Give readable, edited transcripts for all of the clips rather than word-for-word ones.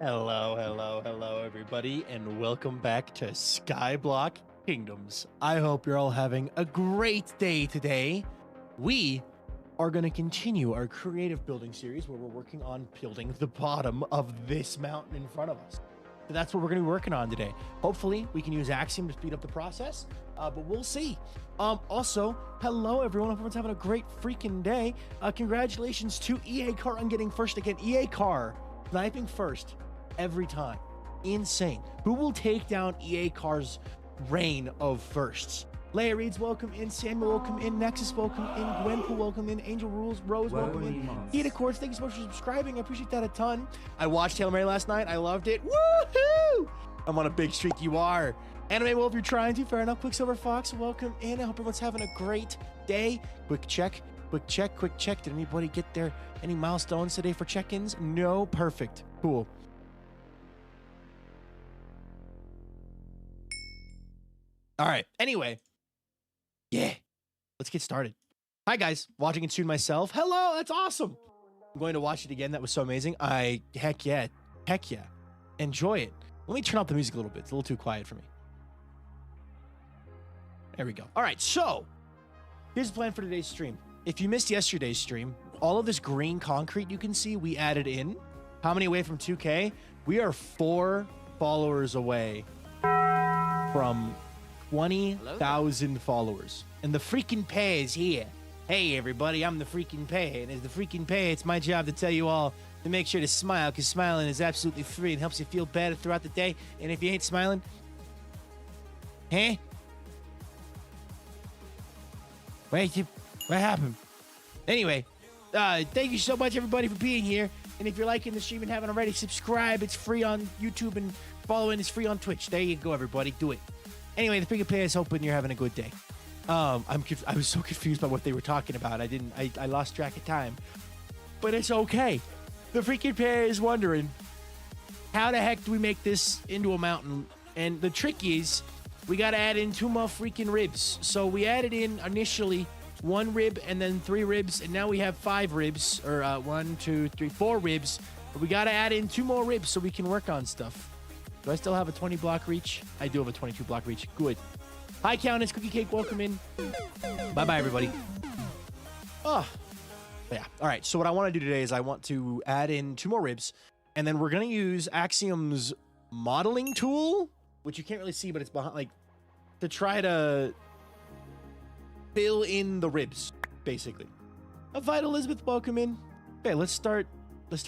Hello, everybody, and welcome back to Skyblock Kingdoms. I hope you're all having a great day today. We are going to continue our creative building series where we're working on building the bottom of this mountain in front of us. So that's what we're going to be working on today. Hopefully, we can use Axiom to speed up the process, but we'll see. Also, hello, everyone. Everyone's having a great freaking day. Congratulations to EA Car on getting first again. EA Car sniping first every time. Insane. Who will take down EA Car's reign of firsts? Leia Reeds, welcome in. Samuel, welcome in. Nexus, welcome in. Gwenpool, welcome in. Angel Rules, Rose, welcome in. Heat Accords, thank you so much for subscribing. I appreciate that a ton. I watched Hail Mary last night. I loved it. Woohoo! I'm on a big streak. You are. Anime Wolf, you're trying to. Fair enough. Quicksilver Fox, welcome in. I hope everyone's having a great day. Quick check. Did anybody get there? Any milestones today for check-ins? No. Perfect. Cool. All right. Anyway. Yeah. Let's get started. Hi, guys. Watching it soon myself. Hello. That's awesome. I'm going to watch it again. That was so amazing. Heck yeah. Enjoy it. Let me turn up the music a little bit. It's a little too quiet for me. There we go. All right. So here's the plan for today's stream. If you missed yesterday's stream, all of this green concrete you can see, we added in. How many away from 2K? We are 4 followers away from 20,000 followers. And the freaking pay is here. Hey, everybody, I'm the freaking pay. And as the freaking pay, it's my job to tell you all to make sure to smile, because smiling is absolutely free and helps you feel better throughout the day. And if you ain't smiling, wait, what happened? Anyway, thank you so much, everybody, for being here. And if you're liking the stream and haven't already, subscribe. It's free on YouTube, and following is free on Twitch. There you go, everybody. Do it. Anyway, the freaking pay is hoping you're having a good day. I was so confused by what they were talking about. I lost track of time. But it's okay. The freaking pay is wondering, how the heck do we make this into a mountain? And the trick is, we got to add in 2 more freaking ribs. So we added in initially 1 rib and then 3 ribs. And now we have 5 ribs, or 1, 2, 3, 4 ribs. But we got to add in 2 more ribs so we can work on stuff. Do I still have a 20 block reach? I do have a 22 block reach. Good. Hi, Countess. Cookie Cake, welcome in. Bye-bye, everybody. Oh, yeah. All right. So what I want to do today is I want to add in 2 more ribs. And then we're going to use Axiom's modeling tool, which you can't really see, but it's behind, like, to try to fill in the ribs, basically. Invite Elizabeth, welcome in. Okay, let's start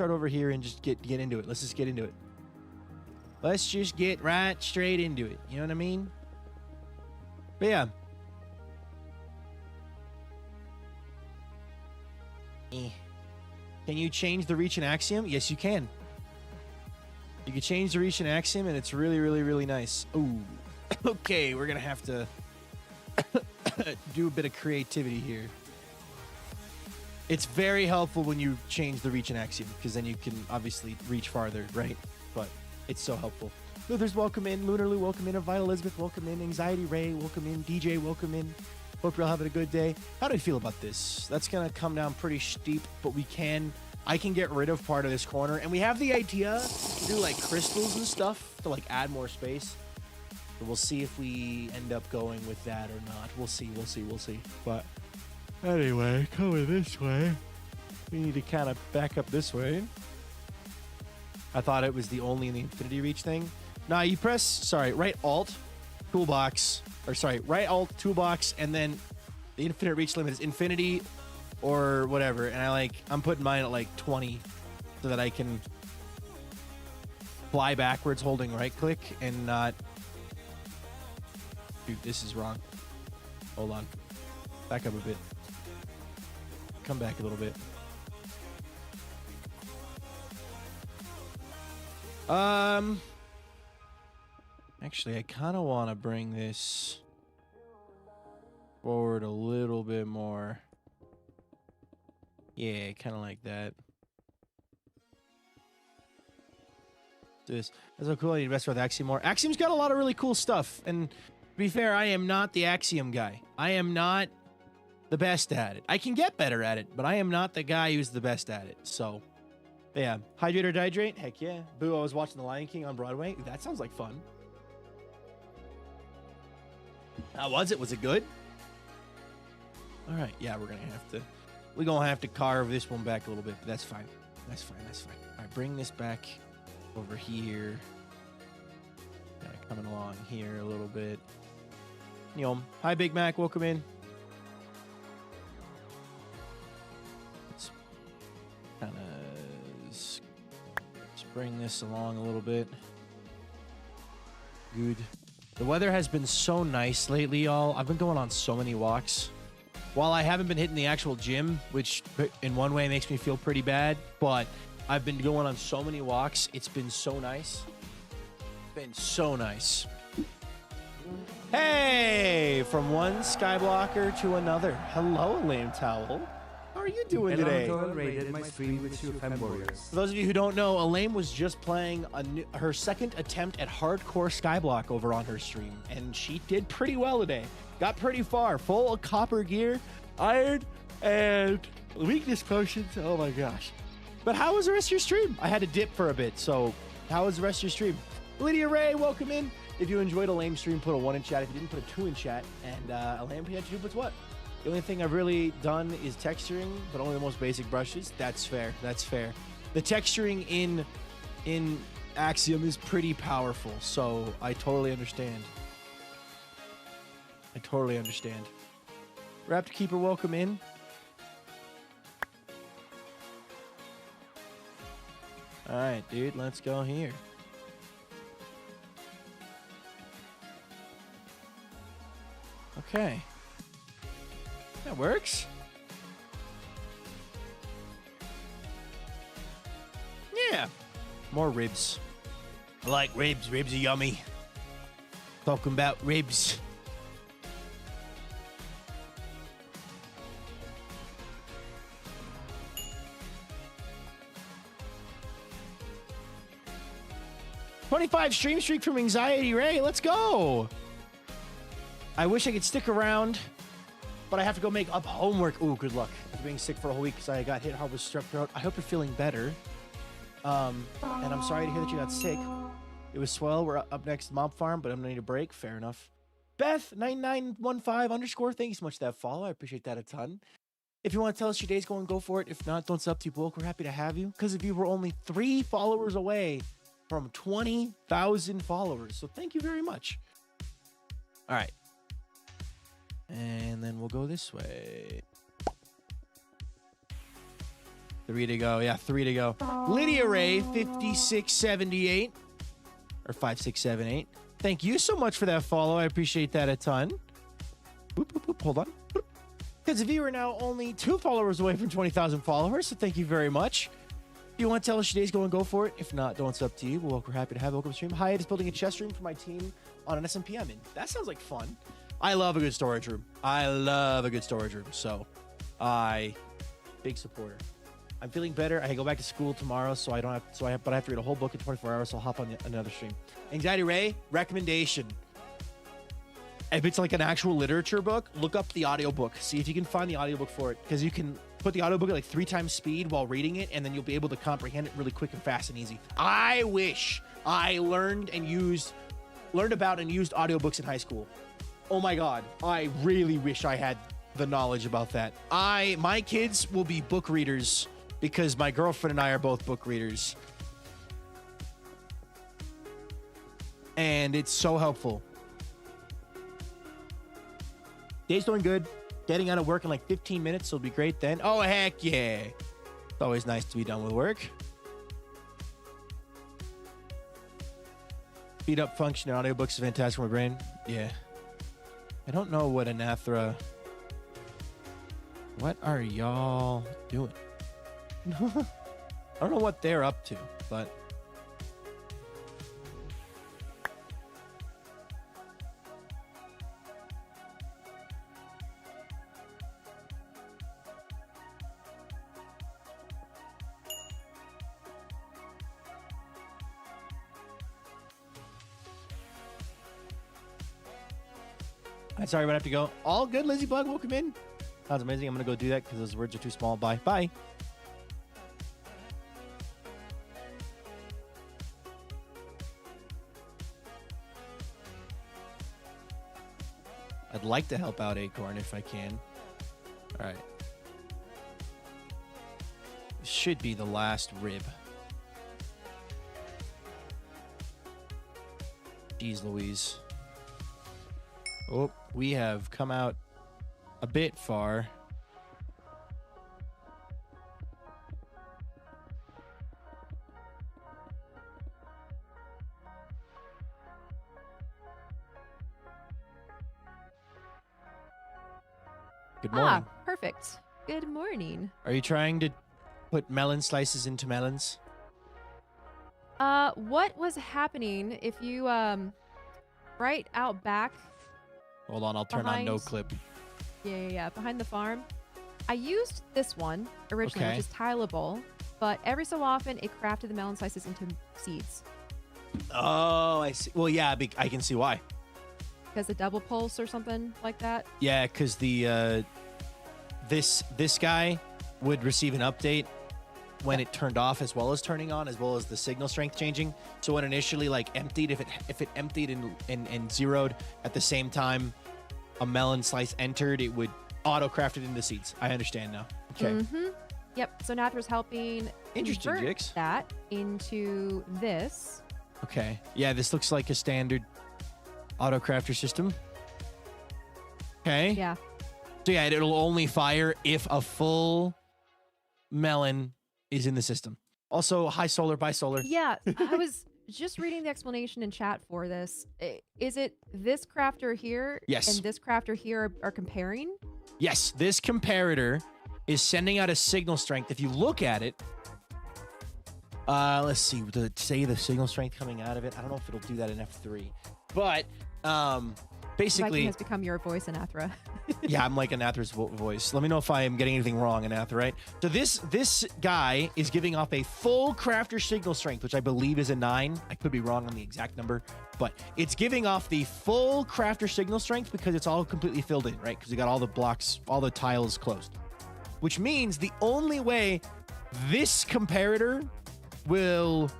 over here and just get into it. Let's just get into it. Let's just get right straight into it. You know what I mean? But yeah. Can you change the reach in Axiom? Yes, you can. You can change the reach in Axiom, and it's really, really, really nice. Ooh. Okay, we're going to have to do a bit of creativity here. It's very helpful when you change the reach in Axiom, because then you can obviously reach farther, right? But it's so helpful. Luthers, welcome in. Lunarlu, welcome in. Invite Elizabeth, welcome in. Anxiety Ray, welcome in. DJ, welcome in. Hope you're all having a good day. How do you feel about this? That's going to come down pretty steep, but I can get rid of part of this corner. And we have the idea to do like crystals and stuff to like add more space. But we'll see if we end up going with that or not. We'll see. But anyway, coming this way. We need to kind of back up this way. I thought it was the only in the infinity reach thing. Now you press, right alt, toolbox, right alt, toolbox, and then the infinite reach limit is infinity or whatever. And I'm putting mine at like 20 so that I can fly backwards holding right click and not. Dude, this is wrong. Hold on. Back up a bit. Come back a little bit. Actually, I kind of want to bring this forward a little bit more. Yeah, kind of like that. That's so cool. I need to mess with Axiom more. Axiom's got a lot of really cool stuff. And to be fair, I am not the Axiom guy. I am not the best at it. I can get better at it, but I am not the guy who's the best at it. So Yeah. Hydrate or dihydrate? Heck yeah. Boo, I was watching The Lion King on Broadway. That sounds like fun. How was it? Was it good? All right. Yeah, we're gonna have to carve this one back a little bit, but that's fine. That's fine. All right, bring this back over here. Kind of coming along here a little bit. Hi, Big Mac. Welcome in. Let's kind of just bring this along a little bit. Good. The weather has been so nice lately, y'all. I've been going on so many walks. While I haven't been hitting the actual gym, which in one way makes me feel pretty bad, but I've been going on so many walks. It's been so nice. Been so nice. Hey, from one skyblocker to another. Hello, Lame Towel. How are you doing today? Rated my stream with you fam warriors. For those of you who don't know, Elaine was just playing her second attempt at hardcore Skyblock over on her stream, and she did pretty well today. Got pretty far, full of copper gear, iron, and weakness potions. Oh my gosh. But how was the rest of your stream? I had to dip for a bit, so how was the rest of your stream? Lydia Ray, welcome in. If you enjoyed a lame stream, put a 1 in chat. If you didn't, put a 2 in chat. And a lame PNG puts what? The only thing I've really done is texturing, but only the most basic brushes. That's fair. That's fair. The texturing in Axiom is pretty powerful, so I totally understand. I totally understand. Raptor Keeper, welcome in. All right, dude, let's go here. Okay. That works. Yeah. More ribs. I like ribs. Ribs are yummy. Talking about ribs. $25 stream streak from Anxiety Ray. Let's go. I wish I could stick around, but I have to go make up homework. Ooh, good luck. After being sick for a whole week because I got hit hard with strep throat. I hope you're feeling better. And I'm sorry to hear that you got sick. It was swell. We're up next Mob Farm, but I'm gonna need a break. Fair enough. Beth9915_ thank you so much for that follow. I appreciate that a ton. If you want to tell us your day's going, go for it. If not, don't stop to book. We're happy to have you. Because if you were only 3 followers away from 20,000 followers. So thank you very much. All right. And then we'll go this way. 3 to go. Yeah, 3 to go. Lydia Ray, 5678. Or 5678. Thank you so much for that follow. I appreciate that a ton. Boop, boop, boop. Hold on. Because if you are now only 2 followers away from 20,000 followers, so thank you very much. If you want to tell us your day's going, go for it. If not, don't. It's up to you. We're happy to have you. Welcome to stream. Hi, just building a chest room for my team on an SMP I'm in. That sounds like fun. I love a good storage room. So, big supporter. I'm feeling better. I can go back to school tomorrow, so I have to read a whole book in 24 hours. So I'll hop on another stream. Anxiety Ray, recommendation. If it's like an actual literature book, look up the audiobook. See if you can find the audiobook for it, because you can put the audiobook at like 3 times speed while reading it, and then you'll be able to comprehend it really quick and fast and easy. I wish I learned about and used audiobooks in high school. Oh my God. I really wish I had the knowledge about that. My kids will be book readers because my girlfriend and I are both book readers. And it's so helpful. Day's doing good. Getting out of work in like 15 minutes, so it'll be great then. Oh, heck yeah. It's always nice to be done with work. Speed up function in audiobooks is fantastic for my brain. Yeah. I don't know what Anathra... What are y'all doing? I don't know what they're up to, but... I'm sorry, but I have to go. All good, Lizzie Bug. Welcome in. Sounds amazing. I'm going to go do that because those words are too small. Bye. Bye. I'd like to help out Acorn if I can. All right. Should be the last rib. Jeez Louise. Oh, we have come out a bit far. Good morning. Perfect. Good morning. Are you trying to put melon slices into melons? What was happening if you, right out back? Hold on, I'll turn on no clip. Yeah, behind the farm. I used this one originally, Okay. which is tileable, but every so often it crafted the melon slices into seeds. Oh, I see. Well, yeah, I can see why. Because the double pulse or something like that. Yeah, because the this guy would receive an update when it turned off, as well as turning on, as well as the signal strength changing. So when initially like emptied, if it emptied and zeroed at the same time a melon slice entered, it would auto craft it into seeds. I understand now. Okay. Mm-hmm. Yep. So Nathra's helping Interesting, convert Jix. that into this. Okay. Yeah, this looks like a standard auto crafter system. Okay. Yeah. So yeah, it'll only fire if a full melon is in the system. Also, high solar, by solar. Yeah, I was just reading the explanation in chat for this. Is it this crafter here Yes. and this crafter here are comparing? Yes, this comparator is sending out a signal strength. If you look at it, let's see, does it say the signal strength coming out of it? I don't know if it'll do that in F3, but basically, Viking has become your voice in Athra. yeah, I'm like Anathra's voice. Let me know if I am getting anything wrong, Anathra, right? So this guy is giving off a full crafter signal strength, which I believe is a 9. I could be wrong on the exact number, but it's giving off the full crafter signal strength because it's all completely filled in, right? Because we got all the blocks, all the tiles closed, which means the only way this comparator will,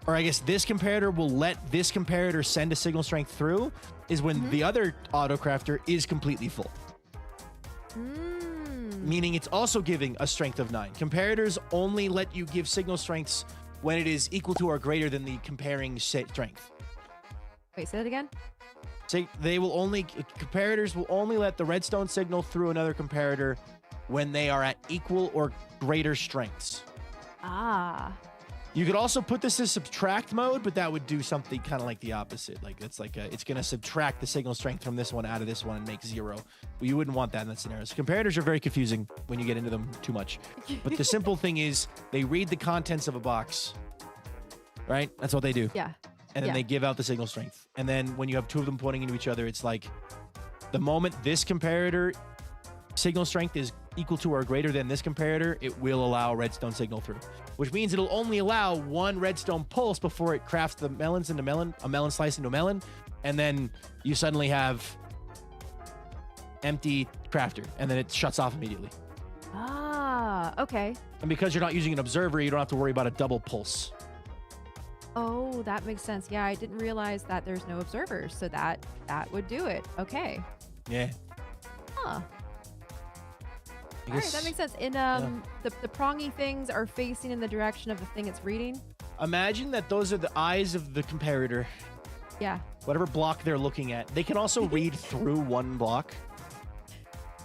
or I guess this comparator will let this comparator send a signal strength through is when the other auto crafter is completely full. Meaning it's also giving a strength of 9. Comparators only let you give signal strengths when it is equal to or greater than the comparing strength. Wait, say that again? So comparators will only let the redstone signal through another comparator when they are at equal or greater strengths. Ah. You could also put this as subtract mode, but that would do something kind of like the opposite. Like it's going to subtract the signal strength from this one out of this one and make 0. Well, you wouldn't want that in that scenario. So comparators are very confusing when you get into them too much. But the simple thing is they read the contents of a box, right? That's what they do. Yeah. And then they give out the signal strength. And then when you have two of them pointing into each other, it's like the moment this comparator signal strength is equal to or greater than this comparator, it will allow redstone signal through, which means it'll only allow one redstone pulse before it crafts the melons into melon, a melon slice into a melon, and then you suddenly have empty crafter, and then it shuts off immediately. Ah, okay. And because you're not using an observer, you don't have to worry about a double pulse. Oh, that makes sense. Yeah, I didn't realize that there's no observers, so that would do it. Okay. Yeah. Huh. I All right, guess- that makes sense. And the prongy things are facing in the direction of the thing it's reading. Imagine that those are the eyes of the comparator. Yeah. Whatever block they're looking at. They can also read through one block.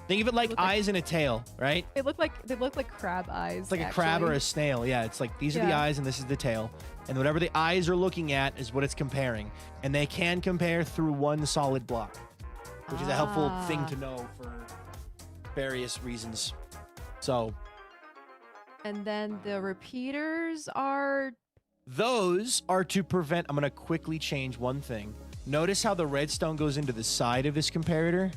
Think of it like eyes and a tail, right? They look like crab eyes. It's like a crab or a snail. Yeah, it's like these are the eyes and this is the tail. And whatever the eyes are looking at is what it's comparing. And they can compare through one solid block, which is a helpful thing to know for various reasons. So. And then the repeaters are. Those are to prevent. I'm going to quickly change one thing. Notice how the redstone goes into the side of this comparator?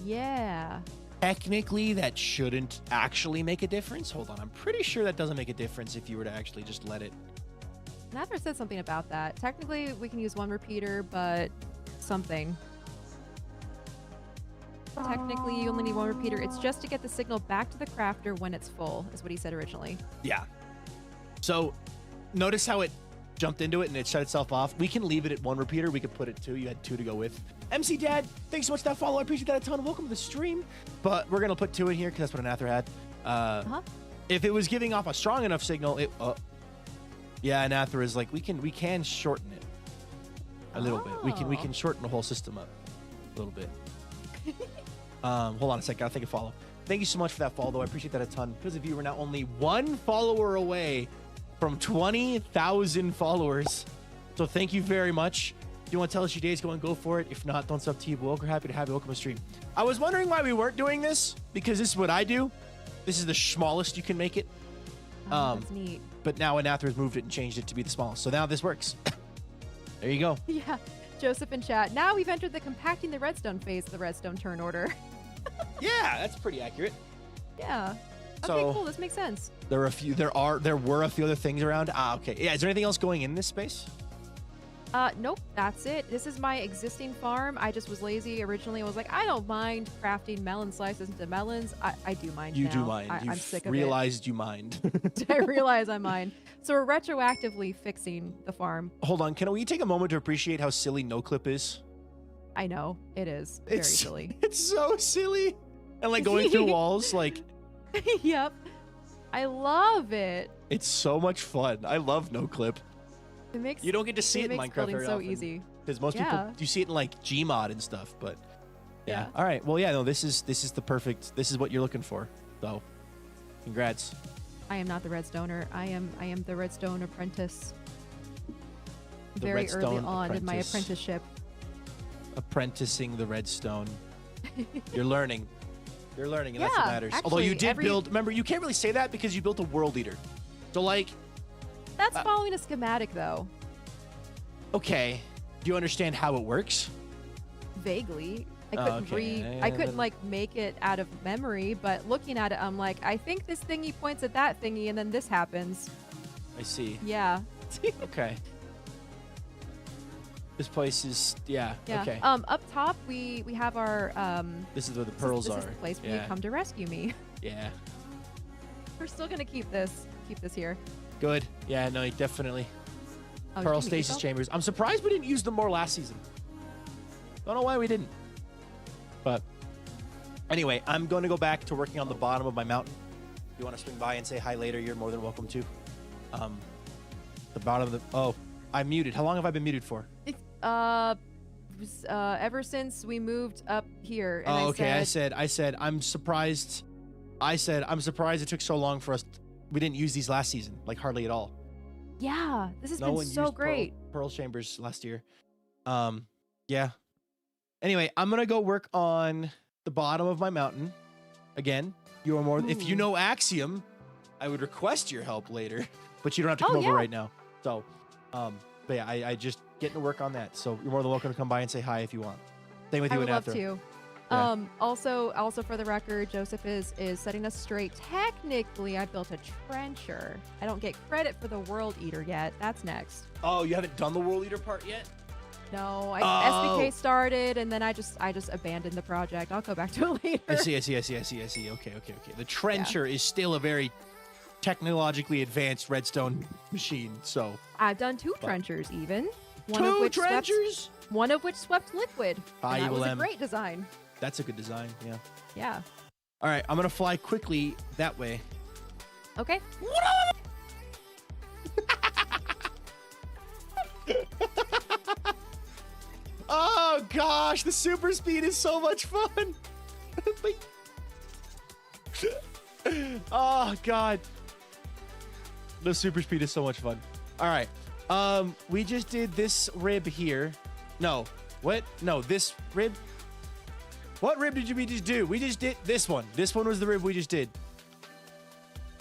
Yeah. Technically, that shouldn't actually make a difference. Hold on. I'm pretty sure that doesn't make a difference if you were to actually just let it. Nather said something about that. Technically, we can use one repeater, but something. Technically, you only need one repeater. It's just to get the signal back to the crafter when it's full, is what he said originally. Yeah. So notice how it jumped into it and it shut itself off. We can leave it at 1 repeater. We could put it 2. You had 2 to go with. MC Dad, thanks so much for that follow. I appreciate that a ton. Welcome to the stream. But we're going to put 2 in here because that's what Anathar had. If it was giving off a strong enough signal, it... yeah, Anathar is like, we can shorten it a little bit. We can shorten the whole system up a little bit. Hold on a second. Gotta think of follow. Thank you so much for that follow, though. I appreciate that a ton. Because of you, we're now only 1 follower away from 20,000 followers. So thank you very much. If you want to tell us your day's going, go for it. If not, don't up to you. But we're happy to have you. Welcome to the stream. I was wondering why we weren't doing this, because this is what I do. This is the smallest you can make it. That's neat. But now Anathar has moved it and changed it to be the smallest. So now this works. There you go. Yeah. Joseph in chat. Now we've entered the compacting the redstone phase of the redstone turn order. Yeah, that's pretty accurate. Yeah. Okay, So- cool. This makes sense. There were a few other things around. Okay. Yeah, is there anything else going in this space? Nope, that's it. This is my existing farm. I just was lazy originally. I was like, I don't mind crafting melon slices into melons. I do mind You now. do mind. I'm sick of realized you mind. it. I realize I mind. So we're retroactively fixing the farm. Hold on. Can we take a moment to appreciate how silly no clip is? I know, it is very silly. It's so silly. And like going through walls, like Yep. I love it. it's so much fun. I love no clip. It makes You don't get to see it in makes Minecraft building very so often. easy. Because most people, you see it in like Gmod and stuff, but yeah. All right. Well, yeah, no, this is the perfect, this is what you're looking for. So congrats. I am not the redstoner. I am the redstone apprentice. The Very early redstone on in my apprentice. apprenticeship. Apprenticing the redstone. You're learning. You're learning, and that's what Yeah, matters. Although you actually, did build, remember, you can't really say that because you built a world eater. So like, That's following a schematic though. okay, do you understand how it works? Vaguely. I Oh, couldn't okay. I couldn't like make it out of memory, but looking at it, I'm like, I think this thingy points at that thingy, and then this happens. I see. Yeah. Okay. This place is, yeah. Yeah. Okay. Up top, we have our This is where the pearls this are. is the place where yeah. you come to rescue me. Yeah. We're still gonna keep this here. Good. Yeah. No, definitely. Oh, Pearl did you mute stasis yourself? chambers. I'm surprised we didn't use them more last season. Don't know why we didn't. But anyway, I'm going to go back to working on the bottom of my mountain. If you want to swing by and say hi later, you're more than welcome to. The bottom of the... Oh, I'm muted. How long have I been muted for? It's ever since we moved up here. And Oh, okay. I said, I'm surprised. I'm surprised it took so long for us. We didn't use these last season, like hardly at all. Yeah, this has No been one so used great. Pearl chambers last year. Yeah. Anyway, I'm gonna go work on the bottom of my mountain. Again, you are more. If you Ooh. know Axiom, I would request your help later, but you don't have to come over yeah. right now. So, but yeah, I just getting to work on that. So you're more than welcome to come by and say hi if you want. Same with I you would and love Athra. to. Yeah. Also for the record, Joseph is setting us straight. Technically, I built a trencher. I don't get credit for the world eater yet. That's next. Oh, you haven't done the world eater part yet? No, Oh. SBK started and then I just abandoned the project. I'll go back to it later. I see. Okay. The trencher is still a very technologically advanced redstone machine. So I've done 2 trenchers even. two trenchers. One of which swept liquid. I And that will was a am. great design. That's a good design. Yeah. Yeah. All right, I'm gonna fly quickly that way. Okay. Oh gosh, the super speed is so much fun. Oh god, the super speed is so much fun. All right, we just did this rib here. No, what? No, this rib. What rib did we just do? We just did this one. This one was the rib we just did,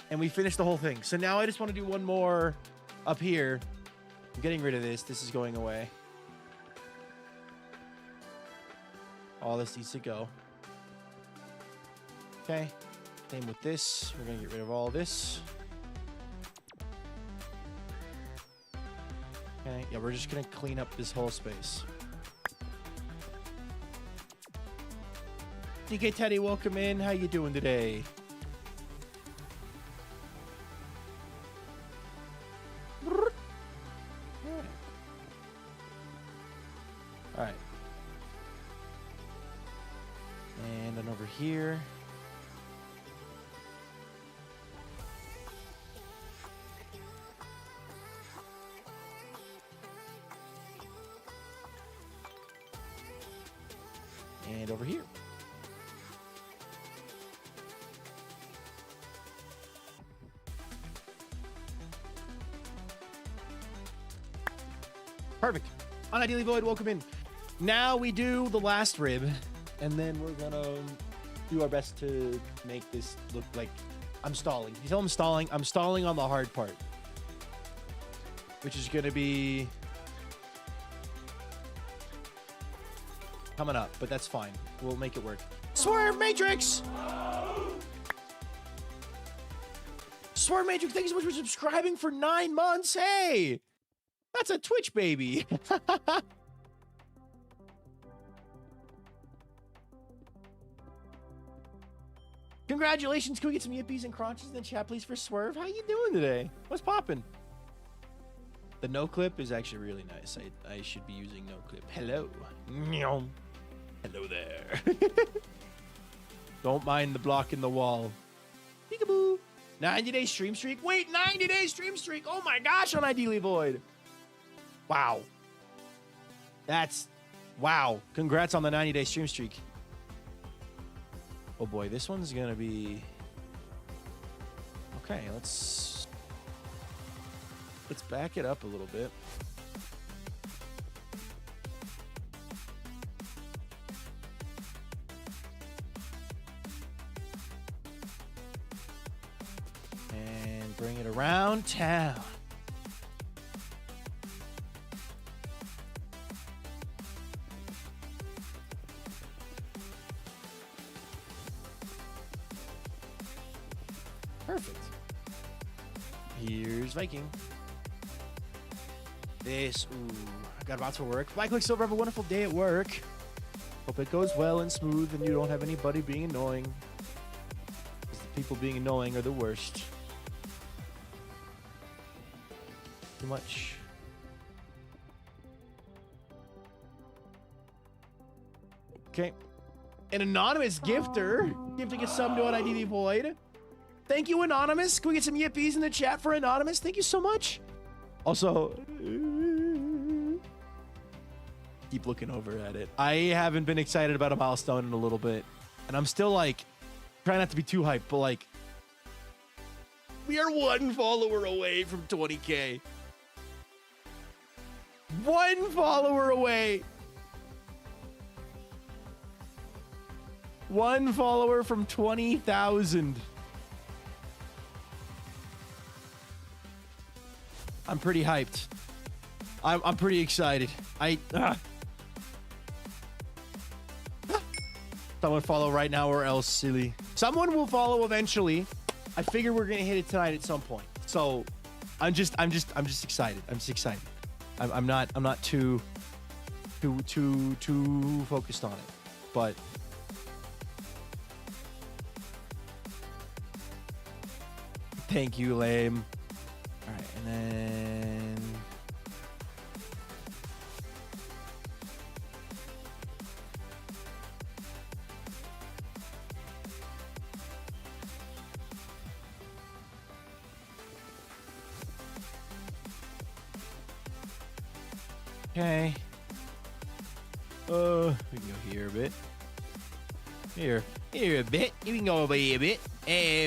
and we finished the whole thing. So now I just want to do one more up here. I'm getting rid of this. This is going away. All this needs to go. Okay. Same with this. We're going to get rid of all this. Okay. Yeah, we're just going to clean up this whole space. DK Teddy, welcome in. How you doing today? here. And over here. Perfect. Unideally Void, welcome in. Now we do the last rib, and then we're gonna do our best to make this look like I'm stalling. You tell I'm stalling. I'm stalling on the hard part, which is gonna be coming up, but that's fine. We'll make it work. Swerve Matrix! Swerve Matrix, thank you so much for subscribing for 9 months. Hey! That's a Twitch baby. Congratulations. Can we get some yippies and crunches in the chat, please, for Swerve? How you doing today? What's poppin'? The no clip is actually really nice. I should be using no clip. Hello. Meow. Hello there. Don't mind the block in the wall. Peekaboo. 90-day stream streak. Wait, 90-day stream streak. Oh my gosh, on Ideally Void. Wow. That's... Wow. Congrats on the 90-day stream streak. Oh boy, this one's gonna be... Okay, let's back it up a little bit. And bring it around town. Perfect. Here's Viking. This, ooh, I got about to work. Black Click Silver, have a wonderful day at work. Hope it goes well and smooth and you don't have anybody being annoying. Because the people being annoying are the worst. Too much. Okay. An anonymous gifter gifting a sub to an ID Void. Thank you, Anonymous. Can we get some yippies in the chat for Anonymous? Thank you so much. Also, keep looking over at it. I haven't been excited about a milestone in a little bit. And I'm still like, trying not to be too hyped, but like, we are 1 follower away from 20K. 1 follower away. 1 follower from 20,000. I'm pretty hyped. I'm pretty excited. Someone follow right now or else, silly. Someone will follow eventually. I figure we're gonna hit it tonight at some point. So I'm just excited. I'm just excited. I'm not too focused on it. But thank you, lame. All right, and then okay. We can go here a bit. Here a bit. You can go over here a bit.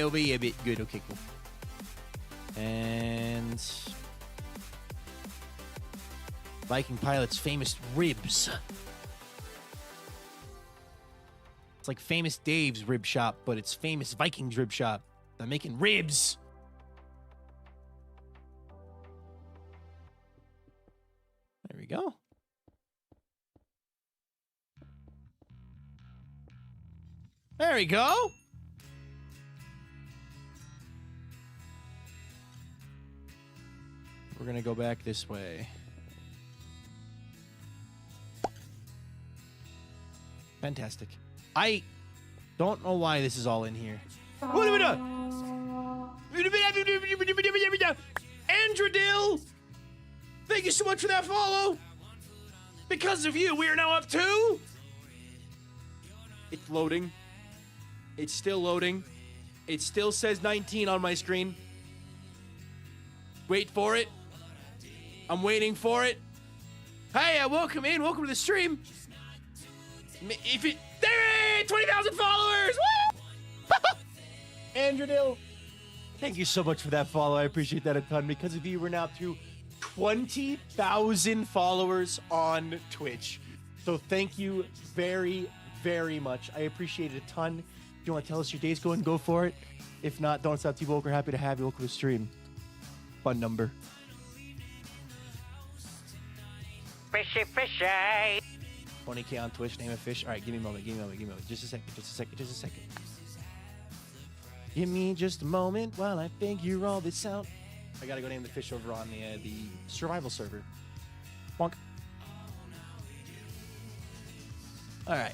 Over here a bit. Good. Okay, cool. And VikingPilot's famous ribs. It's like Famous Dave's rib shop, but it's Famous Vikings rib shop. They're making ribs. There we go. There we go. We're gonna go back this way. Fantastic. I don't know why this is all in here. What have we done? Andradil! Thank you so much for that follow. Because of you, we are now up to... It's loading. It's still loading. It still says 19 on my screen. Wait for it. I'm waiting for it. Hey, welcome in. Welcome to the stream. If it, there, 20,000 followers. Woo! Andrew Dill, thank you so much for that follow. I appreciate that a ton. Because of you, we're now to 20,000 followers on Twitch. So thank you very, very much. I appreciate it a ton. If you want to tell us your day's going, go for it. If not, don't stop T-Volk. We're happy to have you. Welcome to the stream. Fun number. Fishy, fishy. 20K on Twitch, name a fish. All right, give me a moment, give me a moment, give me a moment. Just a second, just a second, just a second. Give me just a moment while I figure all this out. I gotta go name the fish over on the survival server. Bonk. All right,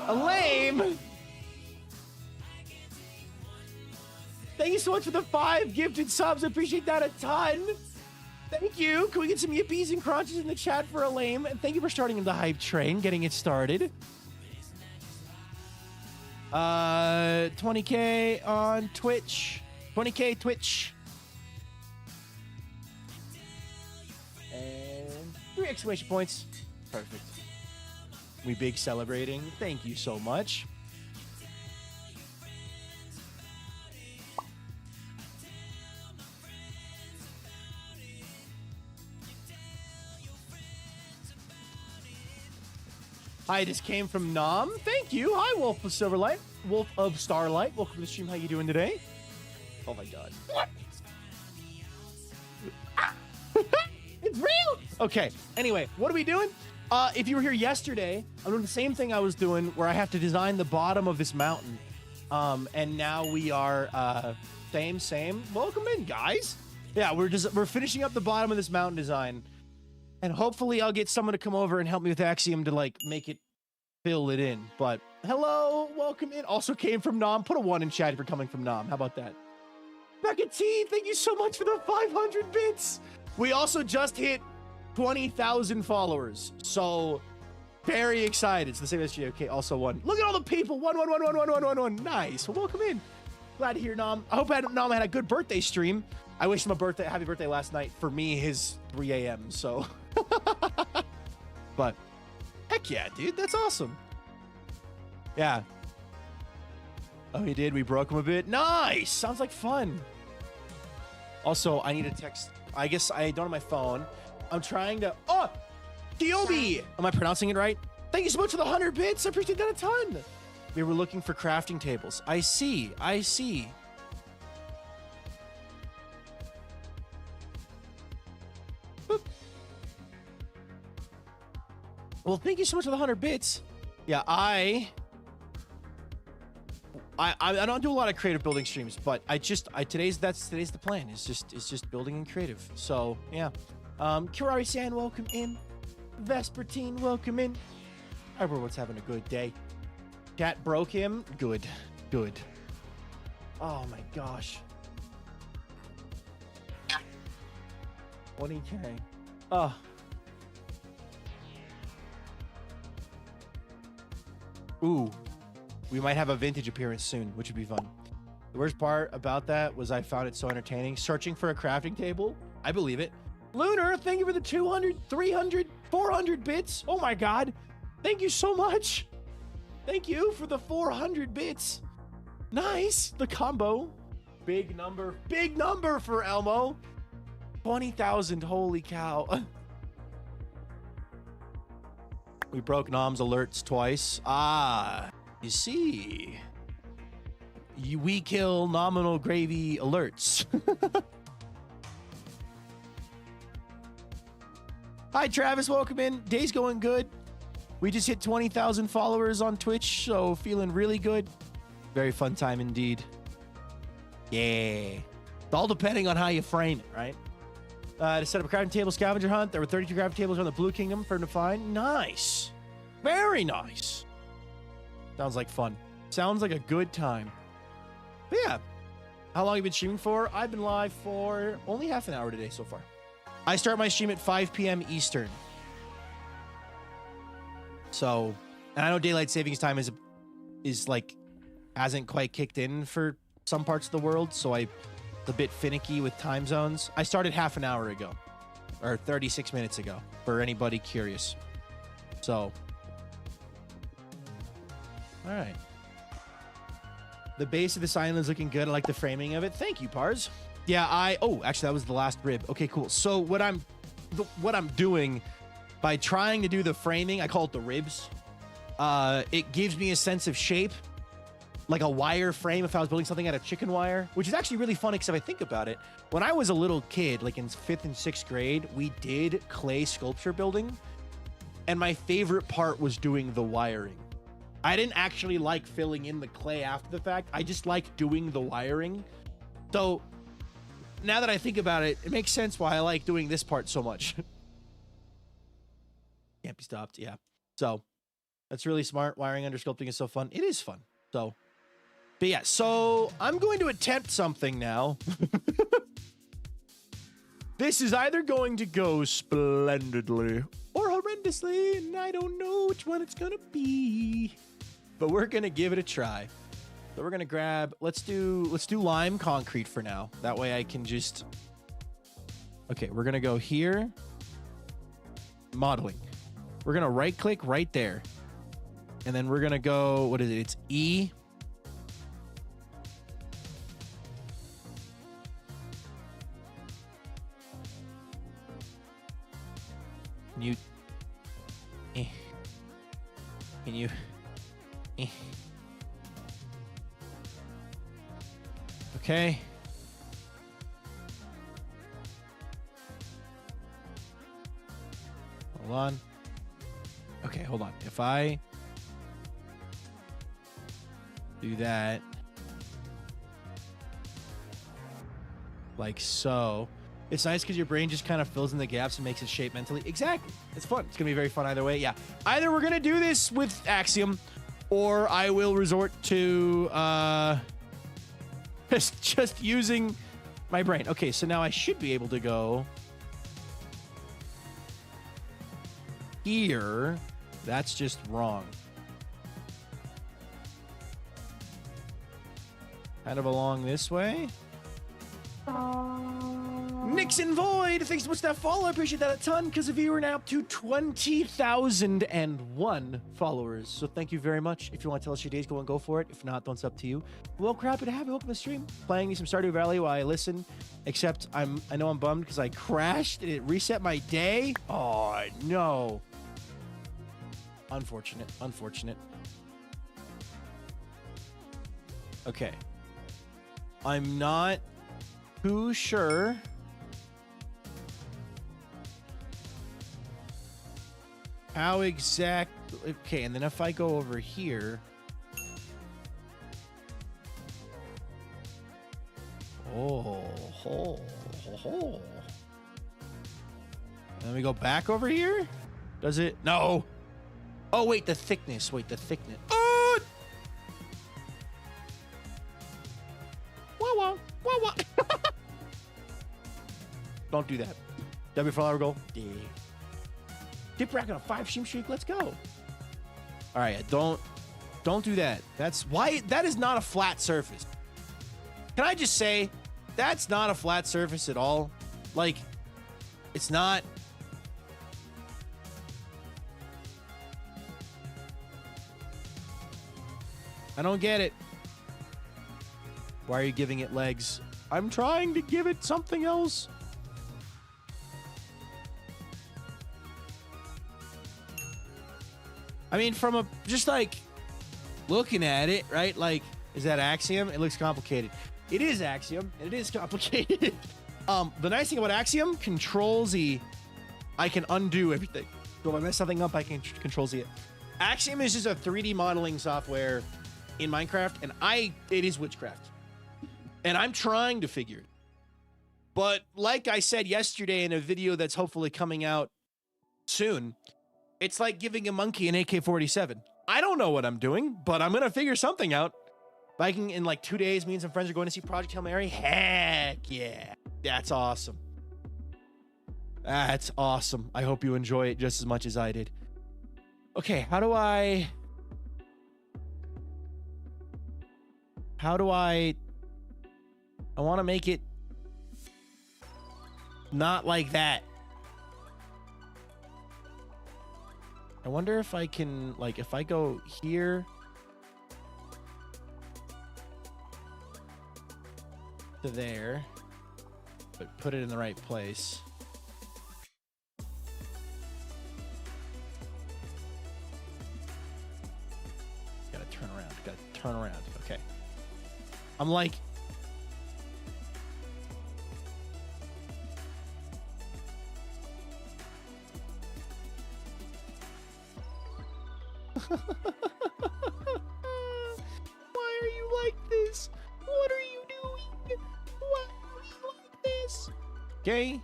a lame. Thank you so much for the 5 gifted subs. I appreciate that a ton. Thank you. Can we get some yippies and crunches in the chat for a lame? And thank you for starting the hype train, getting it started. 20K on Twitch. 20K Twitch. And 3 exclamation points. Perfect. We big celebrating. Thank you so much. Hi, this came from Nom. Thank you. Hi, Wolf of Silverlight. Wolf of Starlight. Welcome to the stream. How you doing today? Oh my god. What? It's real! Okay, anyway, what are we doing? If you were here yesterday, I'm doing the same thing I was doing where I have to design the bottom of this mountain. And now we are, same. Welcome in, guys. Yeah, we're finishing up the bottom of this mountain design. And hopefully I'll get someone to come over and help me with Axiom to, like, make it fill it in. But hello, welcome in. Also came from Nom. Put a 1 in chat if you're coming from Nom. How about that? Becca T, thank you so much for the 500 bits. We also just hit 20,000 followers. So very excited. It's the same as GOK. Also 1. Look at all the people. 1. Nice. Well, welcome in. Glad to hear Nom. I hope Nom had a good birthday stream. I wished him a happy birthday last night. For me, his 3 a.m. So, but heck yeah, dude, that's awesome. Yeah. Oh, he did. We broke him a bit. Nice. Sounds like fun. Also, I need a text. I guess I don't have my phone. I'm trying to. Oh, Kyobi. Am I pronouncing it right? Thank you so much for the 100 bits. I appreciate that a ton. We were looking for crafting tables. I see. Boop. Well, thank you so much for the 100 bits. Yeah, I don't do a lot of creative building streams, but today's the plan. It's just building and creative. So yeah. Kirari-san, welcome in. Vespertine, welcome in. Everyone's having a good day. Cat broke him. Good. Oh my gosh. 20K. Oh. Ooh. We might have a vintage appearance soon, which would be fun. The worst part about that was I found it so entertaining. Searching for a crafting table. I believe it. Lunar, thank you for the 200, 300, 400 bits. Oh my god. Thank you so much. Thank you for the 400 bits. Nice. The combo. Big number for Elmo. 20,000. Holy cow. We broke Nom's alerts twice. Ah, you see. We kill nominal gravy alerts. Hi, Travis. Welcome in. Day's going good. We just hit 20,000 followers on Twitch, so feeling really good. Very fun time indeed. Yeah. It's all depending on how you frame it, right? To set up a crafting table scavenger hunt. There were 32 crafting tables around the Blue Kingdom for him to find. Nice. Very nice. Sounds like fun. Sounds like a good time. But yeah. How long have you been streaming for? I've been live for only half an hour today so far. I start my stream at 5 p.m. Eastern. So, And I know daylight savings time is like hasn't quite kicked in for some parts of the world, so it's a bit finicky with time zones. I started half an hour ago, or 36 minutes ago, for anybody curious. So, all right. The base of this island is looking good. I like the framing of it. Thank you, Pars. Yeah, oh, actually, that was the last rib. Okay, cool. So what I'm doing by trying to do the framing, I call it the ribs. It gives me a sense of shape, like a wire frame if I was building something out of chicken wire, which is actually really funny because if I think about it, when I was a little kid, like in 5th and 6th grade, we did clay sculpture building, and my favorite part was doing the wiring. I didn't actually like filling in the clay after the fact. I just like doing the wiring. So now that I think about it, it makes sense why I like doing this part so much. Can't be stopped. Yeah. So that's really smart. Wiring under sculpting is so fun. It is fun. So, but yeah, so I'm going to attempt something now. This is either going to go splendidly or horrendously, and I don't know which one it's gonna be. But we're gonna give it a try. So we're gonna grab, let's do lime concrete for now. That way I can just, okay, we're gonna go here, modeling. We're gonna right click right there. And then we're gonna go, what is it? It's E. Can you, can you, okay. Hold on. Okay, hold on. If I do that like so, it's nice because your brain just kind of fills in the gaps and makes it shape mentally. Exactly. It's fun. It's gonna be very fun either way. Yeah. Either we're gonna do this with Axiom, or I will resort to just using my brain. Okay, so now I should be able to go here. That's just wrong. Kind of along this way. Nixon Void, thanks so much for that follow. I appreciate that a ton because of you are now up to 20,001 followers. So thank you very much. If you want to tell us your days, go and go for it. If not, then it's up to you. Well, happy to have you. Welcome to the stream. Playing me some Stardew Valley while I listen. Except I know I'm bummed because I crashed and it reset my day. Oh no. Unfortunate. Unfortunate. Okay. I'm not too sure how exactly. Okay, and then if I go over here. Oh. And then we go back over here? Does it? No. Oh, wait, the thickness. Wait, the thickness. Oh! Wah, wah, wah, wah. Don't do that. W for our goal. Yeah. Dip rack on a 5 sheep streak. Let's go. All right, don't do that. That's why that is not a flat surface. Can I just say that's not a flat surface at all? Like, it's not. I don't get it. Why are you giving it legs? I'm trying to give it something else. I mean, from a just like looking at it, right? Like, is that Axiom? It looks complicated. It is Axiom, and it is complicated. The nice thing about Axiom, Control Z, I can undo everything. So if I mess something up, I can Control Z it. Axiom is just a 3D modeling software in Minecraft, and it is witchcraft. And I'm trying to figure it. But like I said yesterday in a video that's hopefully coming out soon, it's like giving a monkey an AK-47. I don't know what I'm doing, but I'm going to figure something out. Viking, in like 2 days, me and some friends are going to see Project Hail Mary. Heck yeah. That's awesome. That's awesome. I hope you enjoy it just as much as I did. Okay, how do I How do I want to make it not like that. I wonder if I can, like, if I go here to there, but put it in the right place. Gotta turn around. Gotta turn around. Okay. I'm like, why are you like this? What are you doing? Why are you like this? Okay.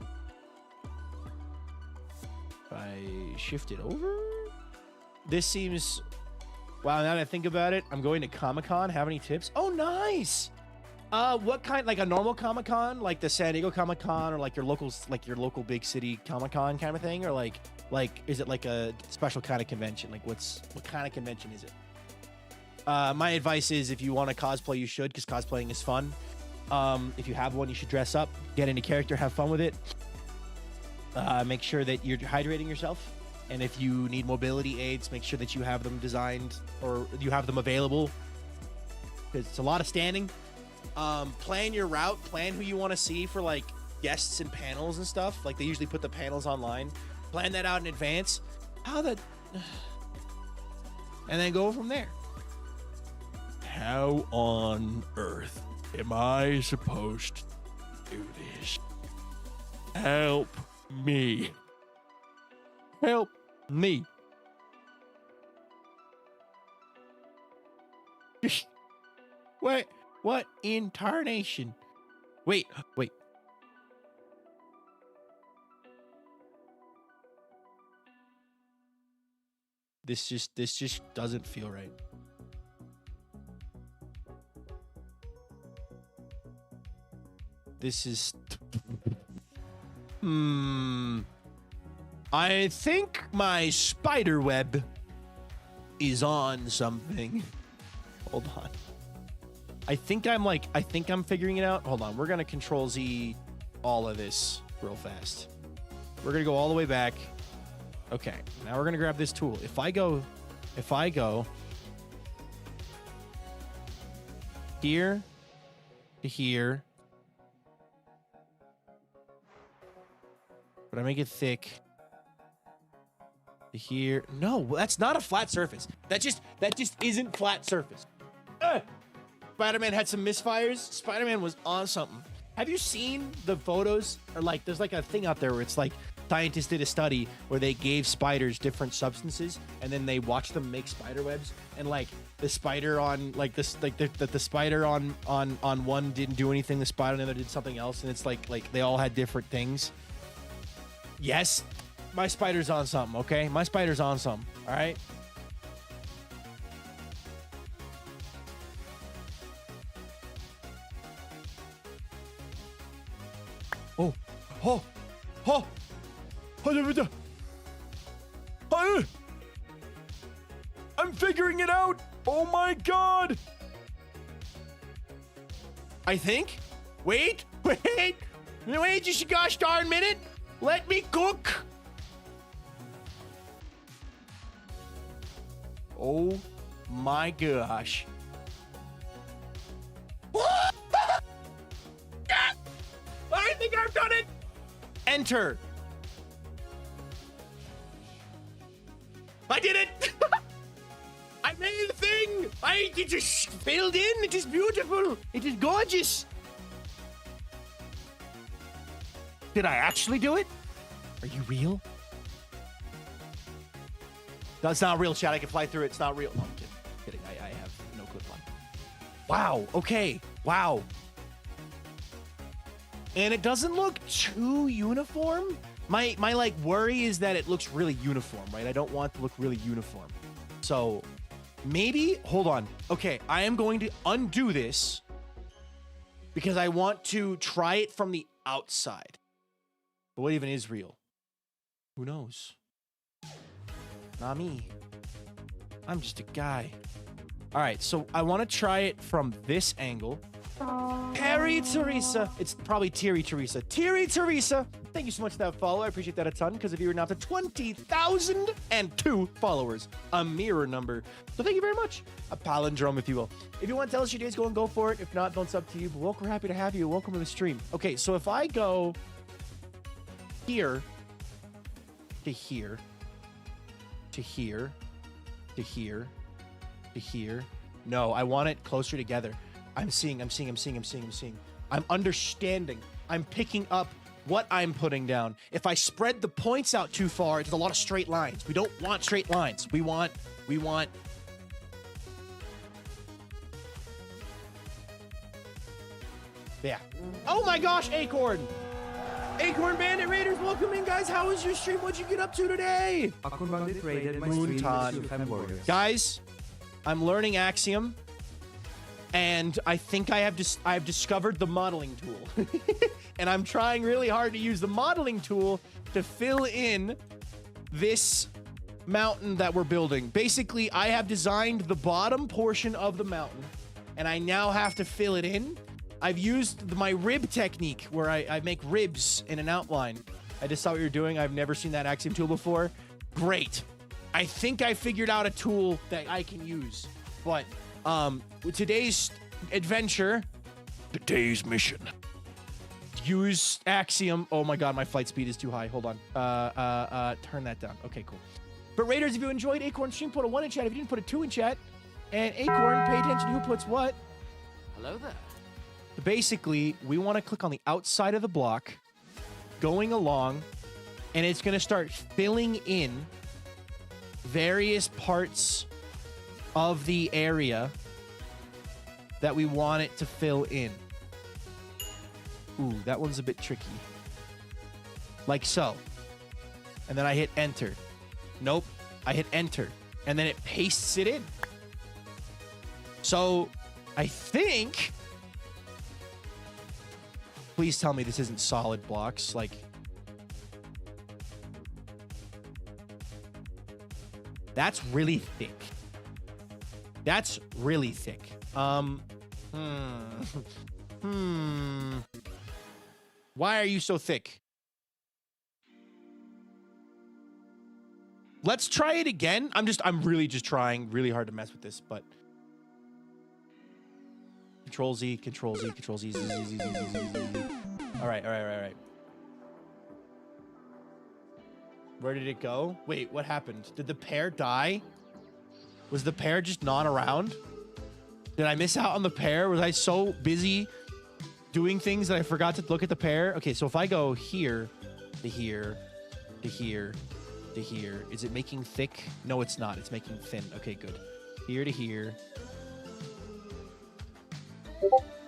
If I shift it over, this seems, wow, now that I think about it, I'm going to Comic-Con. Have any tips? Oh, nice. What kind, like a normal Comic-Con, like the San Diego Comic-Con, or like your local big city Comic-Con kind of thing, or like is it like a special kind of convention? Like what kind of convention is it? My advice is, if you want to cosplay, you should, because cosplaying is fun. If you have one, you should dress up, get into character, have fun with it. Make sure that you're hydrating yourself. And if you need mobility aids, make sure that you have them designed or you have them available, because it's a lot of standing. Plan your route, plan who you want to see for like guests and panels and stuff. Like they usually put the panels online. Plan that out in advance. And then go from there. How on earth am I supposed to do this? Help me. Help me. Wait, what in tarnation? Wait. This just doesn't feel right. This is I think my spider web is on something. Hold on. I think I'm figuring it out. Hold on. We're going to Control Z all of this real fast. We're going to go all the way back. Okay. Now we're going to grab this tool. If I go here to here, but I make it thick to here. No, that's not a flat surface. That just isn't flat surface. Spider-Man had some misfires. Spider-Man was on something. Have you seen the photos? Or like, there's like a thing out there where it's like scientists did a study where they gave spiders different substances and then they watched them make spider webs, and like the spider on like this, like the spider on one didn't do anything, the spider on the other did something else, and it's like they all had different things. Yes, my spider's on something, okay? My spider's on something, all right? I'm figuring it out. Oh my god. I think. Wait, just a gosh darn minute. Let me cook. Oh my gosh. I think I've done it. Enter. I did it. I made the thing. It just filled in. It is beautiful. It is gorgeous. Did I actually do it? Are you real? That's not real, chat. I can fly through it. It's not real. No, I'm kidding. I have no clip on. Wow. Okay. Wow. And it doesn't look too uniform. My like worry is that it looks really uniform, right? I don't want it to look really uniform. So maybe, hold on. Okay, I am going to undo this because I want to try it from the outside. But what even is real? Who knows? Not me. I'm just a guy All right, so I want to try it from this angle. Terry Teresa. It's probably Terry Teresa. Terry Teresa. Thank you so much for that follow. I appreciate that a ton because of you are now to 20,002 followers. A mirror number. So thank you very much. A palindrome, if you will. If you want to tell us your day's going, go for it. If not, don't. It's up to you. But we're happy to have you. Welcome to the stream. Okay, so if I go here to here to here to here to here. No, I want it closer together. I'm seeing. I'm understanding. I'm picking up what I'm putting down. If I spread the points out too far, it's a lot of straight lines. We don't want straight lines. We want. Yeah. Oh my gosh, Acorn. Acorn Bandit Raiders, welcome in, guys. How was your stream? What'd you get up to today? Acorn Bandit raided my stream with UFM warriors. Guys, I'm learning Axiom, and I think I've discovered the modeling tool. And I'm trying really hard to use the modeling tool to fill in this mountain that we're building. Basically, I have designed the bottom portion of the mountain, and I now have to fill it in. I've used my rib technique where I make ribs in an outline. I just saw what you're doing. I've never seen that Axiom tool before. Great. I think I figured out a tool that I can use. But with today's adventure, today's mission, use Axiom. Oh my God, my flight speed is too high. Hold on. Turn that down. Okay, cool. But Raiders, if you enjoyed Acorn stream, put a 1 in chat. If you didn't, put a 2 in chat. And Acorn, pay attention to who puts what. Hello there. Basically, we want to click on the outside of the block, going along, and it's going to start filling in various parts of the area that we want it to fill in. Ooh, that one's a bit tricky. Like so. And then I hit enter. Nope. I hit enter. And then it pastes it in. So, I think... Please tell me this isn't solid blocks, like... That's really thick. That's really thick. Why are you so thick? Let's try it again. I'm really just trying really hard to mess with this, but... Control Z, Control Z, Control Z, Z, Z, Z, Z, Z, Z, Z. All right. Where did it go? Wait, what happened? Did the pair die? Was the pair just not around? Did I miss out on the pair? Was I so busy doing things that I forgot to look at the pair? Okay, so if I go here to here to here to here, is it making thick? No, it's not. It's making thin. Okay, good. Here to here.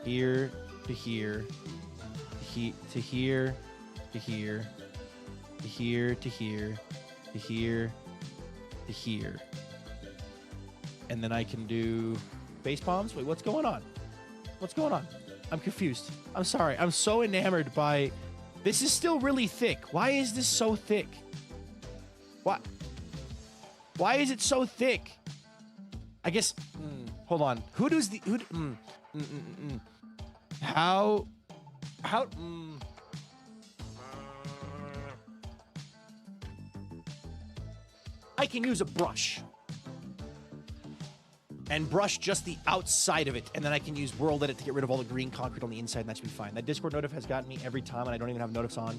Here to here, to here, to here, to here, to here, to here, to here. And then I can do face palms. Wait, what's going on? What's going on? I'm confused. I'm sorry. I'm so enamored by... This is still really thick. Why is this so thick? Why is it so thick? I guess... hold on. Who does the... How I can use a brush and brush just the outside of it, and then I can use World Edit to get rid of all the green concrete on the inside, and that should be fine. That Discord notif has gotten me every time, and I don't even have notifs on.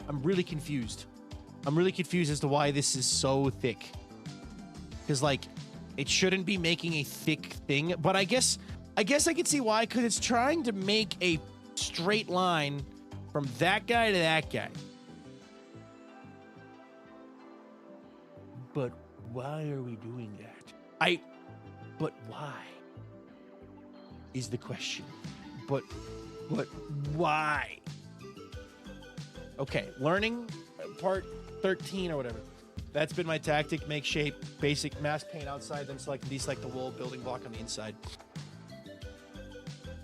I'm really confused. I'm really confused as to why this is so thick. Because, like, it shouldn't be making a thick thing, but I guess I can see why, because it's trying to make a straight line from that guy to that guy. But why are we doing that? But why? Is the question. But why? Okay, learning part 13 or whatever. That's been my tactic. Make shape, basic mask paint outside, then select and deselect the wool building block on the inside.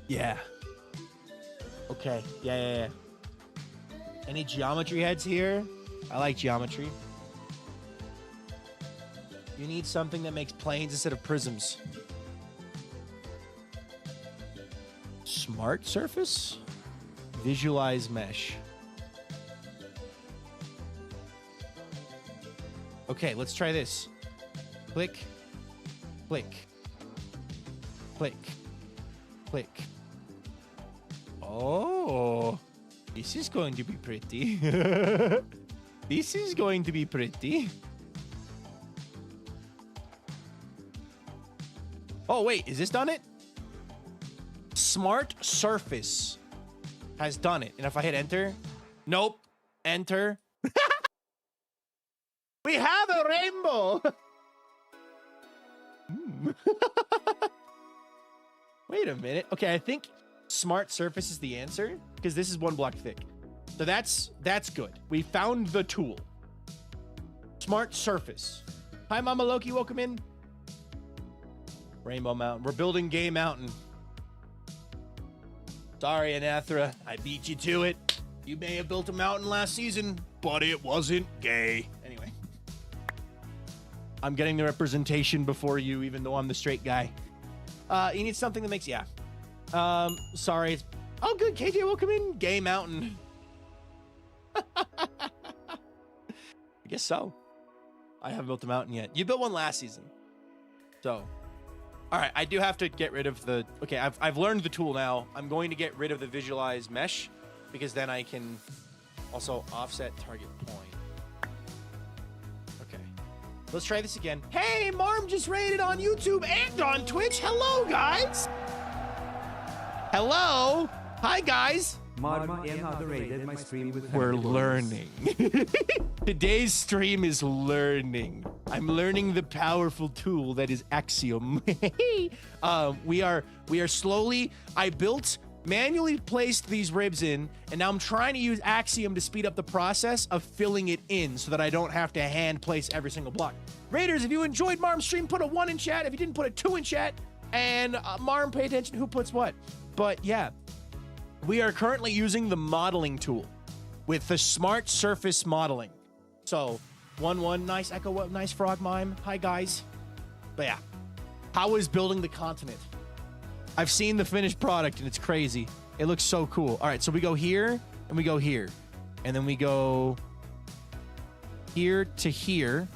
Yeah. Okay. Yeah. Any geometry heads here? I like geometry. You need something that makes planes instead of prisms. Smart surface? Visualize mesh. Okay, let's try this. Click, click, click, click. Oh, this is going to be pretty. This is going to be pretty. Oh, wait, is this done it? Smart surface has done it. And if I hit enter, nope, enter. We have a rainbow. Wait a minute. Okay, I think smart surface is the answer because this is 1 block thick. So that's good. We found the tool. Smart surface. Hi, Mama Loki. Welcome in. Rainbow Mountain. We're building Gay Mountain. Sorry, Anathra. I beat you to it. You may have built a mountain last season, but it wasn't gay. Anyway. I'm getting the representation before you, even though I'm the straight guy. You need something that makes... Yeah. Sorry. Oh, good. KJ, welcome in. Gay Mountain. I guess so. I haven't built a mountain yet. You built one last season. So... All right, I do have to get rid of the... Okay, I've learned the tool now. I'm going to get rid of the visualize mesh because then I can also offset target point. Okay, let's try this again. Hey, Marm just raided on YouTube and on Twitch. Hello, guys. Hello. Hi, guys. Marma and other rated my stream with We're learning. Today's stream is learning. I'm learning the powerful tool that is Axiom. we are slowly. I manually placed these ribs in, and now I'm trying to use Axiom to speed up the process of filling it in so that I don't have to hand place every single block. Raiders, if you enjoyed Marm's stream, put a 1 in chat. If you didn't, put a 2 in chat. And Marm, pay attention who puts what. But yeah. We are currently using the modeling tool with the smart surface modeling. So, 1-1, nice Echo, nice Frog Mime. Hi, guys. But yeah, how is building the continent? I've seen the finished product and it's crazy. It looks so cool. All right, so we go here and we go here. And then we go here to here.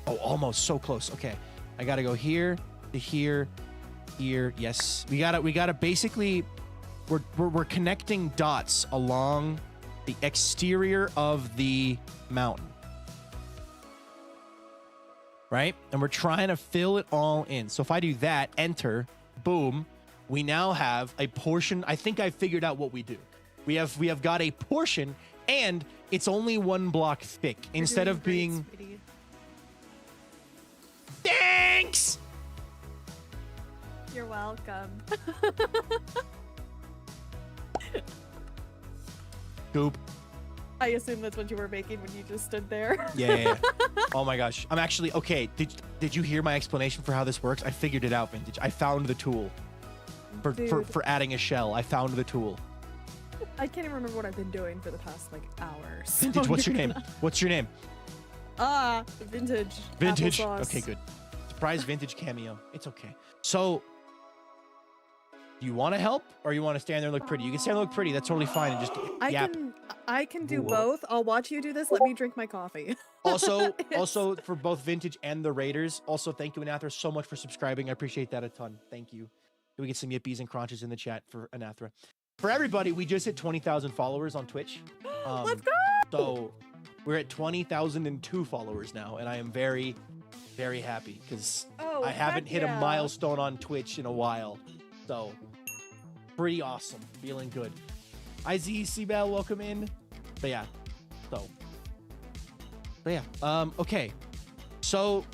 Oh, almost so close. Okay, I gotta go here to here, here. Yes, we gotta basically... We're connecting dots along the exterior of the mountain. Right? And we're trying to fill it all in. So if I do that, enter, boom, we now have a portion. I think I figured out what we do. We have got a portion and it's only 1 block thick instead of being... Sweetie. Thanks! You're welcome. Goop. I assume that's what you were making when you just stood there. Yeah. Oh my gosh. I'm actually okay. Did you hear my explanation for how this works? I figured it out, Vintage. I found the tool for adding a shell. I found the tool. I can't even remember what I've been doing for the past like hours. Vintage, what's your name? What's your name? Vintage. Vintage. Applesauce. Okay, good. Surprise Vintage cameo. It's okay. So, do you want to help or you want to stand there and look pretty? You can stand there and look pretty. That's totally fine. And just yap. I can do both. I'll watch you do this. Let me drink my coffee. Also for both Vintage and the Raiders. Also, thank you, Anathra, so much for subscribing. I appreciate that a ton. Thank you. Can we get some yippies and crunches in the chat for Anathra? For everybody, we just hit 20,000 followers on Twitch. Let's go! So we're at 20,002 followers now, and I am very, very happy because I haven't hit a milestone on Twitch in a while. So pretty awesome. Feeling good. IZCBell, welcome in. But yeah. Okay. So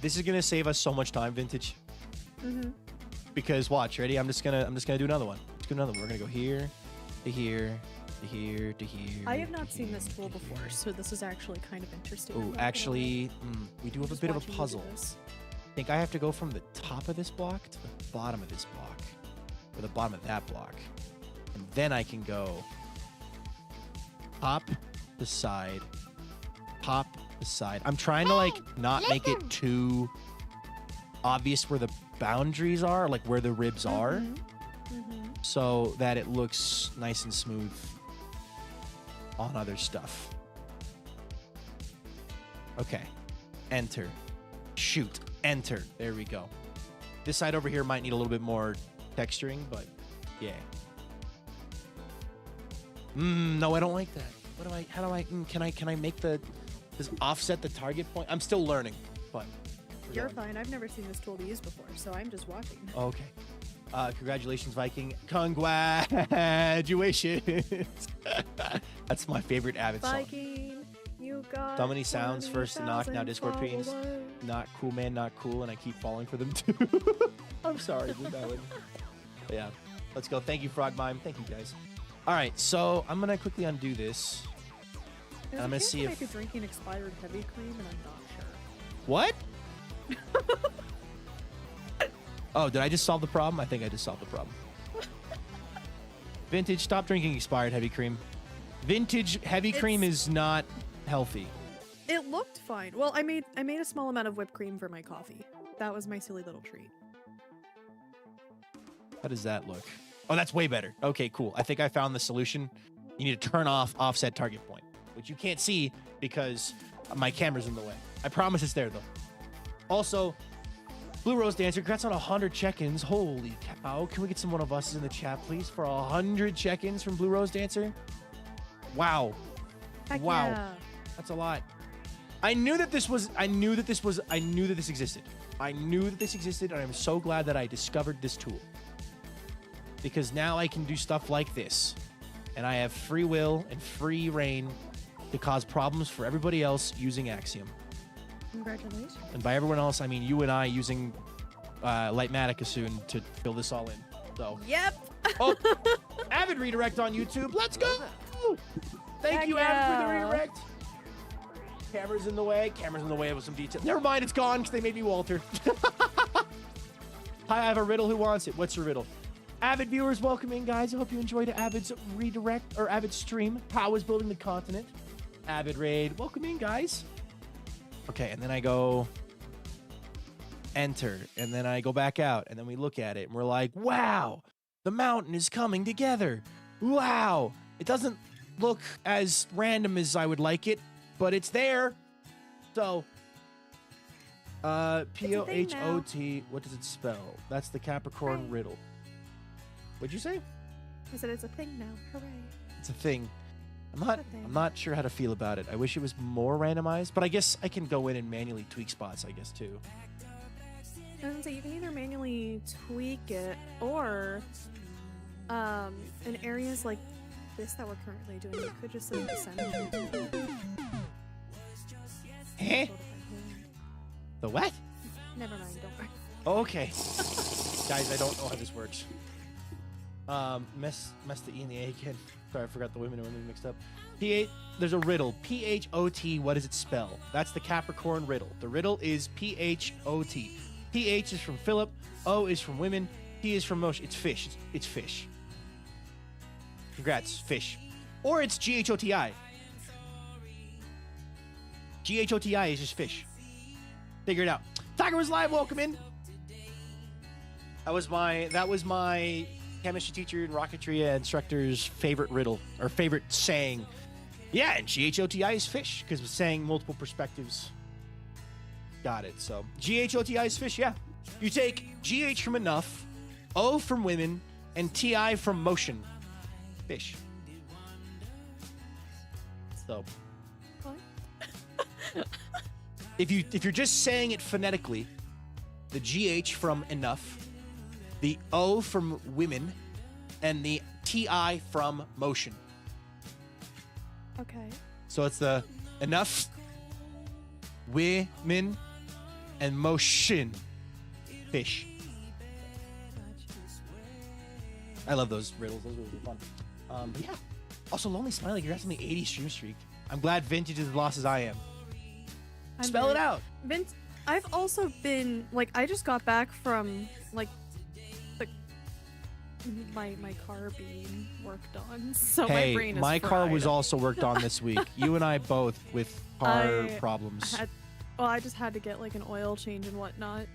this is gonna save us so much time, Vintage. Mm-hmm. Because watch, ready? I'm just gonna do another one. Let's do another one. We're gonna go here, to here, to here, to here. I have not seen this tool before, so this is actually kind of interesting. Oh, actually, we do have a bit of a puzzle. I think I have to go from the top of this block to the bottom of this block, or the bottom of that block, and then I can go top, the side, top, the side. I'm trying to like not make it too obvious where the boundaries are, like where the ribs are, Mm-hmm. so that it looks nice and smooth on other stuff. Okay. Enter. Shoot. Enter. There we go. This side over here might need a little bit more texturing, but yeah. No, I don't like that. What do I, how do I, can I make the, does offset the target point? I'm still learning, but. You're fine. I've never seen this tool be used before, so I'm just watching. Okay. Congratulations, Viking. Congratulations. That's my favorite Avid song. Viking, you got So many sounds first to knock, now Discord pings. Not cool, man, not cool, and I keep falling for them too. I'm sorry, dude, that one. But yeah, let's go. Thank you, Frog Mime. Thank you, guys. All right, so I'm gonna quickly undo this. And I'm gonna see if you're drinking expired heavy cream, and I'm not sure. what? Oh, did I just solve the problem? I think I just solved the problem. Vintage, stop drinking expired heavy cream. Vintage heavy cream is not healthy. It looked fine. Well, I made a small amount of whipped cream for my coffee. That was my silly little treat. How does that look? Oh, that's way better. Okay, cool. I think I found the solution. You need to turn off offset target point, which you can't see because my camera's in the way. I promise it's there, though. Also, Blue Rose Dancer, congrats on 100 check-ins. Holy cow. Can we get some one of us in the chat, please, for 100 check-ins from Blue Rose Dancer? Wow. Heck Wow. yeah. That's a lot. I knew that this existed. I knew that this existed, and I'm so glad that I discovered this tool. Because now I can do stuff like this. And I have free will and free reign to cause problems for everybody else using Axiom. Congratulations. And by everyone else, I mean you and I using Lightmatica soon to fill this all in. So. Yep. Oh, Avid redirect on YouTube. Let's go. Thank Heck you, yeah. Avid, for the redirect. Camera's in the way. Camera's in the way with some detail. Never mind, it's gone because they made me Walter. Hi, I have a riddle. Who wants it? What's your riddle? Avid viewers, welcome in, guys. I hope you enjoyed Avid's redirect or Avid stream. How is building the continent? Avid raid. Welcome in, guys. Okay, and then I go enter, and then I go back out, and then we look at it, and we're like, wow, the mountain is coming together. Wow. It doesn't look as random as I would like it, but it's there. So, P-O-H-O-T, what does it spell? That's the Capricorn riddle. What'd you say? I said it's a thing now. Hooray. It's a thing. I'm thing. not sure how to feel about it. I wish it was more randomized, but I guess I can go in and manually tweak spots, I guess, too. I was gonna say, you can either manually tweak it, or in areas like this that we're currently doing, you could just like send it. Eh? The what? Never mind, don't worry. Okay. Guys, I don't know how this works. Mess the E and the A again. Sorry, I forgot the women and women mixed up. P8, there's a riddle. P-H-O-T, what does it spell? That's the Capricorn riddle. The riddle is P-H-O-T. P-H is from Philip, O is from women, T is from motion. It's fish. It's fish. Congrats, fish. Or it's G-H-O-T-I. G-H-O-T-I is just fish. Figure it out. Tiger was live, welcome in. That was my chemistry teacher and rocketry instructor's favorite riddle, or favorite saying. Yeah, and G-H-O-T-I is fish, because it's saying multiple perspectives. Got it. So G-H-O-T-I is fish, yeah. You take G-H from enough, O from women, and T-I from motion. Fish. So What? if you're just saying it phonetically, the G-H from enough, the O from women, and the T-I from motion. Okay. So it's the enough, women, and motion. Fish. I love those riddles. Those are really fun. But yeah. Also, Lonely Smiley, you're on the 80 stream streak. I'm glad Vintage is as lost as I am. Spell it out. Vince, I've also been, like, I just got back from, like, my car being worked on, so my brain is my car fried. was also worked on this week. You and I both with car problems. I just had to get like an oil change and whatnot.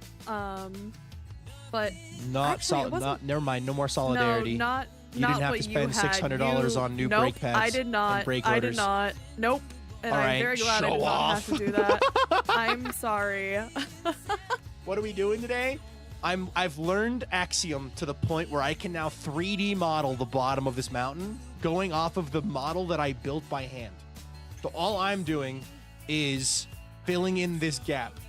but Not actually, it solid. wasn't- Not. Never mind. No more solidarity. No, not You not didn't have what to spend you had. $600 on new Nope, brake pads. I did not. And brake I loaders. did not. Nope. And All I'm right, very glad I show did not have to do that. I'm sorry. What are we doing today? I've learned Axiom to the point where I can now 3D model the bottom of this mountain going off of the model that I built by hand. So all I'm doing is filling in this gap.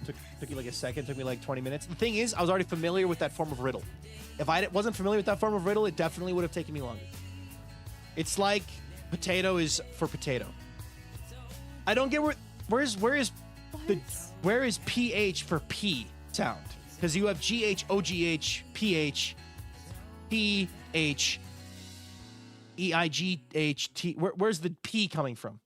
Took you like a second, took me like 20 minutes. The thing is, I was already familiar with that form of riddle. If I wasn't familiar with that form of riddle, it definitely would have taken me longer. It's like potato is for potato. I don't get where is PH for P sound? Because you have GH, OGH, PH, PH, EIGHT. Where's the P coming from?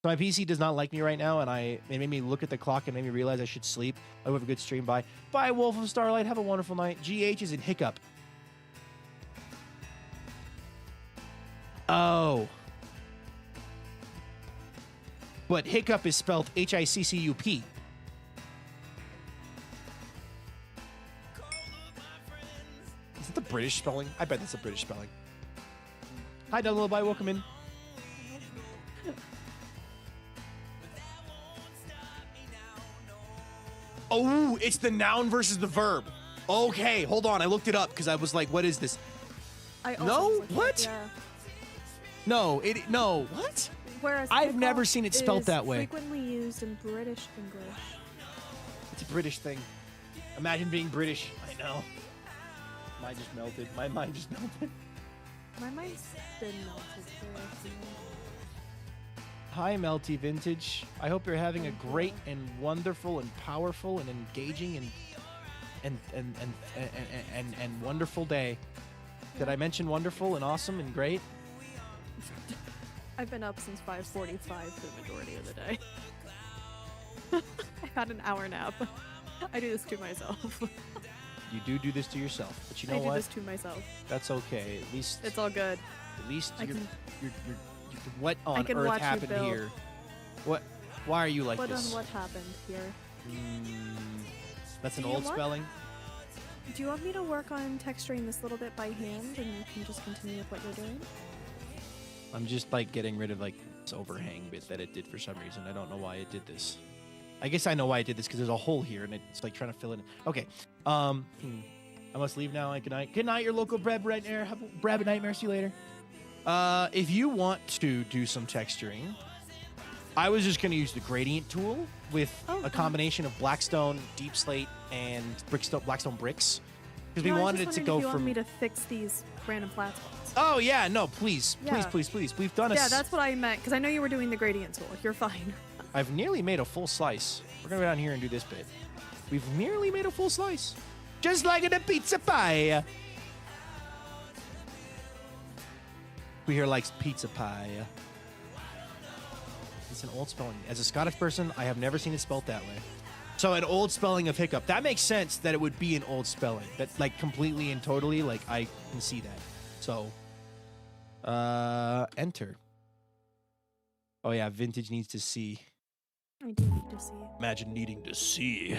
So my PC does not like me right now, and it made me look at the clock and made me realize I should sleep. I hope you have a good stream. Bye. Bye, Wolf of Starlight. Have a wonderful night. GH is in hiccup. Oh. But hiccup is spelled HICCUP. Is it the British spelling? I bet that's a British spelling. Hi, Lullaby. Welcome in. Oh, it's the noun versus the verb. Okay, hold on. I looked it up because I was like, what is this? I also No? was like, What? Yeah. No, what? Whereas I've hiccup never seen it spelt is that way. Frequently used in British English. It's a British thing. Imagine being British. I know. Mine just melted. My mind just melted. My mind's been melted for Hi, Melty Vintage. I hope you're having a great and wonderful and powerful and engaging and wonderful day. Did I mention wonderful and awesome and great? I've been up since 5:45 for the majority of the day. I had an hour nap. I do this to myself. You do this to yourself, but you know I do what? this to myself. That's okay. At least It's all good. you're what I on can earth watch you happened build. here? What? Why are you like What on this? what happened here? That's an Do you old want- spelling. Do you want me to work on texturing this little bit by hand and you can just continue with what you're doing? I'm just like getting rid of like this overhang bit that it did for some reason. I don't know why it did this. I guess I know why it did this because there's a hole here and it's like trying to fill it in. Okay. I must leave now. Good night. Good night, your local Brab Nightmare. Have a Brab Nightmare. See you later. If you want to do some texturing, I was just going to use the gradient tool with a combination of Blackstone, Deep Slate, and Blackstone bricks. Because we wanted it to go if you from... want me to fix these random flat spots. Oh, yeah. No, please. Yeah. Please. We've done a... Yeah, that's what I meant, because I know you were doing the gradient tool. You're fine. I've nearly made a full slice. We're going to go down here and do this bit. We've nearly made a full slice. Just like in a pizza pie. We here likes pizza pie. It's an old spelling. As a Scottish person, I have never seen it spelt that way. So an old spelling of hiccup. That makes sense that it would be an old spelling. That like completely and totally, like I can see that. So, enter. Oh yeah, Vintage needs to see. I do need to see it. Imagine needing to see.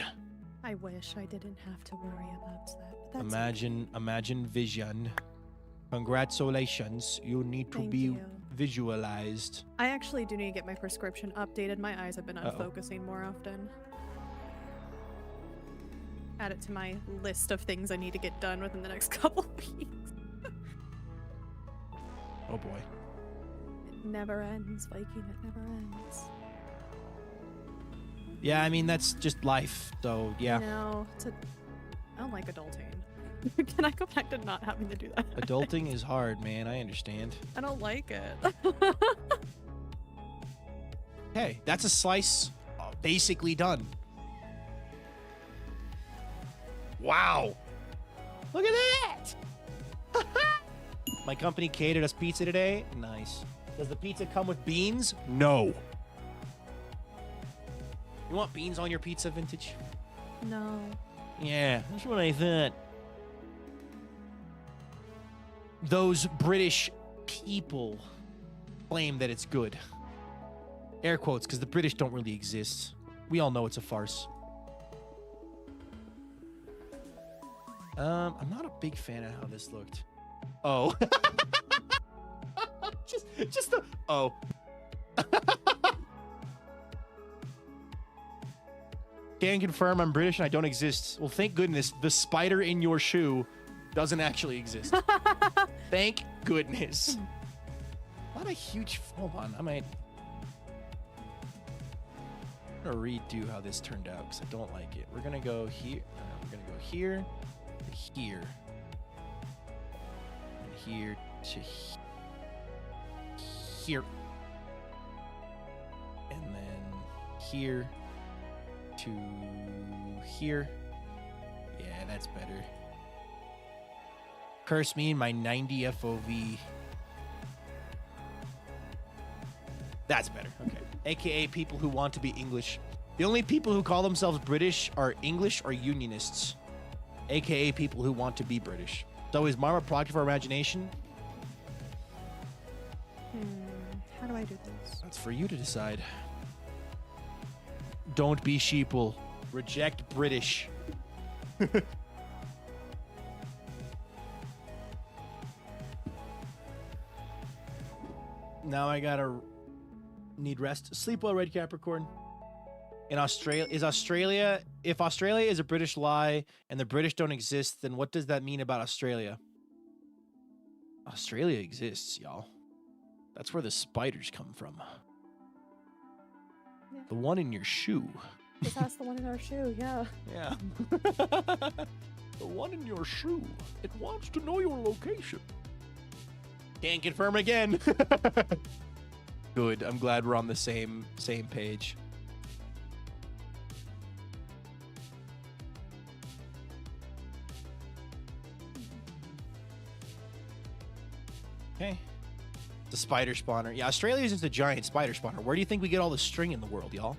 I wish I didn't have to worry about that. But that's Imagine vision. Congratulations, you need to Thank be you. visualized. I actually do need to get my prescription updated. My eyes have been Uh-oh. unfocusing more often. Add it to my list of things I need to get done within the next couple of weeks. Oh boy. It never ends, Viking. It never ends. Yeah, I mean that's just life. So yeah, No, I don't like adulting. Can I go back to not having to do that? adulting is hard, man. I understand. I don't like it. Hey, that's a slice basically done. Wow. Look at that. My company catered us pizza today. Nice. Does the pizza come with beans? No. You want beans on your pizza, Vintage? No. Yeah, that's what I thought. Those British people claim that it's good. Air quotes, because the British don't really exist. We all know it's a farce. I'm not a big fan of how this looked. Oh. just the, oh. Can confirm I'm British and I don't exist. Well, thank goodness the spider in your shoe doesn't actually exist. Thank goodness. Not a huge, hold on, I'm gonna redo how this turned out because I don't like it. We're gonna go here, we're gonna go here to here. And here to here. And then here to here. Yeah, that's better. Curse me in my 90 FOV. That's better. Okay. AKA people who want to be English. The only people who call themselves British are English or Unionists. AKA people who want to be British. So is Mara a product of our imagination? How do I do this? That's for you to decide. Don't be sheeple. Reject British. Now I gotta need rest. Sleep well, Red Capricorn. In Australia, if Australia is a British lie and the British don't exist, then what does that mean about Australia? Australia exists, y'all. That's where the spiders come from. Yeah. The one in your shoe. That's the one in our shoe, yeah. Yeah. The one in your shoe. It wants to know your location. Can't confirm again. Good. I'm glad we're on the same page. Okay. The spider spawner. Yeah, Australia is just a giant spider spawner. Where do you think we get all the string in the world, y'all?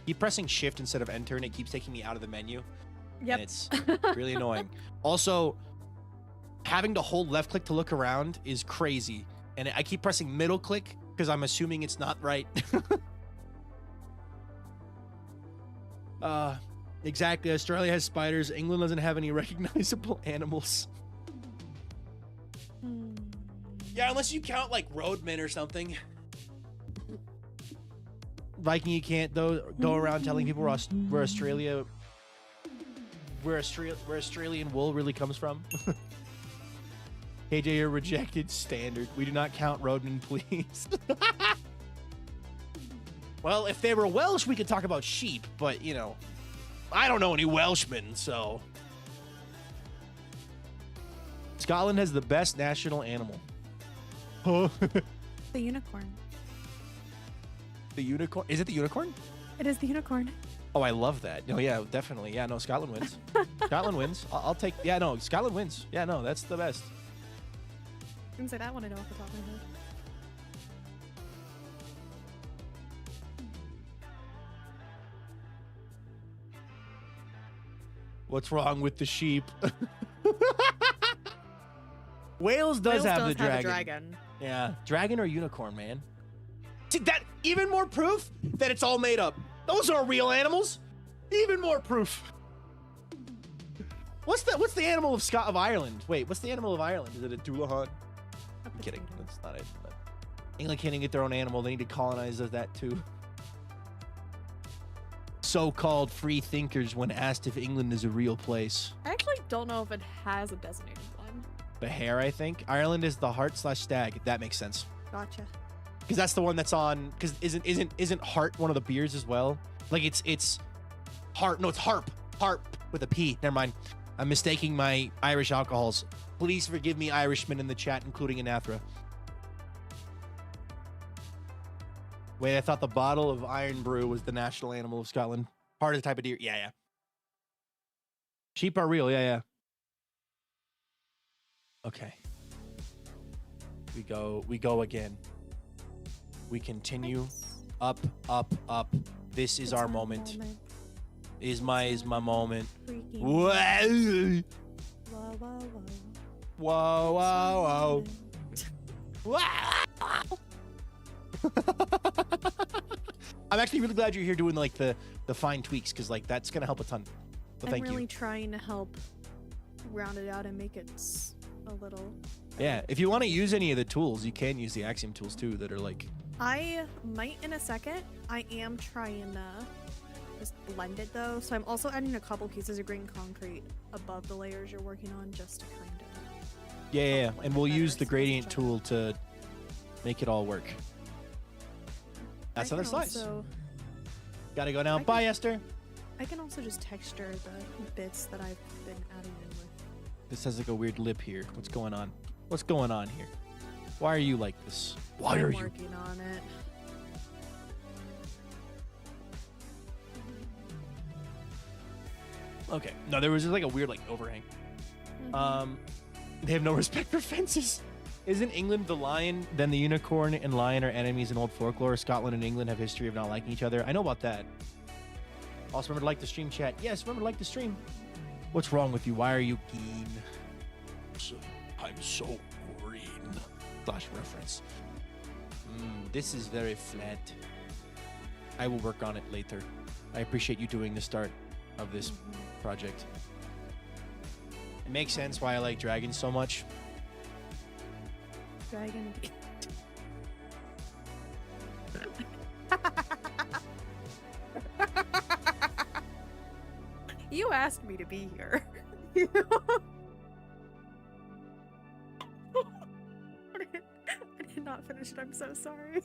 Keep pressing shift instead of enter and it keeps taking me out of the menu. Yep. And it's really annoying. Also, having to hold left click to look around is crazy. And I keep pressing middle click because I'm assuming it's not right. Exactly. Australia has spiders. England doesn't have any recognizable animals. Yeah, unless you count like roadmen or something. Viking, you can't though go around telling people where Australian wool really comes from. KJ, you're rejected. Standard. We do not count roadmen, please. Well, if they were Welsh, we could talk about sheep, but you know, I don't know any Welshmen, so. Scotland has the best national animal. The unicorn. The unicorn? Is it the unicorn? It is the unicorn. Oh, I love that. No, yeah, definitely. Yeah, no, Scotland wins. Scotland wins. I'll take. Yeah, no, Scotland wins. Yeah, no, that's the best. I can say that one I know off the top of my head. What's wrong with the sheep? Wales does have the dragon. a dragon. Yeah, dragon or unicorn, man. See that? Even more proof that it's all made up. Those are real animals. Even more proof. What's the animal of Ireland? Wait, what's the animal of Ireland? Is it a Doulahan? I'm kidding. That's not it. But England can't even get their own animal. They need to colonize that too. So-called free thinkers when asked if England is a real place. I actually don't know if it has a designated one. The hare, I think. Ireland is the hart/stag. That makes sense. Gotcha. Because that's the one that's on. Because isn't hart one of the beers as well? Like it's hart. No, it's harp. Harp with a P. Never mind. I'm mistaking my Irish alcohols. Please forgive me, Irishmen in the chat, including Anathra. Wait, I thought the bottle of Iron Brew was the national animal of Scotland. Part of the type of deer. Yeah, yeah. Sheep are real. Yeah, yeah. Okay. We go again. We continue. Up, up, up. This is our moment. Is my moment. Whoa. Whoa, whoa, whoa. Whoa, whoa, whoa. Wow. I'm actually really glad you're here doing like the fine tweaks because like that's gonna help a ton. So I'm thank really you. trying to help round it out and make it a little. Yeah, if you want to use any of the tools, you can use the Axiom tools too that are like. I might in a second. I am trying to just blend it though. So I'm also adding a couple pieces of green concrete above the layers you're working on just to kind of. Yeah, blend and it we'll better use the so gradient it's tool to make it all work. That's I how can the slice. also- Gotta go now. I Bye, can- Esther. I can also just texture the bits that I've been adding in with. This has like a weird lip here. What's going on? What's going on here? Why are you like this? Why I'm are you? working on it. Okay. No, there was just like a weird like overhang. They have no respect for fences. Isn't England the lion, then the unicorn and lion are enemies in old folklore? Scotland and England have history of not liking each other. I know about that. Also remember to like the stream, chat. Yes, remember to like the stream. What's wrong with you? Why are you green? I'm so green. Flash reference. This is very flat. I will work on it later. I appreciate you doing the start of this project. It makes sense why I like dragons so much. Dragon. You asked me to be here. I did not finish it. I'm so sorry.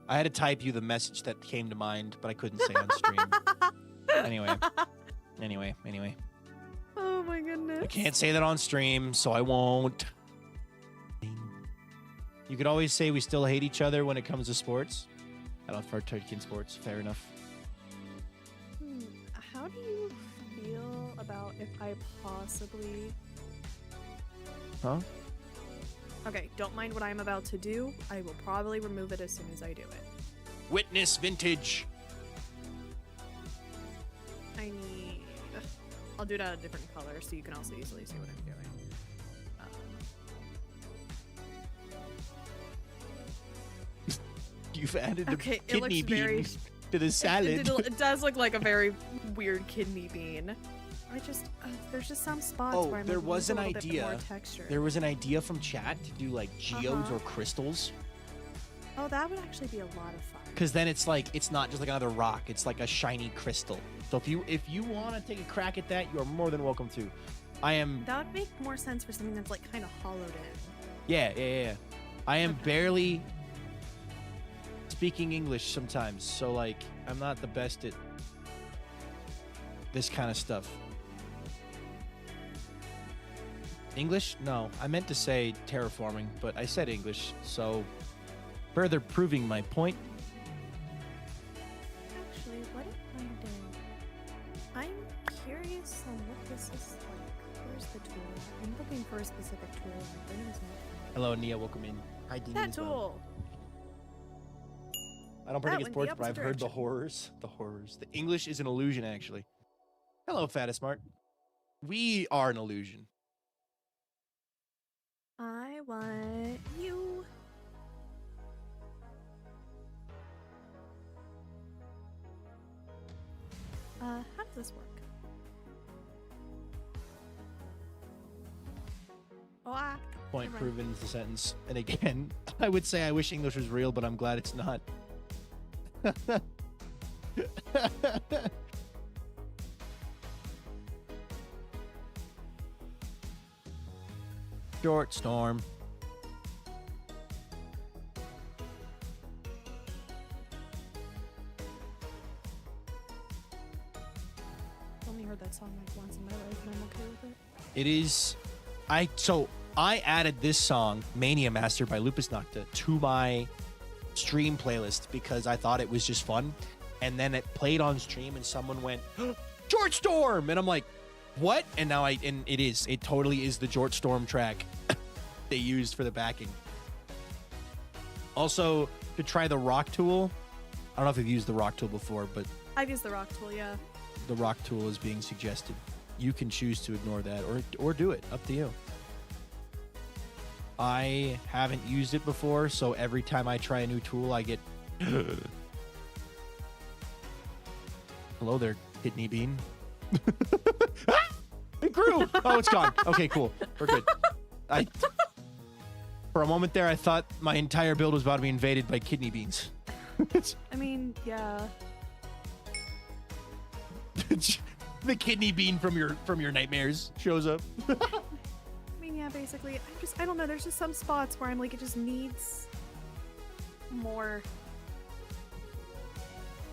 I had to type you the message that came to mind, but I couldn't say on stream. Anyway. Oh my goodness. I can't say that on stream, so I won't. You could always say we still hate each other when it comes to sports. I love Turkian sports. Fair enough. How do you feel about if I possibly... Huh? Okay, don't mind what I'm about to do. I will probably remove it as soon as I do it. Witness vintage. I need... I'll do it at a different color so you can also easily see what I'm doing. You've added Okay, a it looks kidney bean very... to the salad. It does look like a very weird kidney bean. I just... there's just some spots Oh, where I'm there like, was need an a little bit idea. more texture. There was an idea from chat to do like geodes or crystals. Oh, that would actually be a lot of fun. Because then it's like, it's not just like another rock. It's like a shiny crystal. So if you want to take a crack at that, you are more than welcome to. I am... That would make more sense for something that's like kind of hollowed in. Yeah. I am barely speaking English sometimes. So like, I'm not the best at this kind of stuff. English? No, I meant to say terraforming, but I said English. So further proving my point. Actually, what if I did? I'm curious on what this is like. Where's the tool? I'm looking for a specific tool. My brain is not. Hello, Nia. Welcome in. Hi, Dean. That as well. tool. I don't That predict went the sports, but I've opposite heard the direction. horrors. The horrors. The English is an illusion, actually. Hello, Fattest Smart. We are an illusion. I want you. How does this work? Oh, Point never mind. proven is the sentence. And again, I would say I wish English was real, but I'm glad it's not. Short storm. I've only heard that song like once in my life, and I'm okay with it. It is. I added this song, Mania Master by Lupus Nocta, to my stream playlist because I thought it was just fun. And then it played on stream and someone went, George Storm! And I'm like, what? And now it totally is the George Storm track they used for the backing. Also, to try the rock tool. I don't know if you've used the rock tool before, but I've used the rock tool, yeah. the rock tool is being suggested. You can choose to ignore that or do it. Up to you. I haven't used it before, so every time I try a new tool, I get... Hello there, kidney bean. Ah! It grew! Oh, it's gone. Okay, cool. We're good. For a moment there, I thought my entire build was about to be invaded by kidney beans. I mean, yeah. The kidney bean from your nightmares shows up. I mean, yeah, basically. I don't know. There's just some spots where I'm like, it just needs more.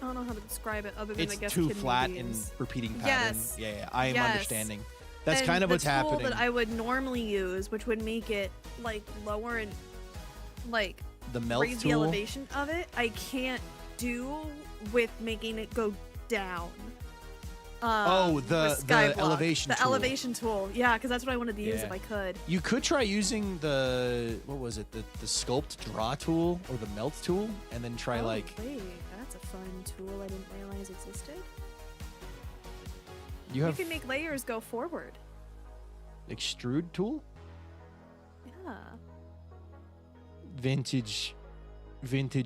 I don't know how to describe it other than, I guess, It's too kidney flat beans. and repeating pattern. Yes. Yeah, I am Yes. understanding. That's And kind of what's happening. The tool that I would normally use, which would make it like lower and like The melt raise the tool. elevation of it, I can't do with making it go down. Oh, with the Skyblock. elevation The tool. elevation tool. Yeah, because that's what I wanted to use Yeah. if I could. You could try using the, what was it, the sculpt draw tool or the melt tool, and then try Oh, like, wait, that's a fun tool I didn't realize existed. you You have can make layers go forward. extrude tool? Yeah. Vintage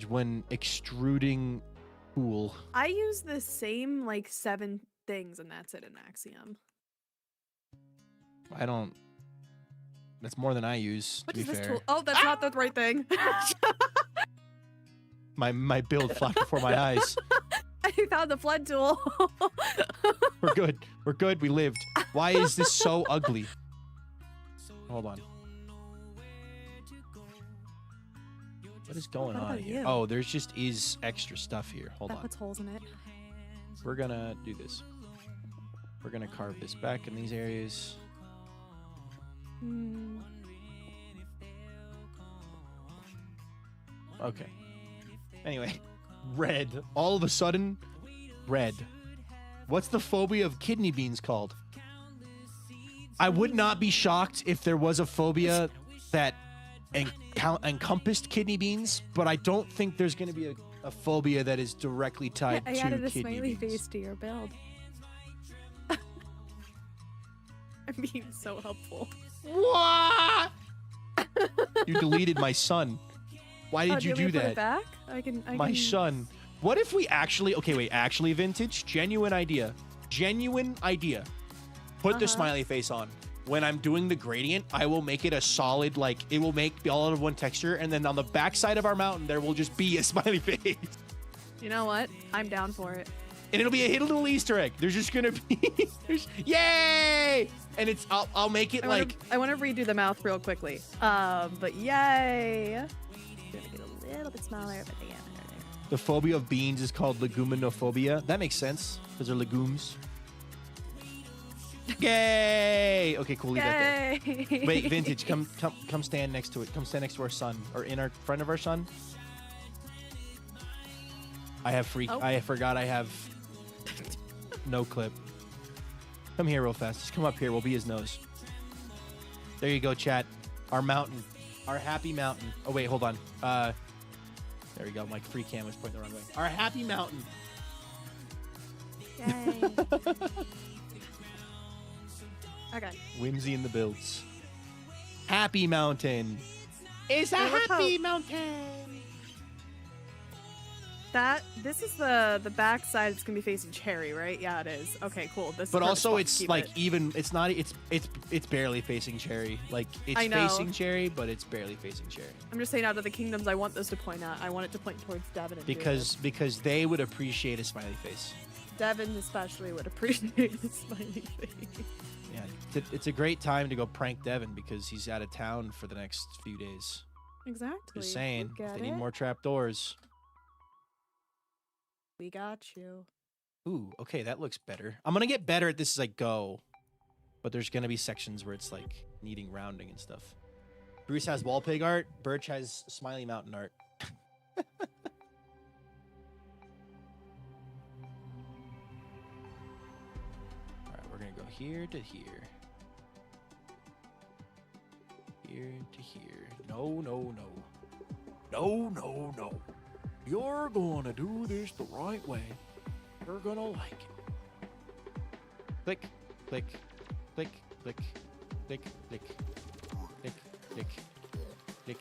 when extruding tool. I use the same like 7 things and that's it in Axiom. That's more than I use, What to is be this fair. tool? Oh, that's not the right thing. My build flashed before my eyes. I found the flood tool. We're good. We're good. We lived. Why is this so ugly? Hold on. What is going What on about here? you? Oh, there's just is extra stuff here. Hold That on. puts holes in it. We're gonna do this. We're gonna carve this back in these areas. Hmm. Okay. Anyway, red. All of a sudden, red. What's the phobia of kidney beans called? I would not be shocked if there was a phobia that encompassed kidney beans, but I don't think there's going to be a phobia that is directly tied I to added a kidney smiley beans. face to your build. I'm being so helpful. What? You deleted my son. Why did do you want me do to put that? it back? I can. My son. What if we actually... Okay, wait. Actually, Vintage? Genuine idea. Genuine idea. Put the smiley face on. When I'm doing the gradient, I will make it a solid, like, it will make all of one texture, and then on the backside of our mountain, there will just be a smiley face. You know what? I'm down for it. And it'll be a hidden little Easter egg. There's just gonna be... Yay! And it's... I'll make it, I want to redo the mouth real quickly. But yay! Gonna get a little bit smaller at the end. The phobia of beans is called leguminophobia. That makes sense, because they're legumes. Yay! Okay, cool. Leave that there. Yay! Wait, Vintage, come stand next to it. Come stand next to our son, or in our front of our son. I forgot I have no clip. Come here real fast. Just come up here. We'll be his nose. There you go, chat. Our mountain. Our happy mountain. Oh, wait, hold on. There we go. My free cam was pointing the wrong way. Our happy mountain. Yay! Okay. Whimsy in the builds. Happy mountain. It's a I love happy how- mountain. This is the back side. It's gonna be facing Cherry, right? Yeah, it is. Okay, cool. This. But is also, perfect. it's Keep like it. even. It's not. It's barely facing Cherry. Like it's I know. facing Cherry, but it's barely facing Cherry. I'm just saying, out of the kingdoms, I want this to point at. I want it to point towards Devon. And Because they would appreciate a smiley face. Judith. Devon especially would appreciate the smiley face. Yeah, it's a great time to go prank Devin because he's out of town for the next few days. Exactly. Just saying, You if get they need it? more trapdoors. We got you. Ooh, okay, that looks better. I'm gonna get better at this as I go, but there's gonna be sections where it's like needing rounding and stuff. Bruce has wall pig art. Birch has smiley mountain art. All right, we're gonna go here to here. Here to here. No, no, no. No, no, no. You're gonna do this the right way. You're gonna like it. Click, click, click, click, click, click, click, click, click,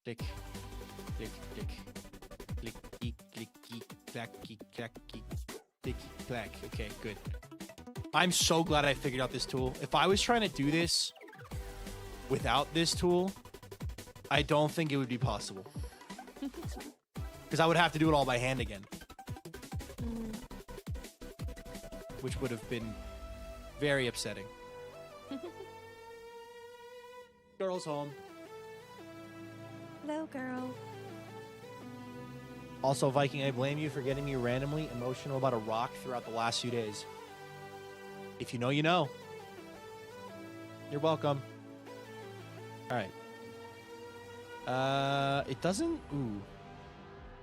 click, click, click, click, click, click, clack, clack, click, clack. Okay, good. I'm so glad I figured out this tool. If I was trying to do this without this tool, I don't think it would be possible. Because I would have to do it all by hand again. Which would have been very upsetting. Girl's home. Hello, girl. Also, Viking, I blame you for getting me randomly emotional about a rock throughout the last few days. If you know, you know. You're welcome. All right. It doesn't... Ooh.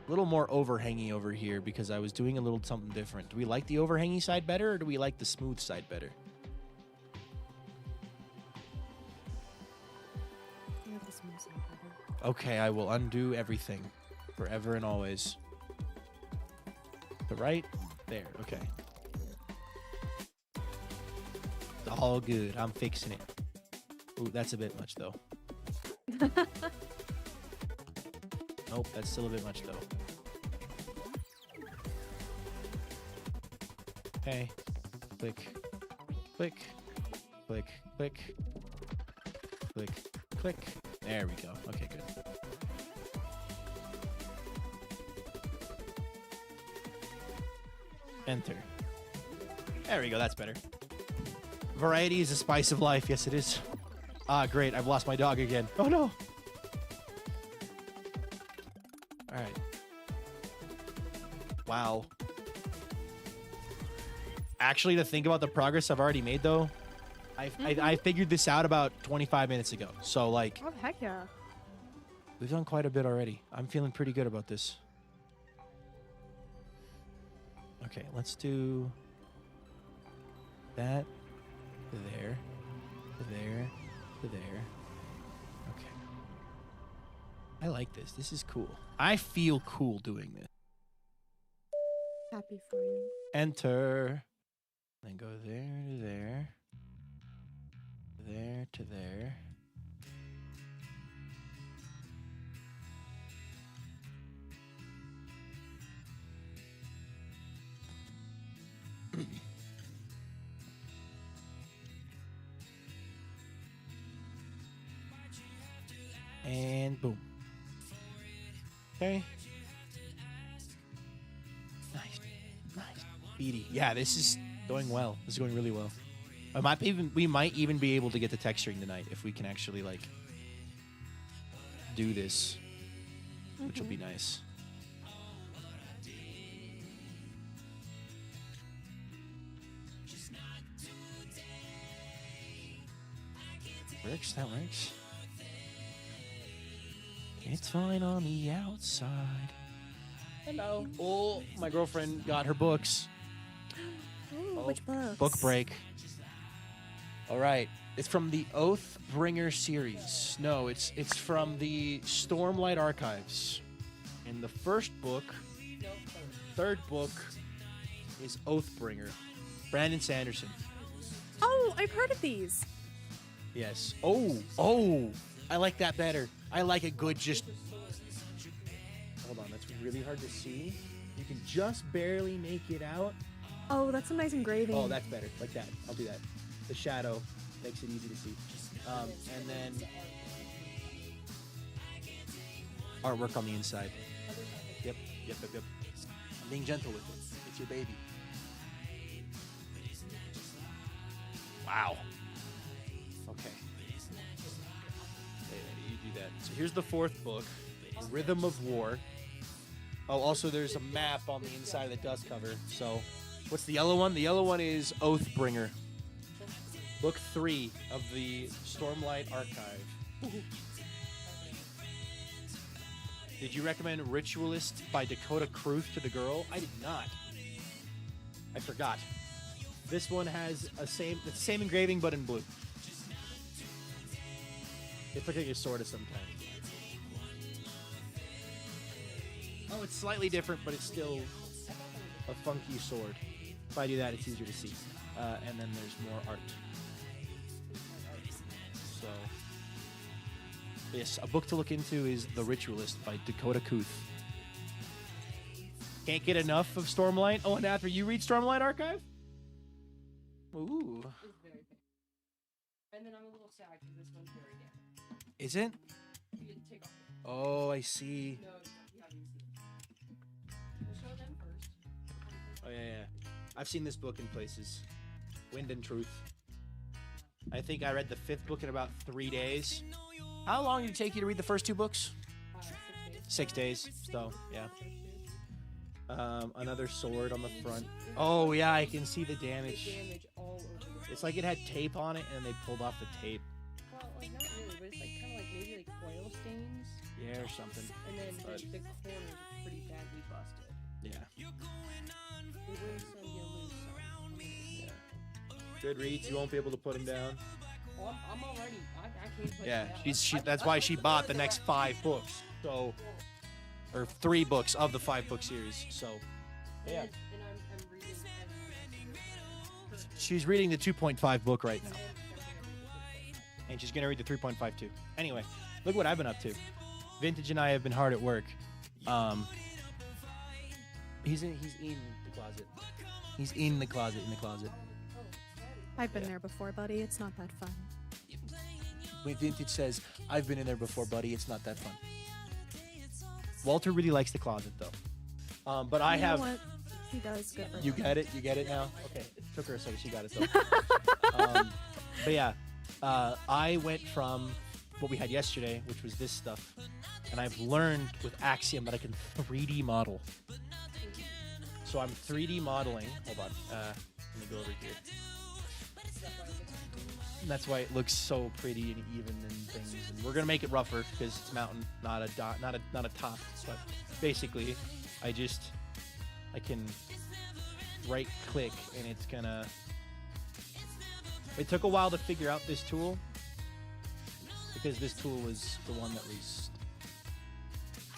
A little more overhangy over here because I was doing a little something different. Do we like the overhangy side better or do we like the smooth side better? Yeah, this one's better. Okay, I will undo everything. Forever and always. The right? There, okay. It's all good. I'm fixing it. Ooh, that's a bit much, though. Nope, that's still a bit much, though. Okay. Click. Click. Click. Click. Click. Click. There we go. Okay, good. Enter. There we go. That's better. Variety is the spice of life. Yes, it is. Ah, great. I've lost my dog again. Oh, no. All right. Wow. Actually, to think about the progress I've already made, though, I figured this out about 25 minutes ago. So, like, Oh, heck yeah. we've done quite a bit already. I'm feeling pretty good about this. Okay, let's do that to there, to there, to there. Okay. I like this. This is cool. I feel cool doing this. Happy for you. Enter. Then go there to there. There to there. And boom. Okay. Nice. Nice. Beady. Yeah, this is going well. This is going really well. We might even be able to get the texturing tonight if we can actually, like, do this. Which will be nice. Works, that works. It's fine on the outside. Hello. Oh, my girlfriend got her books. Ooh, which books? Book break. All right. It's from the Oathbringer series. No, it's from the Stormlight Archives. And the first book, third book, is Oathbringer. Brandon Sanderson. Oh, I've heard of these. Yes. Oh, I like that better. I like a good just... Hold on, that's really hard to see. You can just barely make it out. Oh, that's some nice engraving. Oh, that's better. Like that. I'll do that. The shadow makes it easy to see. And then artwork on the inside. Yep. I'm being gentle with it. It's your baby. Wow. Okay. You do that. So here's the fourth book, Rhythm of War. Oh, also there's a map on the inside of the dust cover. So, what's the yellow one? The yellow one is Oathbringer. Book 3 of the Stormlight Archive. Did you recommend Ritualist by Dakota Kruth to the girl? I did not. I forgot. This one has the same engraving, but in blue. It's like a sword of some kind. Oh, it's slightly different, but it's still a funky sword. If I do that, it's easier to see. And then there's more art. So, Yes, a book to look into is The Ritualist by Dakota Kuth. Can't get enough of Stormlight. Oh, and after you read Stormlight Archive? Ooh. It's very big. And then I'm a little sad because this one's very damaged. Is it? You didn't take off. Oh, I see. No, you haven't seen. We'll show them first. Oh, yeah. I've seen this book in places. Wind and Truth. I think I read the 5th book in about 3 days. How long did it take you to read the first 2 books? 6 days. So, yeah. Another sword on the front. Oh, yeah, I can see the damage. Damage all over the It's like it had tape on it, and they pulled off the tape. Well, like, not really, but it's like kind of like maybe like oil stains. Yeah, or something. And then But- the corners are pretty badly busted. Yeah. We win some, you lose some. Yeah. Good reads. You won't be able to put them down. Oh, I'm already. I can't put Yeah, it down. that's why she bought the next 5 books. So, or 3 books of the 5-book series. So, yeah. And I'm reading. She's reading the 2.5 book right now, and she's gonna read the 3.52. Anyway, look what I've been up to. Vintage and I have been hard at work. He's in the closet. He's in the closet. I've been there before, buddy. It's not that fun. When Vintage says, "I've been in there before, buddy. It's not that fun." Walter really likes the closet, though. But I You know have. what? He does good for You him. get it? You get it now? Okay. It took her a second. She got it, though. But yeah, I went from what we had yesterday, which was this stuff, and I've learned with Axiom that I can 3D model. So I'm 3D modeling. Hold on. Let me go over here. And that's why it looks so pretty and even and things. And we're gonna make it rougher because it's mountain, not a dot, not a top. But basically, I can right click and it's gonna. It took a while to figure out this tool because this tool was the one that was.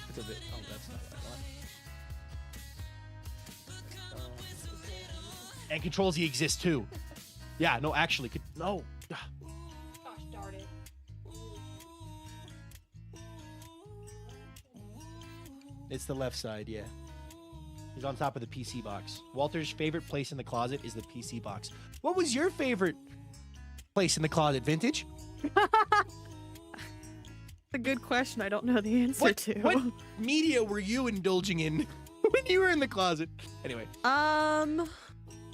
It's a bit. Oh, that's not what I want. And Control Z exists too. Yeah, no, actually, no. Gosh darn it. It's the left side, yeah. He's on top of the PC box. Walter's favorite place in the closet is the PC box. What was your favorite place in the closet, Vintage? A good question. I don't know the answer to. What media were you indulging in when you were in the closet? Anyway,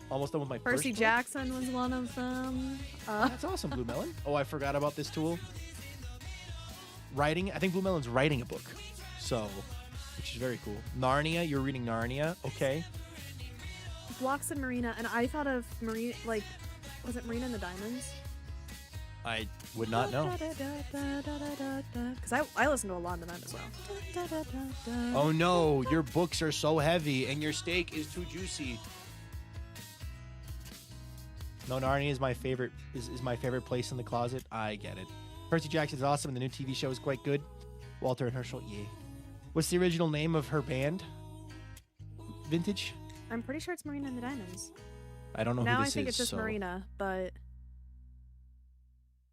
almost done with my Percy first book. Jackson was one of them. That's awesome, Blue Melon. Oh, I forgot about this tool. Writing. I think Blue Melon's writing a book. So, which is very cool. Narnia. You're reading Narnia. Okay. Blocks and Marina, and I thought of Marina, like, was it Marina and the Diamonds? I would not know. Because I listen to a lot of that as well. Oh no, your books are so heavy and your steak is too juicy. No, Narnia is my favorite is my favorite place in the closet. I get it. Percy Jackson's awesome and the new TV show is quite good. Walter and Herschel, yeah. What's the original name of her band? Vintage? I'm pretty sure it's Marina and the Diamonds. I don't know Now who I this think is. it's just so Marina, but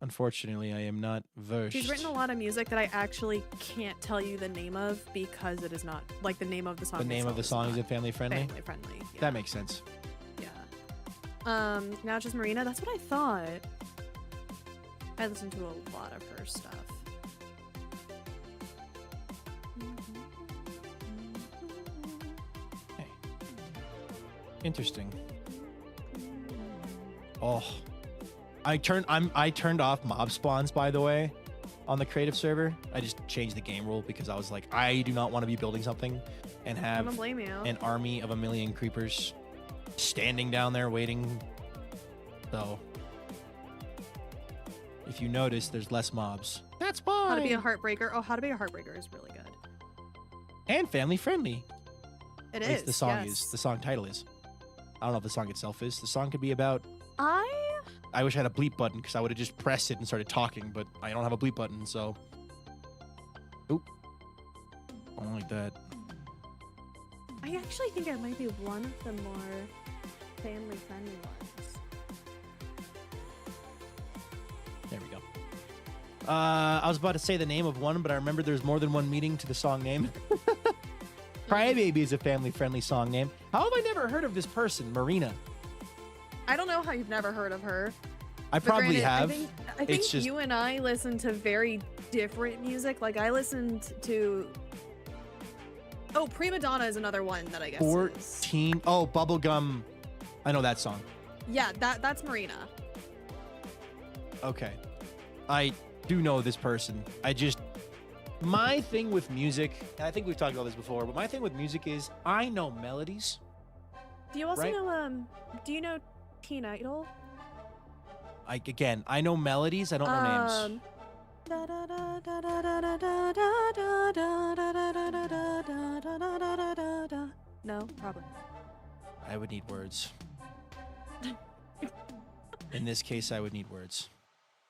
unfortunately, I am not versed. she's written a lot of music that I actually can't tell you the name of because it is not, like, the name of the song. The name of the itself song is isn't family friendly? family friendly. Yeah. That makes sense. Yeah. Now it's just Marina. That's what I thought. I listen to a lot of her stuff. Hey. Interesting. Oh. I turned off mob spawns, by the way, on the creative server. I just changed the game rule because I was like, I do not want to be building something and I have don't blame you. an army of 1,000,000 creepers standing down there waiting. So, if you notice, there's less mobs. That's fine. How to Be a Heartbreaker. Oh, How to Be a Heartbreaker is really good. And family friendly. It At least is. the song yes. is. The song title is. I don't know if the song itself is. The song could be about. I wish I had a bleep button because I would have just pressed it and started talking, but I don't have a bleep button, so. Oop. I don't like that. I actually think it might be one of the more family-friendly ones. There we go. I was about to say the name of one, but I remember there's more than one meaning to the song name. Crybaby is a family-friendly song name. How have I never heard of this person, Marina? I don't know how you've never heard of her. I But probably granted, have. I think It's just- you and I listen to very different music. Like I listened to. Oh, Prima Donna is another one that I guess. Is. 14. Oh, Bubblegum. I know that song. Yeah, that's Marina. Okay. I do know this person. My thing with music, and I think we've talked about this before, but my thing with music is I know melodies. Do you also Right. know Do you know Teen Idol? I know melodies. I don't know names. No, probably. I would need words. In this case, I would need words.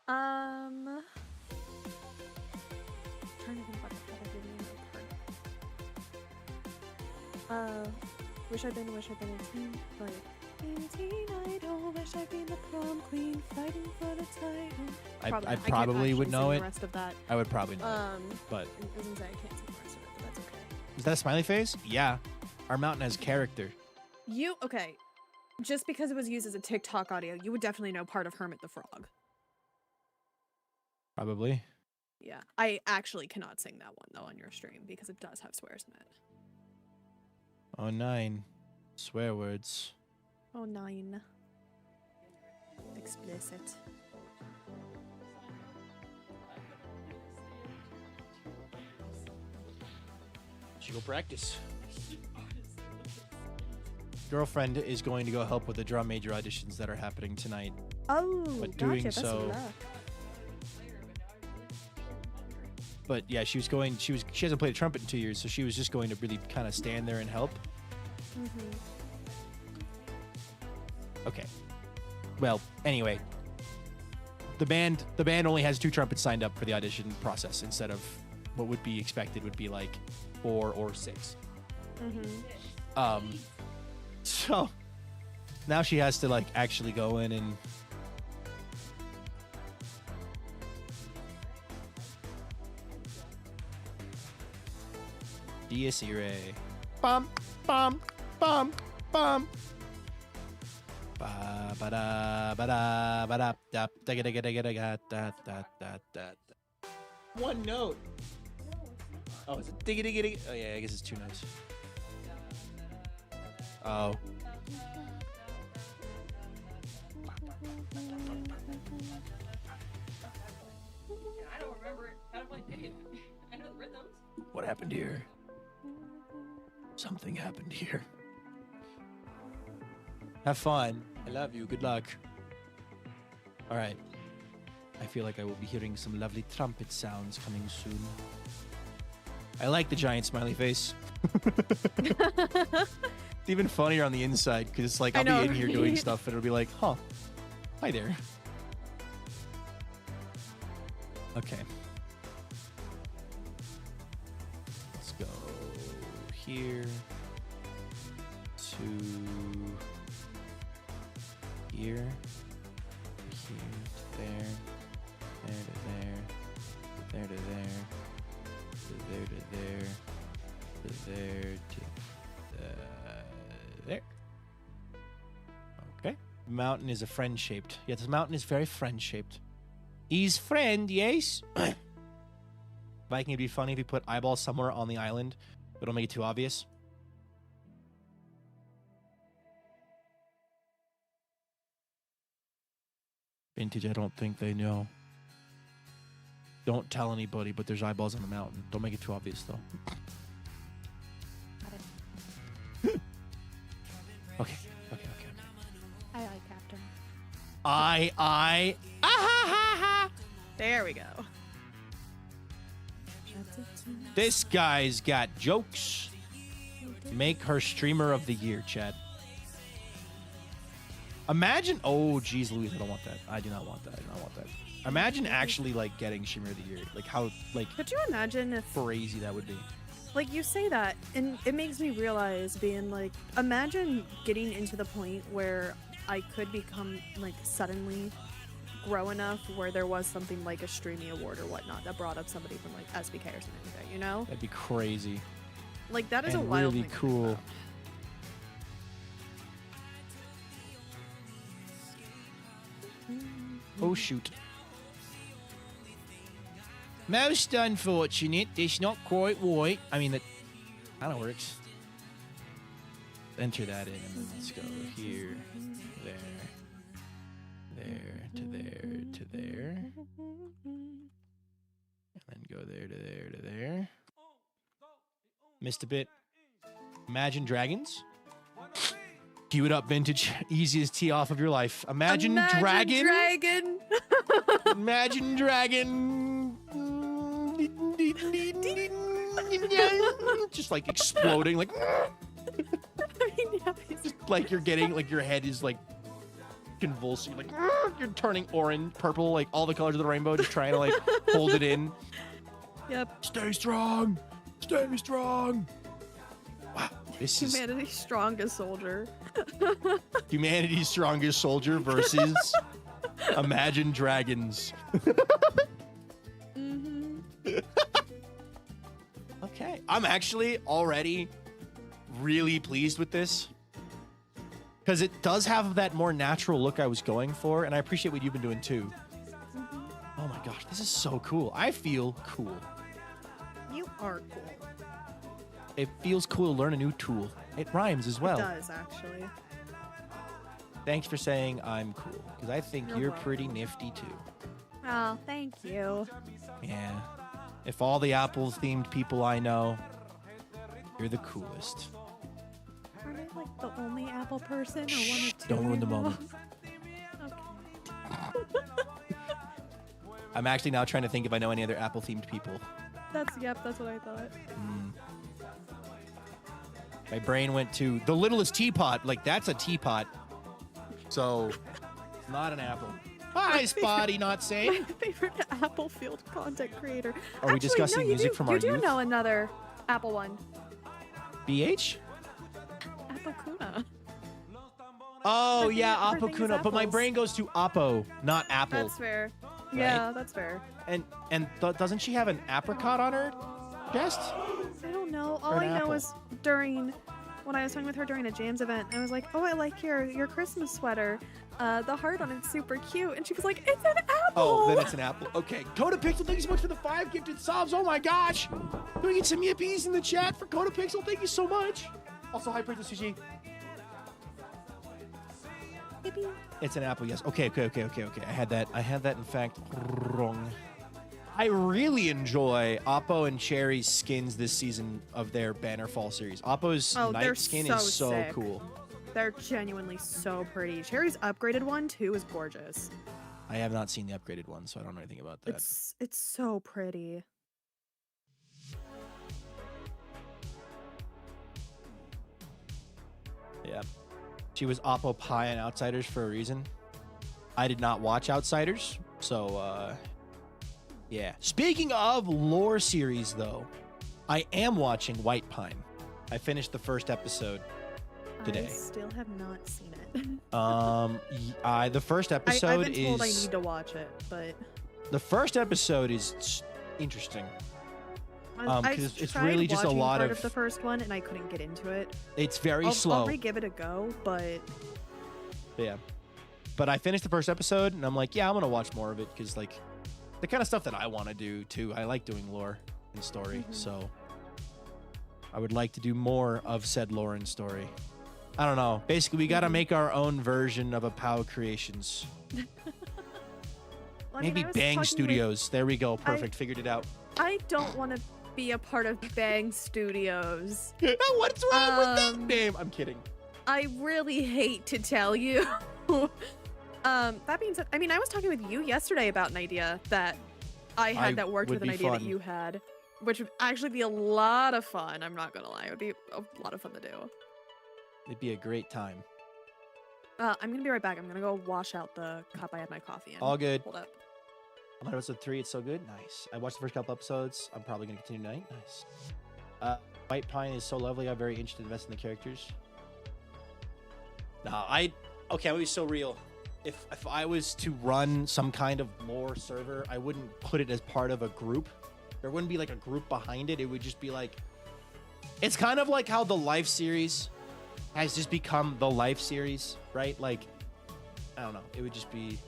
Trying to think what the heck I did name of her. Wish I'd been a teen, like teen idol. Wish I'd been the prom queen, fighting for the title. I can't probably would actually know sing it. The rest of that. I would probably know it. But I was gonna say I can't sing the rest of it, but that's okay. is that a smiley face? Yeah. Our mountain has character. Okay. Just because it was used as a TikTok audio, you would definitely know part of Hermit the Frog. Probably. Yeah. I actually cannot sing that one though on your stream because it does have swears in it. Oh, 9. Swear words. Oh, 9. Explicit. She go practice. Girlfriend is going to go help with the drum major auditions that are happening tonight. Oh, But gotcha. doing Best of so- luck. But yeah, she hasn't played a trumpet in 2 years, so she was just going to really kind of stand there and help. Mhm. Okay. Well, anyway, the band only has 2 trumpets signed up for the audition process instead of what would be expected would be like 4 or 6. Mhm. So now she has to like actually go in and Dies Irae. Bum bum bum bum. Ba ba da ba da ba da da da da da da da da da da da. One note. Oh, is it diggy diggy diggy? Oh yeah, I guess it's 2 notes. Oh. I don't remember how to play Pig. I know the rhythms. What happened here? Something happened here. Have fun. I love you. Good luck. All right. I feel like I will be hearing some lovely trumpet sounds coming soon. I like the giant smiley face. It's even funnier on the inside because it's like I I'll know, be in here doing right? stuff and it'll be like, huh, hi there. Okay. Let's go here to here, here to there, there to there, there to there, to there to there, to there to there. Okay. Mountain is a friend shaped. Yeah, this mountain is very friend shaped. He's friend, yes. Viking, it'd be funny if you put eyeballs somewhere on the island, but it'll make it too obvious. Vintage, I don't think they know. Don't tell anybody, but there's eyeballs on the mountain. Don't make it too obvious, though. Okay. I like Captain. Ah ha ha ha! There we go. This guy's got jokes. Make her streamer of the year, Chad. Imagine, oh geez Louise, I don't want that. I do not want that. I do not want that. Imagine actually like getting streamer of the year. Like how like Could you imagine if, crazy that would be. like, you say that, and it makes me realize, being like, imagine getting into the point where I could become, like, suddenly grow enough where there was something like a Streamy Award or whatnot that brought up somebody from like SBK or something like that, you know? That'd be crazy. Like that is And a wild really thing to think cool. about. Oh shoot. Most unfortunate, it's not quite white. I mean, that kind of works. Enter that in, and then let's go here, there, to there, to there. And then go there, to there, to there. Missed a bit. Imagine Dragons. Cue it up, vintage. Easiest tee off of your life. Imagine Dragon. Dragon. Imagine Dragon. Just like exploding, like I mean, yeah, just like you're getting, like your head is like convulsing, like you're turning orange, purple, like all the colors of the rainbow, just trying to like hold it in. Yep. Stay strong. Stay strong. Wow, this is Humanity's strongest soldier. humanity's strongest soldier versus Imagine Dragons. Okay, I'm actually already really pleased with this because it does have that more natural look I was going for, and I appreciate what you've been doing too. Oh my gosh, this is so cool. I feel cool. You are cool. It feels cool to learn a new tool. It rhymes as well. It does, actually. Thanks for saying I'm cool, because I think You're you're welcome. pretty nifty too. Oh, thank you. Yeah. If all the Apple-themed people I know, you're the coolest. Are I like the only Apple person or one or two? Don't ruin the you know? moment. Okay. I'm actually now trying to think if I know any other Apple-themed people. That's what I thought. My brain went to the littlest teapot. Like, that's a teapot. So, not an apple. Hi, Spotty, not My safe. favorite Apple Field content creator. Are we discussing no, you music do, from you our do youth? know another Apple one. BH? Apple Kuna. Oh, Her yeah, thing- her Oppo thing is Kuno. But my apples. brain goes to Oppo, not Apple. That's fair. Yeah, that's fair. And doesn't she have an apricot on her chest? I don't know. All Or an I know apple. is when I was talking with her during a Jams event, I was like, "Oh, I like your Christmas sweater. The heart on it's super cute." And she was like, "It's an apple." Oh, then it's an apple. Okay. Coda Pixel, thank you so much for the 5 gifted subs. Oh my gosh. Can we get some yippies in the chat for Coda Pixel? Thank you so much. Also, hi, Princess Sushi. Yippee. It's an apple, yes. Okay. I had that, in fact, wrong. I really enjoy Oppo and Cherry's skins this season of their Bannerfall series. Oppo's Oh, they're night skin so is so sick. cool. They're genuinely so pretty. Cherry's upgraded one too is gorgeous. I have not seen the upgraded one, so I don't know anything about that. It's so pretty. Yeah. She was Oppo Pi and Outsiders for a reason. I did not watch Outsiders, so yeah. Speaking of lore series though, I am watching White Pine. I finished the first episode today. I still have not seen it. The first episode I've been told I is need to watch it, but the first episode is interesting. I 'cause it's tried really just a watching lot part of- the first one, and I couldn't get into it. It's very I'll slow. re-give it a go, but Yeah. But I finished the first episode and I'm like, yeah, I'm going to watch more of it because, like, the kind of stuff that I want to do, too. I like doing lore and story. So I would like to do more of said lore and story. I don't know. Basically, we got to make our own version of a POW Creations. Well, I mean, Maybe I was Bang talking with- Studios. There we go. Perfect. Figured it out. I don't want to be a part of Bang Studios. What's wrong with that Um, name? I'm kidding. I really hate to tell you. That being said, I mean, I was talking with you yesterday about an idea that I had that worked would with an be idea that fun. you had, which would actually be a lot of fun. I'm not gonna lie, it would be a lot of fun to do. It'd be a great time. I'm gonna be right back. I'm gonna go wash out the cup I had my coffee in. All good. Hold up. I'm on episode 3. It's so good. Nice. I watched the first couple episodes. I'm probably going to continue tonight. Nice. White Pine is so lovely. I'm very interested in investing in the characters. Okay, I'm going to be so real. if I was to run some kind of lore server, I wouldn't put it as part of a group. There wouldn't be like a group behind it. It would just be like, it's kind of like how the Life series has just become the Life series, right? Like, I don't know. It would just be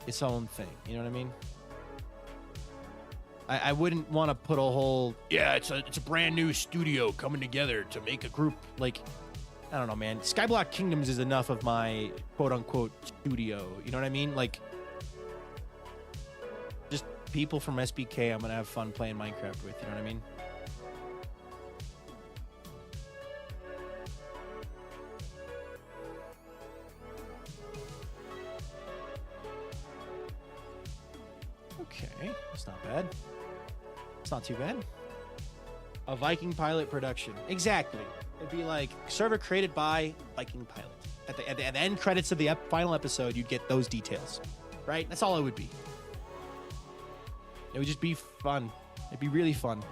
its own thing. You know what I mean? I wouldn't want to put a whole, yeah, it's a brand new studio coming together to make a group. Like, I don't know, man. Skyblock Kingdoms is enough of my quote-unquote studio. You know what I mean? Like, just people from SBK I'm going to have fun playing Minecraft with. You know what I mean? Okay, that's not bad. It's not too bad. A VikingPilot production. Exactly. It'd be like server created by VikingPilot. At the end credits of the final episode, you'd get those details, right? That's all it would be. It would just be fun. It'd be really fun.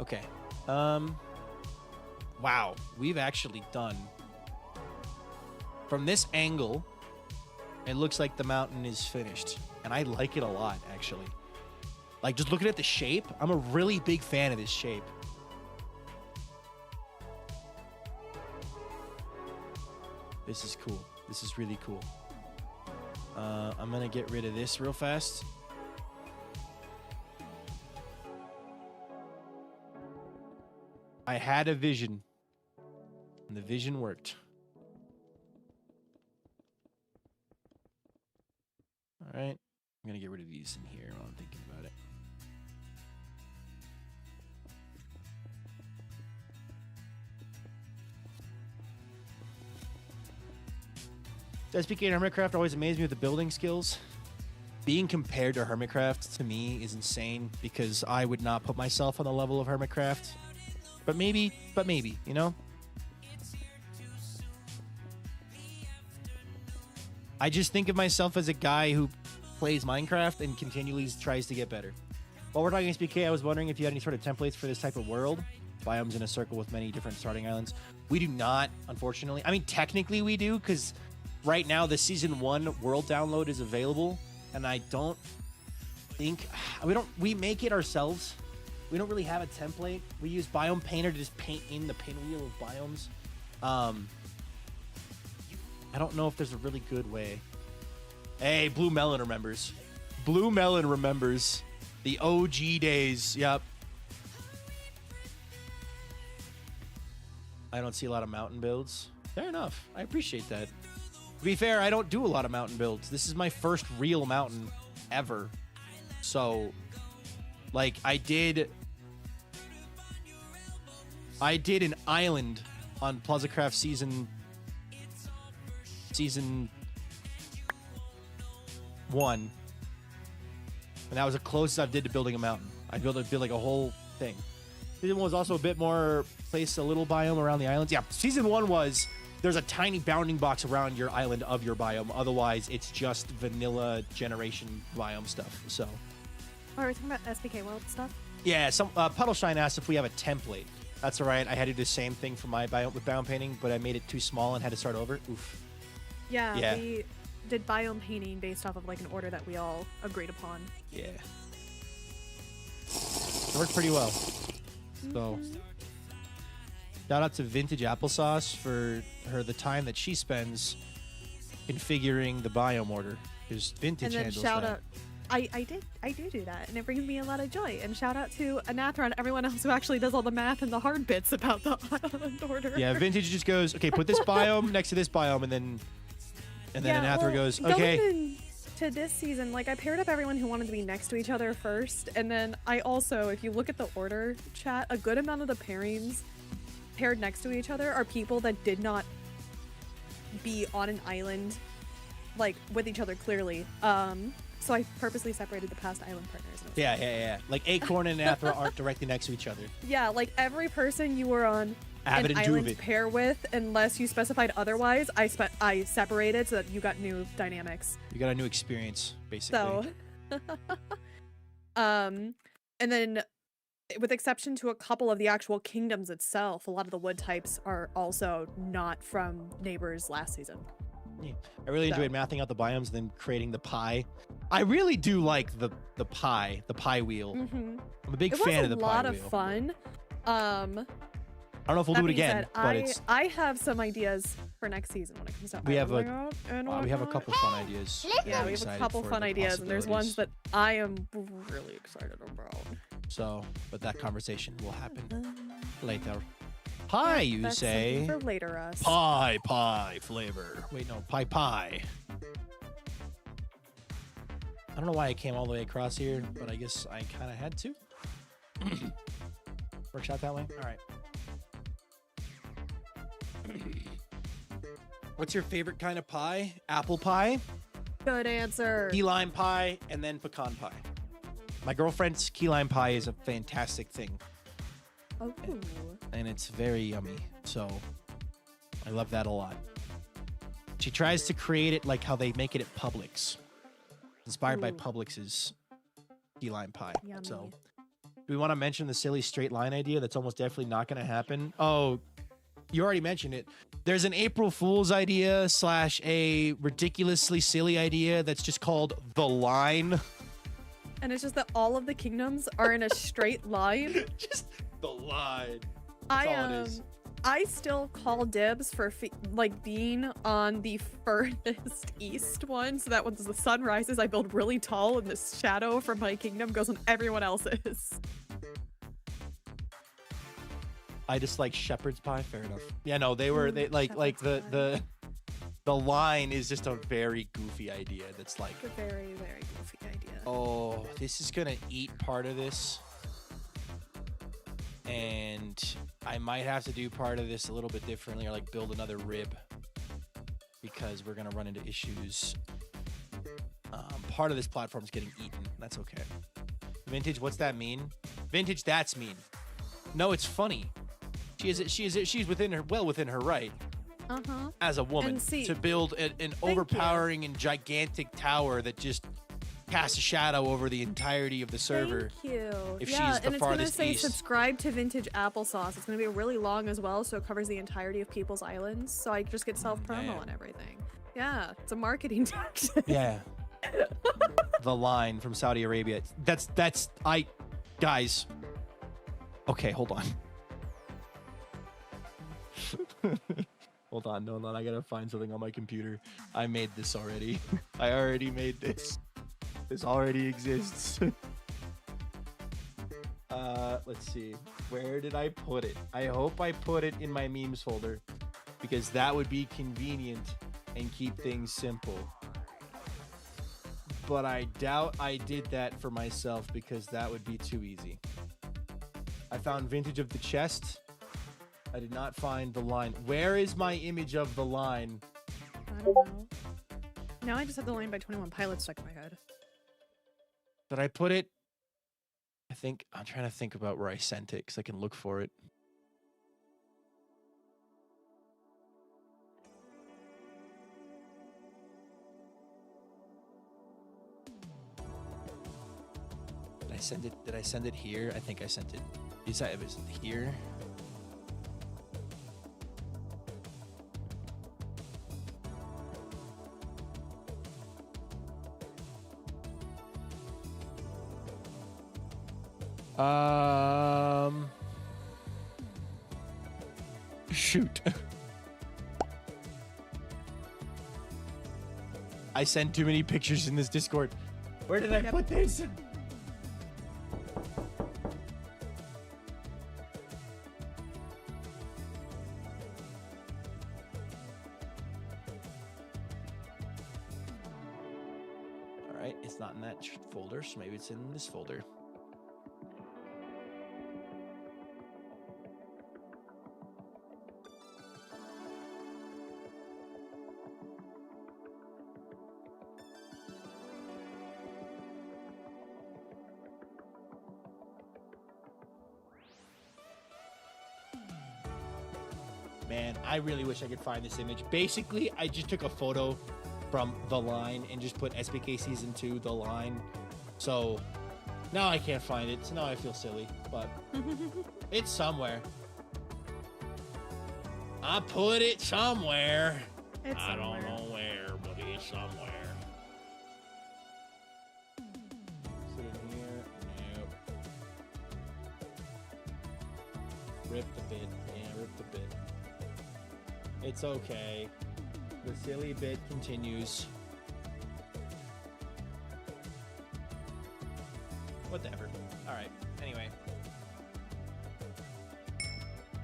Okay. Wow. We've actually done. From this angle, it looks like the mountain is finished. And I like it a lot, actually. Like, just looking at the shape, I'm a really big fan of this shape. This is cool. This is really cool. I'm gonna get rid of this real fast. I had a vision, and the vision worked. All right. I'm going to get rid of these in here while I'm thinking about it. SPK and Hermitcraft always amaze me with the building skills. Being compared to Hermitcraft to me is insane because I would not put myself on the level of Hermitcraft. But maybe, you know? I just think of myself as a guy who plays Minecraft and continually tries to get better. While we're talking SPK, I was wondering if you had any sort of templates for this type of world. Biomes in a circle with many different starting islands. We do not, unfortunately. I mean, technically we do, because right now the Season 1 world download is available, and I don't think... We make it ourselves. We don't really have a template. We use Biome Painter to just paint in the pinwheel of biomes. I don't know if there's a really good way. Hey, Blue Melon remembers. Blue Melon remembers the OG days. Yep. I don't see a lot of mountain builds. Fair enough. I appreciate that. To be fair, I don't do a lot of mountain builds. This is my first real mountain ever. So, like, I did an island on PlazaCraft season 1, and that was the closest I've did to building a mountain. I built like a whole thing. Season 1 was also a bit more, place a little biome around the islands. Yeah, Season 1 was, there's a tiny bounding box around your island of your biome. Otherwise, it's just vanilla generation biome stuff. So. Oh, are we talking about SPK World stuff? Yeah, some Puddleshine asked if we have a template. That's all right. I had to do the same thing for my biome with biome painting, but I made it too small and had to start over. Oof. Yeah, we did biome painting based off of like an order that we all agreed upon. Yeah. It worked pretty well. So, shout out to Vintage Applesauce for the time that she spends configuring the biome order. Because Vintage and then handles shout that. out, I do that, and it brings me a lot of joy. And shout out to Anathra and everyone else who actually does all the math and the hard bits about the island order. Yeah, Vintage just goes, okay, put this biome next to this biome, and then Anathra goes, okay. Going into this season, like I paired up everyone who wanted to be next to each other first, and then I also, if you look at the order chat, a good amount of the pairings paired next to each other are people that did not be on an island, like with each other clearly. So I purposely separated the past island partners. Yeah. Like Acorn and Anathra aren't directly next to each other. Yeah, like every person you were on Avid an and island Duvid. pair with, unless you specified otherwise, I separated so that you got new dynamics. You got a new experience, basically. So, and then with exception to a couple of the actual kingdoms itself, a lot of the wood types are also not from neighbors last season. Yeah. I really enjoyed mapping out the biomes and then creating the pie. I really do like the pie wheel. I'm a big fan of the pie wheel. It was a lot of fun. I don't know if we'll do it again, but it's... I have some ideas for next season when it comes out. We have we have a couple fun ideas. Yeah, we have a couple fun ideas, and there's ones that I am really excited about. So, but that conversation will happen later. Pie, you That's say? For later, us. Pie flavor. Wait, no, pie. I don't know why I came all the way across here, but I guess I kind of had to. Works out that way? All right. What's your favorite kind of pie? Apple pie, Good answer. key lime pie, and then pecan pie. My girlfriend's key lime pie is a fantastic thing, Oh. and it's very yummy. So I love that a lot. She tries to create it like how they make it at Publix. Inspired by Ooh. Publix's key lime pie. Yummy. So do we want to mention the silly straight line idea that's almost definitely not going to happen? Oh, you already mentioned it. There's an April Fool's idea / a ridiculously silly idea that's just called the line. And it's just that all of the kingdoms are in a straight line. Just the line. That's all it is. I still call dibs for being on the furthest east one, so that when the sun rises, I build really tall, and the shadow from my kingdom goes on everyone else's. I just like shepherd's pie. Fair enough. Yeah, no, they like shepherd's the line is just a very goofy idea. That's like A very, very goofy idea. oh, this is gonna eat part of this, and I might have to do part of this a little bit differently, or like build another rib, because we're gonna run into issues. Part of this platform is getting eaten. That's okay. Vintage, what's that mean? Vintage, that's mean. No, it's funny. She's within her right as a woman And see, to build an overpowering and gigantic tower that just casts a shadow over the entirety of the server. Thank you. if yeah, she's the and it's gonna farthest say east. subscribe to Vintage Applesauce. It's gonna be really long as well, so it covers the entirety of People's Islands. So I just get self promo Damn. and everything. Yeah, it's a marketing tactic. Yeah. The line from Saudi Arabia. Guys. Okay, hold on. Hold on, no, I gotta find something on my computer. I made this already. I already made this. This already exists. Let's see. Where did I put it? I hope I put it in my memes folder, because that would be convenient and keep things simple. But I doubt I did that for myself, because that would be too easy. I found vintage of the chest. I did not find the line. Where is my image of the line? I don't know. Now I just have the line by 21 Pilots stuck in my head. Did I put it? I think I'm trying to think about where I sent it, because I can look for it. Did I send it here? I think I sent it. Was it here? Shoot. I sent too many pictures in this Discord. Where did I put this? Alright, it's not in that folder, so maybe it's in this folder. Man, I really wish I could find this image. Basically, I just took a photo from the line and just put SBK Season 2, the line. So Now I can't find it, so now I feel silly, but it's somewhere. I put it somewhere. It's I somewhere. don't know where, but it's somewhere. Sitting here. Nope. Rip the bit. Yeah, rip the bit. It's okay. The silly bit continues. Whatever. Alright. Anyway.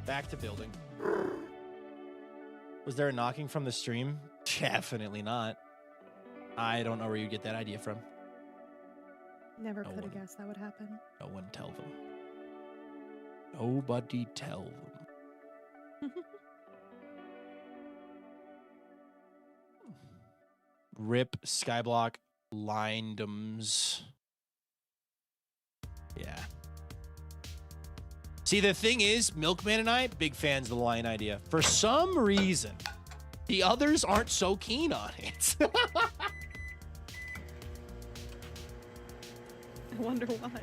Back to building. Was there a knocking from the stream? Definitely not. I don't know where you get that idea from. Never No could have one. guessed that would happen. No one tell them. Nobody tell them. Rip Skyblock Lindoms. Yeah. See, the thing is, Milkman and I, big fans of the line idea. For some reason, the others aren't so keen on it. I wonder why.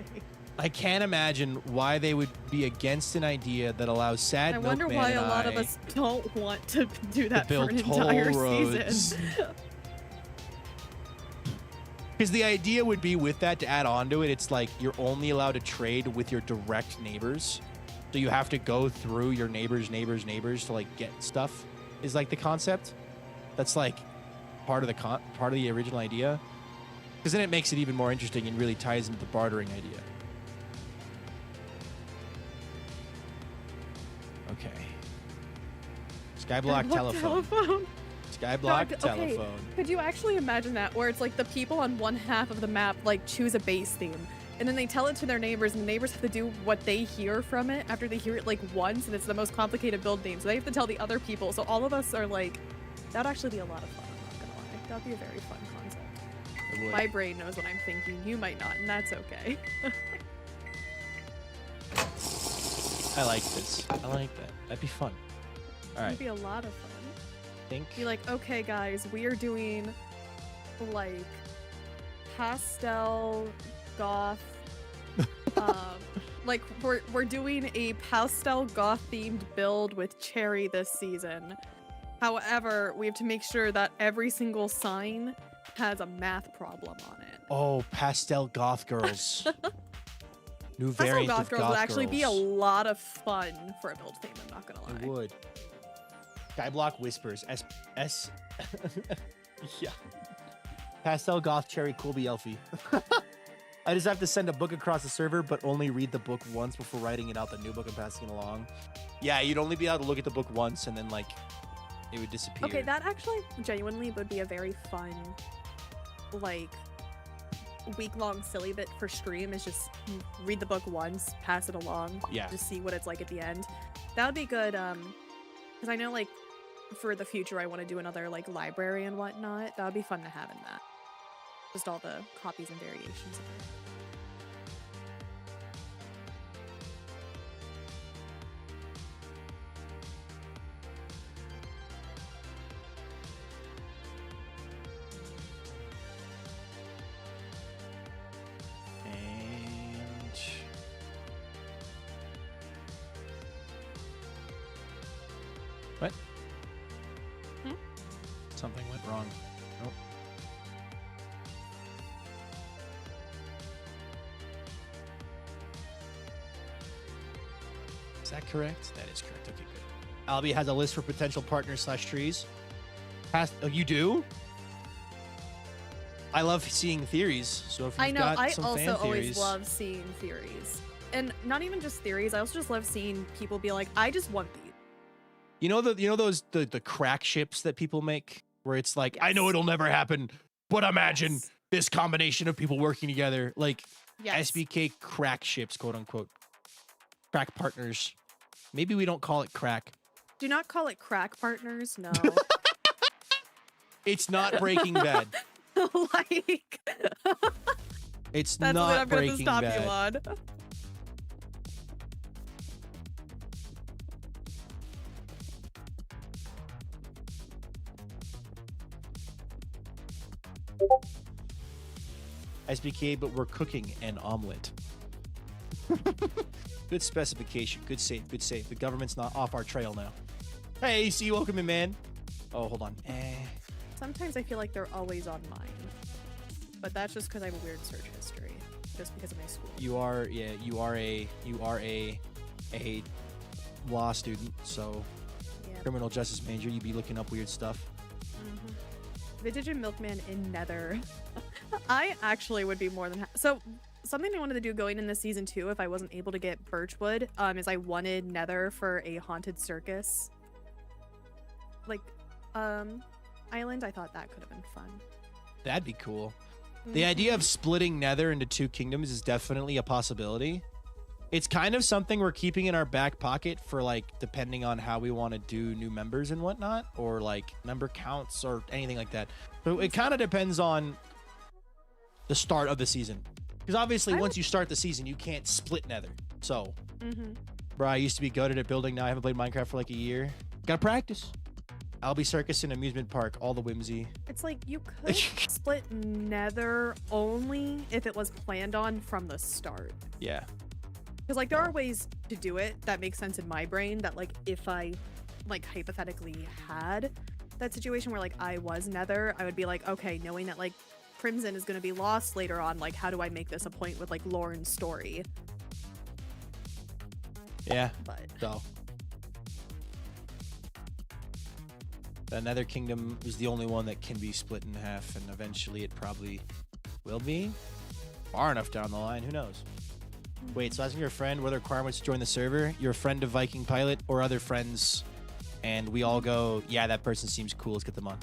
I can't imagine why they would be against an idea that allows sad I Milkman wonder why and a lot of I us don't want to do that for build an toll entire roads. season. Because the idea would be with that to add on to it, it's like you're only allowed to trade with your direct neighbors. So you have to go through your neighbors' to like get stuff is like the concept. That's like part of the original idea. Because then it makes it even more interesting and really ties into the bartering idea. Okay. Skyblock telephone. Skyblock God, okay. telephone. Could you actually imagine that, where it's like the people on one half of the map like choose a base theme, and then they tell it to their neighbors, and the neighbors have to do what they hear from it after they hear it like once, and it's the most complicated build theme, so they have to tell the other people. So all of us are like, that'd actually be a lot of fun. I'm not gonna lie, that'd be a very fun concept. It would. My brain knows what I'm thinking. You might not, and that's okay. I like this. I like that. That'd be fun. All right. It'd be a lot of fun. Think. Be like, okay, guys, we are doing like pastel goth. Like we're doing a pastel goth themed build with Cherry this season. However, we have to make sure that every single sign has a math problem on it. Oh, pastel goth girls. New Pastel variant goth of girls goth would actually be a girls. lot of fun for a build theme. I'm not gonna It lie. would. Skyblock whispers. S. Yeah. Pastel goth cherry Colby Elfie. I just have to send a book across the server, but only read the book once before writing it out. The new book I'm passing it along. Yeah, you'd only be able to look at the book once, and then like it would disappear. Okay, that actually genuinely would be a very fun, like, week-long silly bit for stream. Is just read the book once, pass it along, Yeah. just see what it's like at the end. That would be good, because I know, like, for the future I want to do another, like, library and whatnot. That would be fun to have in that. Just all the copies and variations of it. And what? Something went wrong. Nope. Is that correct? That is correct. Okay, good. Albie has a list for potential partners / trees. Oh, you do? I love seeing theories. So if you've I know, got I some also fan always theories, love seeing theories. And not even just theories, I also just love seeing people be like, I just want these. you know those the crack ships that people make, where it's like, I know Yes. it'll never happen, but imagine Yes. this combination of people working together, like Yes. SBK crack ships, quote unquote, crack partners. Maybe we don't call it crack. Do not call it crack partners, no. It's not Breaking Bad. Like, It's that's not what I'm gonna Breaking stop Bad. you on. SBK, but we're cooking an omelet. Good specification. Good save. Good save. The government's not off our trail now. Hey, AC, welcome in, man. Oh, hold on. Sometimes I feel like they're always on mine. But that's just because I have a weird search history. Just because of my school. You are a law student, so Yeah. criminal justice major. You'd be looking up weird stuff. Vintage and Milkman in Nether. I actually would be more than so. Something I wanted to do going into season 2, if I wasn't able to get Birchwood, is I wanted Nether for a haunted circus, like, island. I thought that could have been fun. That'd be cool. The idea of splitting Nether into 2 kingdoms is definitely a possibility. It's kind of something we're keeping in our back pocket for, like, depending on how we want to do new members and whatnot, or like member counts or anything like that. So it kind of depends on the start of the season, because obviously once you start the season, you can't split Nether. So, bro, I used to be goated at building. Now I haven't played Minecraft for like a year. Gotta practice. I'll be circus and amusement park, all the whimsy. It's like you could split Nether only if it was planned on from the start. Yeah. Because, like, there are ways to do it that make sense in my brain that, like, if I, like, hypothetically had that situation where, like, I was Nether, I would be like, okay, knowing that, like, Crimson is going to be lost later on, like, how do I make this a point with, like, Lauren's story? Yeah. But So. The Nether Kingdom is the only one that can be split in half, and eventually it probably will be. Far enough down the line, who knows? Wait, so asking your friend what are the requirements to join the server? You're a friend of VikingPilot or other friends, and we all go, yeah, that person seems cool, let's get them on.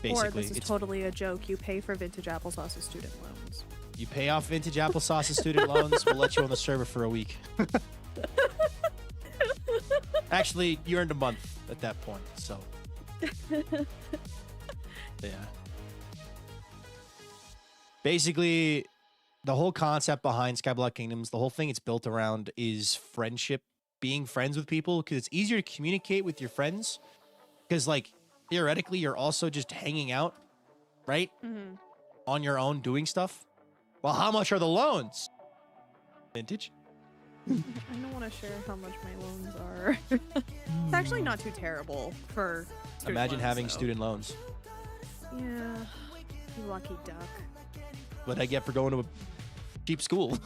Basically, or this is totally a joke. You pay for Vintage Applesauce's student loans. You pay off Vintage Applesauce's student loans, we'll let you on the server for a week. Actually, you earned a month at that point, so. Yeah. Basically, the whole concept behind Skyblock Kingdoms, the whole thing it's built around is friendship, being friends with people, because it's easier to communicate with your friends. Because, like, theoretically, you're also just hanging out, right? On your own doing stuff. Well, how much are the loans? Vintage? I don't want to share how much my loans are. It's actually not too terrible for student Imagine loans, having though. student loans. Yeah, you lucky duck. What I get for going to a cheap school.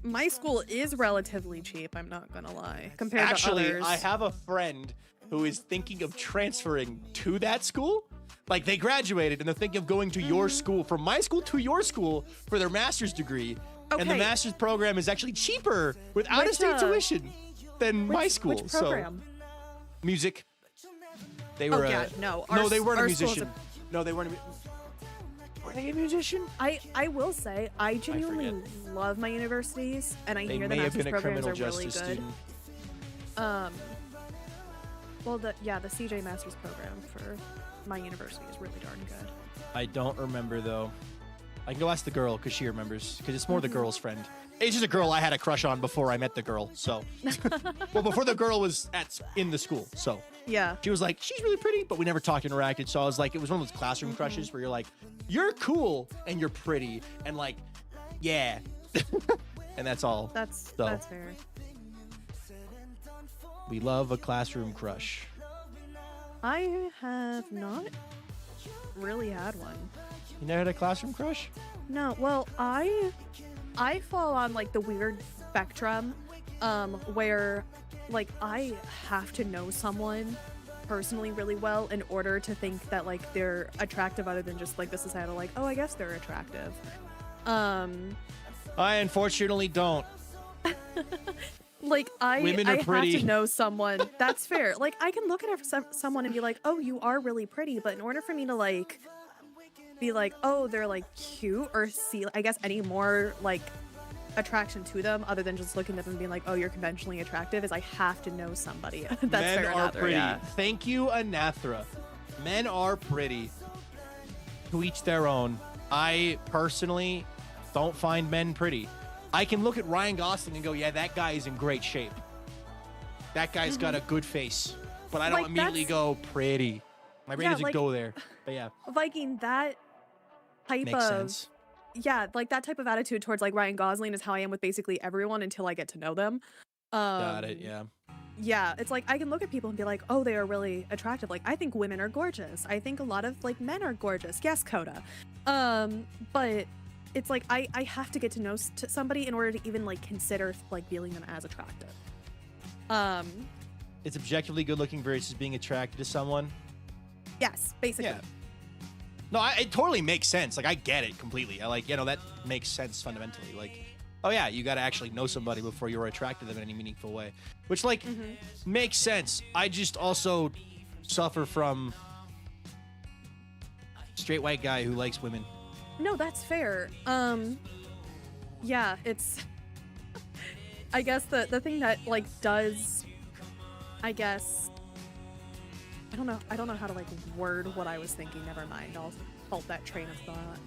My school is relatively cheap, I'm not gonna lie, compared Actually, to others. I have a friend who is thinking of transferring to that school. Like, they graduated and they're thinking of going to your school, from my school to your school, for their master's degree. And the Okay. master's program is actually cheaper with Which, out-of-state tuition than my school. Which program? So, music. They were. yeah, no. No, they weren't a our school is musician. No, they weren't. Were they a musician? I will say, I genuinely love my universities, and I They hear the may have master's been a programs criminal are really justice good. student. Well, the CJ master's program for my university is really darn good. I don't remember, though. I can go ask the girl, because she remembers, because it's more the girl's friend. It's just a girl I had a crush on before I met the girl, so. Well, before the girl was in the school, so. Yeah. She was like, she's really pretty, but we never talked, interacted, so I was like, it was one of those classroom crushes where you're like, you're cool, and you're pretty, and like, yeah. And that's all. That's fair. We love a classroom crush. I have not really had one. You never had a classroom crush? No, well, I fall on like the weird spectrum where like I have to know someone personally really well in order to think that like they're attractive, other than just like the societal like, oh, I guess they're attractive. I unfortunately don't. Like Women are I pretty. have to know someone. That's fair. Like I can look at someone and be like, oh, you are really pretty, but in order for me to like be like, oh, they're like cute, or see, I guess, any more like attraction to them other than just looking at them and being like, oh, you're conventionally attractive, is I have to know somebody. That's Men fair are enough. pretty. Yeah. Thank you, Anathra. Men are pretty. To each their own. I personally don't find men pretty. I can look at Ryan Gosling and go, yeah, that guy is in great shape. That guy's got a good face. But I don't Like, immediately that's- go, pretty. My brain Yeah, doesn't like- go there. But yeah. Viking, that type Makes of sense. yeah, like that type of attitude towards like Ryan Gosling is how I am with basically everyone until I get to know them. Got it. Yeah. Yeah, it's like I can look at people and be like, oh, they are really attractive. Like I think women are gorgeous. I think a lot of like men are gorgeous. Yes, Coda. But it's like I have to get to know somebody in order to even like consider like feeling them as attractive. It's objectively good looking versus being attracted to someone. Yes, basically. Yeah. No, it totally makes sense. Like I get it completely. I like, that makes sense fundamentally. Like, oh yeah, you got to actually know somebody before you're attracted to them in any meaningful way, which like makes sense. I just also suffer from straight white guy who likes women. No, that's fair. Yeah, it's I guess the thing that like does I guess I don't know how to like word what I was thinking. Never mind. I'll halt that train of thought.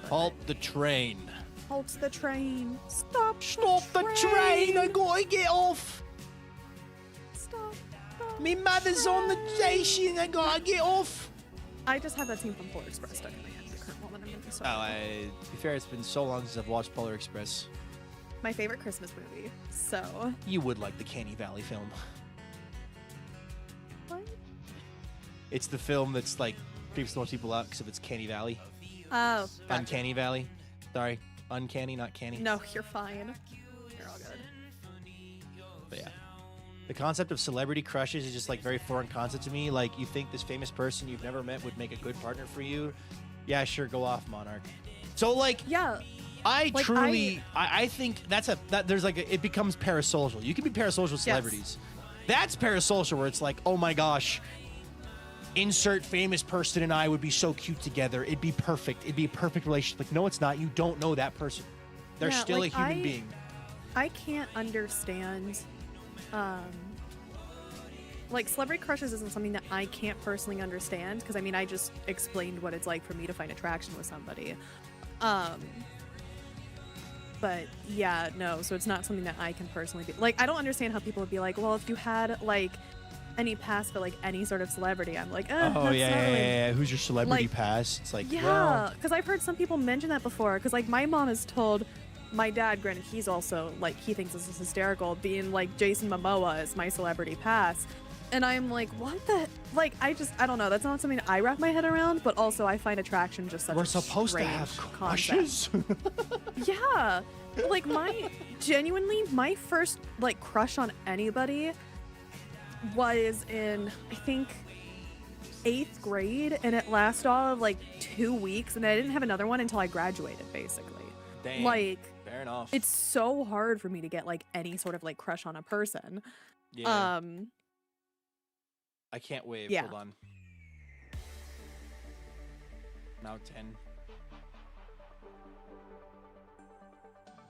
Halt the train. Halt the train. Stop the train. I gotta get off. Stop. Me mother's on the station. I gotta get off. I just have that scene from Polar Express stuck in my head at the current moment. I'm really sorry. To be fair, it's been so long since I've watched Polar Express. My favorite Christmas movie. So. You would like the Canny Valley film. What? It's the film that's like creeps the most people out because of its Canny Valley. Oh. Gotcha. Uncanny Valley. Sorry. Uncanny, not canny. No, you're fine. You're all good. But yeah. The concept of celebrity crushes is just like very foreign concept to me. Like you think this famous person you've never met would make a good partner for you. Yeah, sure, go off, Monarch. So like Yeah. I Like, truly I think there's like it becomes parasocial. You can be parasocial with celebrities. That's parasocial where it's like, oh my gosh, insert famous person and I would be so cute together. It'd be perfect. It'd be a perfect relationship. Like, no, it's not. You don't know that person. They're Yeah, still like, a human being. I can't understand like celebrity crushes isn't something that I can't personally understand because I mean I just explained what it's like for me to find attraction with somebody. But yeah, no, so it's not something that I can personally be like I don't understand how people would be like, well, if you had like any pass for like any sort of celebrity, I'm like, Oh yeah. Who's your celebrity like, pass? It's like, yeah, well, because I've heard some people mention that before. Because like my mom has told my dad, granted he's also like he thinks this is hysterical, being like Jason Momoa is my celebrity pass, and I'm like, what the like I don't know. That's not something I wrap my head around. But also I find attraction just such we're a supposed to strange have concept. crushes. Yeah, like my first like crush on anybody was in I think 8th grade, and it lasted all of like 2 weeks, and I didn't have another one until I graduated basically. Dang. Like Fair enough. it's so hard for me to get like any sort of like crush on a person. Yeah. I can't wave. yeah. Hold on. Now 10.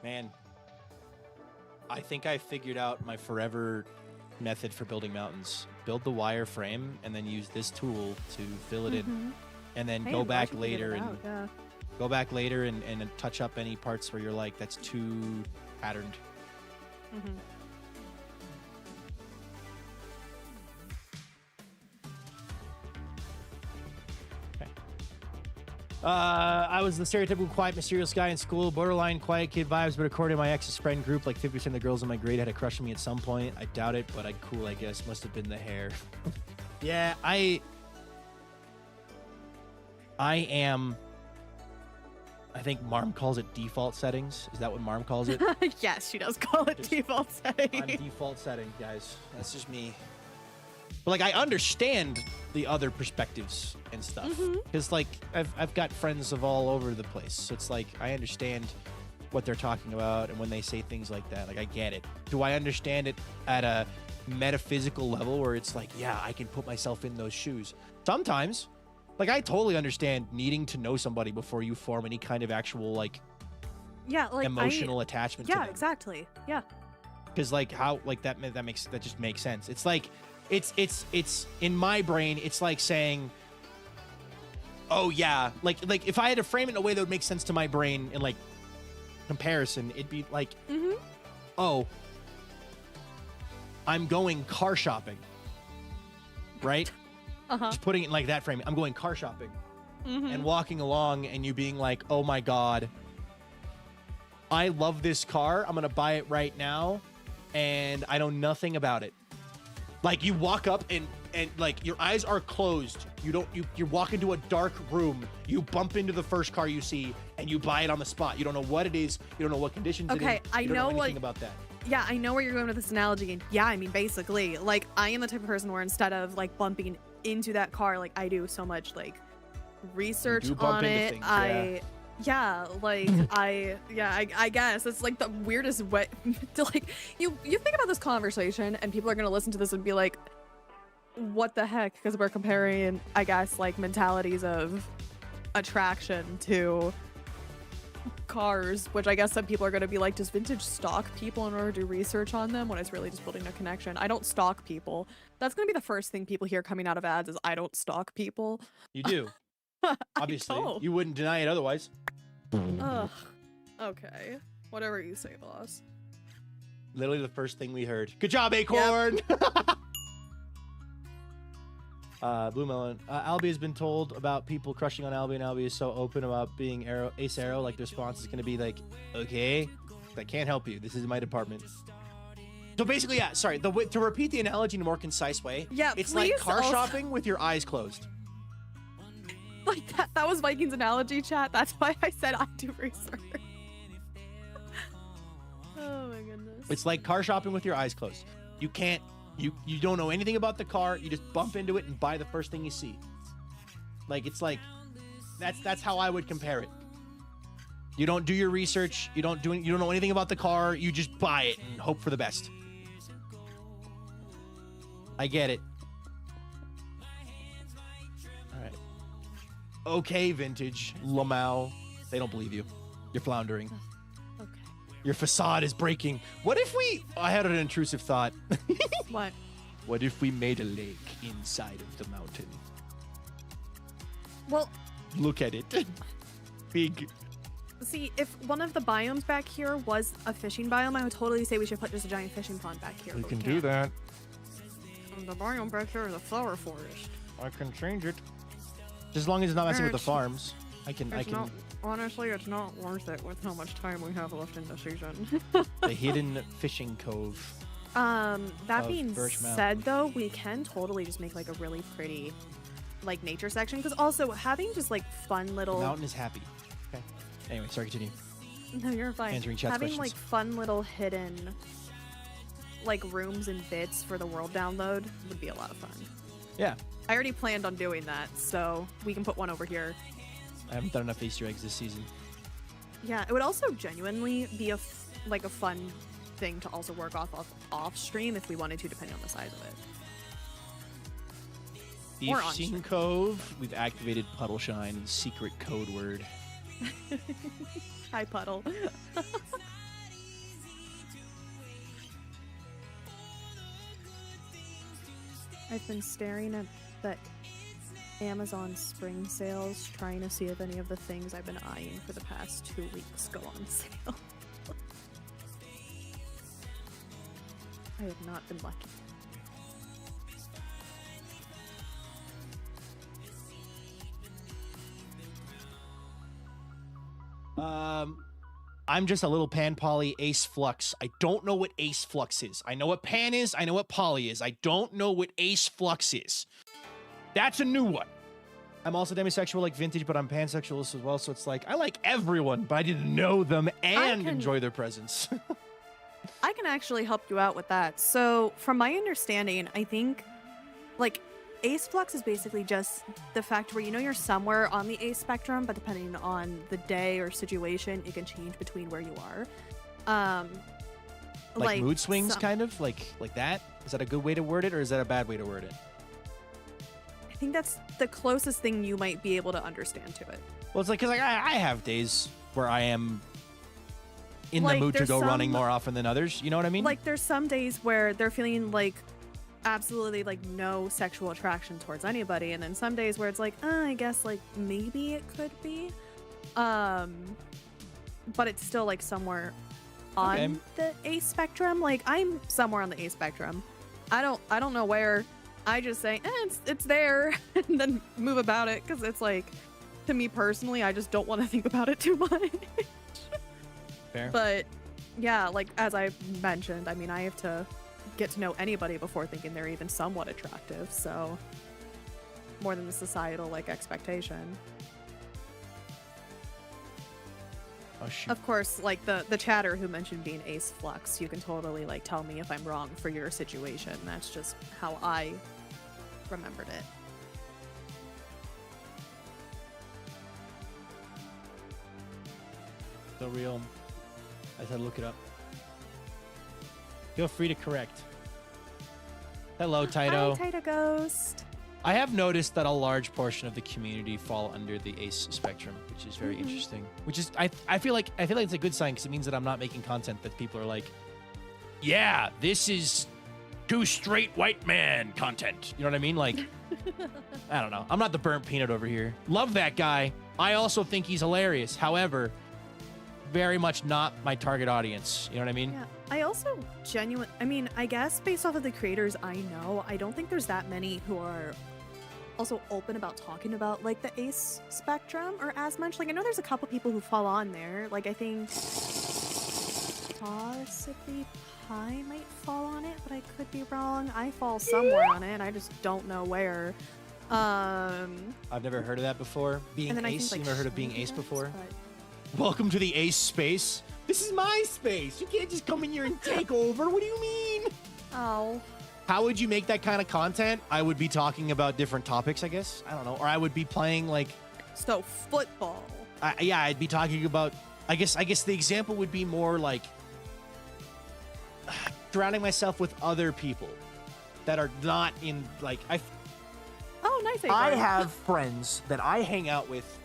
Man, I think I figured out my forever method for building mountains. Build the wire frame and then use this tool to fill it in, and then Hey, go I'm glad back you figured later it and out, yeah. go back later and touch up any parts where you're like, that's too patterned. I was the stereotypical quiet, mysterious guy in school, borderline quiet kid vibes, but according to my ex's friend group, like 50% of the girls in my grade had a crush on me at some point. I doubt it, but cool, I guess. Must have been the hair. Yeah, I think Marm calls it default settings. Is that what Marm calls it? Yes, she does call it default setting. I'm default setting, guys. That's just me. But like, I understand the other perspectives and stuff, because like I've got friends of all over the place, so it's like I understand what they're talking about, and when they say things like that, like I get it. Do I understand it at a metaphysical level where it's like, yeah, I can put myself in those shoes? Sometimes, like I totally understand needing to know somebody before you form any kind of actual like Yeah, like emotional attachment. To Yeah, them. exactly. Yeah. Because like how like that just makes sense. It's like it's in my brain. It's like saying, oh yeah, like if I had to frame it in a way that would make sense to my brain in like comparison, it'd be like, oh, I'm going car shopping, right? Just putting it in like that frame. I'm going car shopping. and walking along and you being like, oh my God, I love this car. I'm going to buy it right now. And I know nothing about it. Like you walk up and like your eyes are closed. You walk into a dark room. You bump into the first car you see and you buy it on the spot. You don't know what it is. You don't know what conditions it is. Okay, I You don't know anything what- about that. Yeah, I know where you're going with this analogy, and yeah, I mean, basically, like, I am the type of person where instead of, like, bumping into that car, like, I do so much, like, research do bump on into it. things, I guess it's like the weirdest way to, like, you think about this conversation, and people are gonna listen to this and be like, what the heck? Because we're comparing, I guess, like, mentalities of attraction to cars, which I guess some people are going to be like, does vintage stalk people in order to do research on them, when it's really just building a connection? I don't stalk people. That's going to be the first thing people hear coming out of ads is I don't stalk people. You do. Obviously. don't. You wouldn't deny it otherwise. Ugh. Okay. Whatever you say, boss. Literally the first thing we heard. Good job, Acorn! Blue Melon. Albie has been told about people crushing on Albie, and Albie is so open about being Ace Arrow. Like, the response is going to be like, okay, I can't help you. This is my department. So basically, yeah, sorry. To repeat the analogy in a more concise way, Yeah, it's like please car also- shopping with your eyes closed. Like, that was Vikings analogy, chat. That's why I said I do research. Oh my goodness. It's like car shopping with your eyes closed. You can't, you don't know anything about the car. You just bump into it and buy the first thing you see. Like, it's like, that's how I would compare it. You don't do your research. You don't know anything about the car. You just buy it and hope for the best. I get it. All right. Okay, vintage Lamau. They don't believe you. You're floundering. Okay. Your facade is breaking. What if I had an intrusive thought. What? What if we made a lake inside of the mountain? Well, Look at it. Big. see, if one of the biomes back here was a fishing biome, I would totally say we should put just a giant fishing pond back here. We but can can't. do that. The biome back here is a flower forest. I can change it. Just as long as it's not messing with the It's- farms. I can. Honestly, it's not worth it with how much time we have left in the season. The hidden fishing cove. That Of being Birch Mountain. said, though, we can totally just make like a really pretty, like, nature section. Because also having just like fun The little. mountain is happy. Okay. Anyway, sorry, continue. No, you're fine. Answering chat's Having questions. like fun little hidden, like, rooms and bits for the world download would be a lot of fun. Yeah. I already planned on doing that, so we can put one over here. I haven't done enough Easter eggs this season. Yeah, it would also genuinely be a fun thing to also work off stream if we wanted to, depending on the size of it. Or on Fishing stream. cove. We've activated Puddle Shine. Secret code word. Hi, Puddle. I've been staring at the Amazon spring sales, trying to see if any of the things I've been eyeing for the past 2 weeks go on sale. I have not been lucky. I'm just a little pan poly ace flux. I don't know what ace flux is. I know what pan is. I know what poly is. I don't know what ace flux is. That's a new one. I'm also demisexual like vintage, but I'm pansexual as well. So it's like, I like everyone, but I didn't know them and can- enjoy their presence. I can actually help you out with that. So, from my understanding, I think, like, ace flux is basically just the fact where, you know, you're somewhere on the ace spectrum, but depending on the day or situation, it can change between where you are. like mood swings, some- kind of like that. Is that a good way to word it, or is that a bad way to word it? I think that's the closest thing you might be able to understand to it. Well, it's like, because like I have days where I am in the Like, mood to there's go running some- more often than others. You know what I mean? Like, there's some days where they're feeling like absolutely like no sexual attraction towards anybody, and then some days where it's like, I guess like maybe it could be, but it's still like somewhere on Okay. the ace spectrum. Like, I'm somewhere on the ace spectrum. I don't know where. I just say it's there and then move about it, because it's like to me personally, I just don't want to think about it too much. Fair. But yeah, like as I mentioned, I mean, I have to get to know anybody before thinking they're even somewhat attractive, so more than the societal like expectation. Oh shoot. Of course, like the chatter who mentioned being ace flux, you can totally like tell me if I'm wrong for your situation. That's just how I remembered it. So real. I just had to look it up. Feel free to correct. Hello, Taito. Hi, Taito Ghost. I have noticed that a large portion of the community fall under the ace spectrum, which is very interesting. Which is I feel like it's a good sign because it means that I'm not making content that people are like, yeah, this is two straight white man content. You know what I mean? Like, I don't know. I'm not the burnt peanut over here. Love that guy. I also think he's hilarious. However, very much not my target audience. You know what I mean? Yeah. I also I mean, I guess based off of the creators I know, I don't think there's that many who are also open about talking about like the ace spectrum or as much. Like I know there's a couple people who fall on there. Like I think possibly Pi might fall on it, but I could be wrong. I fall somewhere on it. I just don't know where. I've never heard of that before. Being ace. You've never heard of being ace before? But... Welcome to the ace space. This is my space. You can't just come in here and take over. What do you mean? Oh. How would you make that kind of content? I would be talking about different topics, I guess. I don't know. Or I would be playing like... So football. Yeah, I'd be talking about... I guess the example would be more like... surrounding myself with other people that are not in like... Oh, nice. I have friends that I hang out with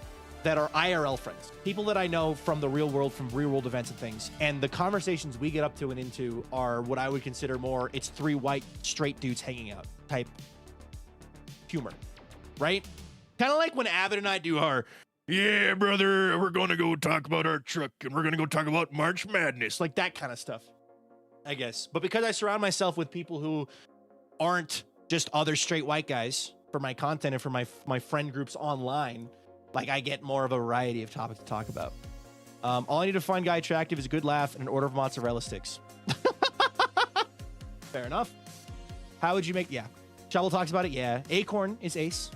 that are IRL friends, people that I know from the real world, from real world events and things. And the conversations we get up to and into are what I would consider more, it's three white straight dudes hanging out type humor, right? Kind of like when Abbott and I do our, yeah, brother, we're going to go talk about our truck and we're going to go talk about March Madness, like that kind of stuff, I guess. But because I surround myself with people who aren't just other straight white guys for my content and for my friend groups online, like I get more of a variety of topics to talk about. All I need to find guy attractive is a good laugh and an order of mozzarella sticks. Fair enough. How would you make... Yeah. Shovel talks about it. Yeah. Acorn is ace.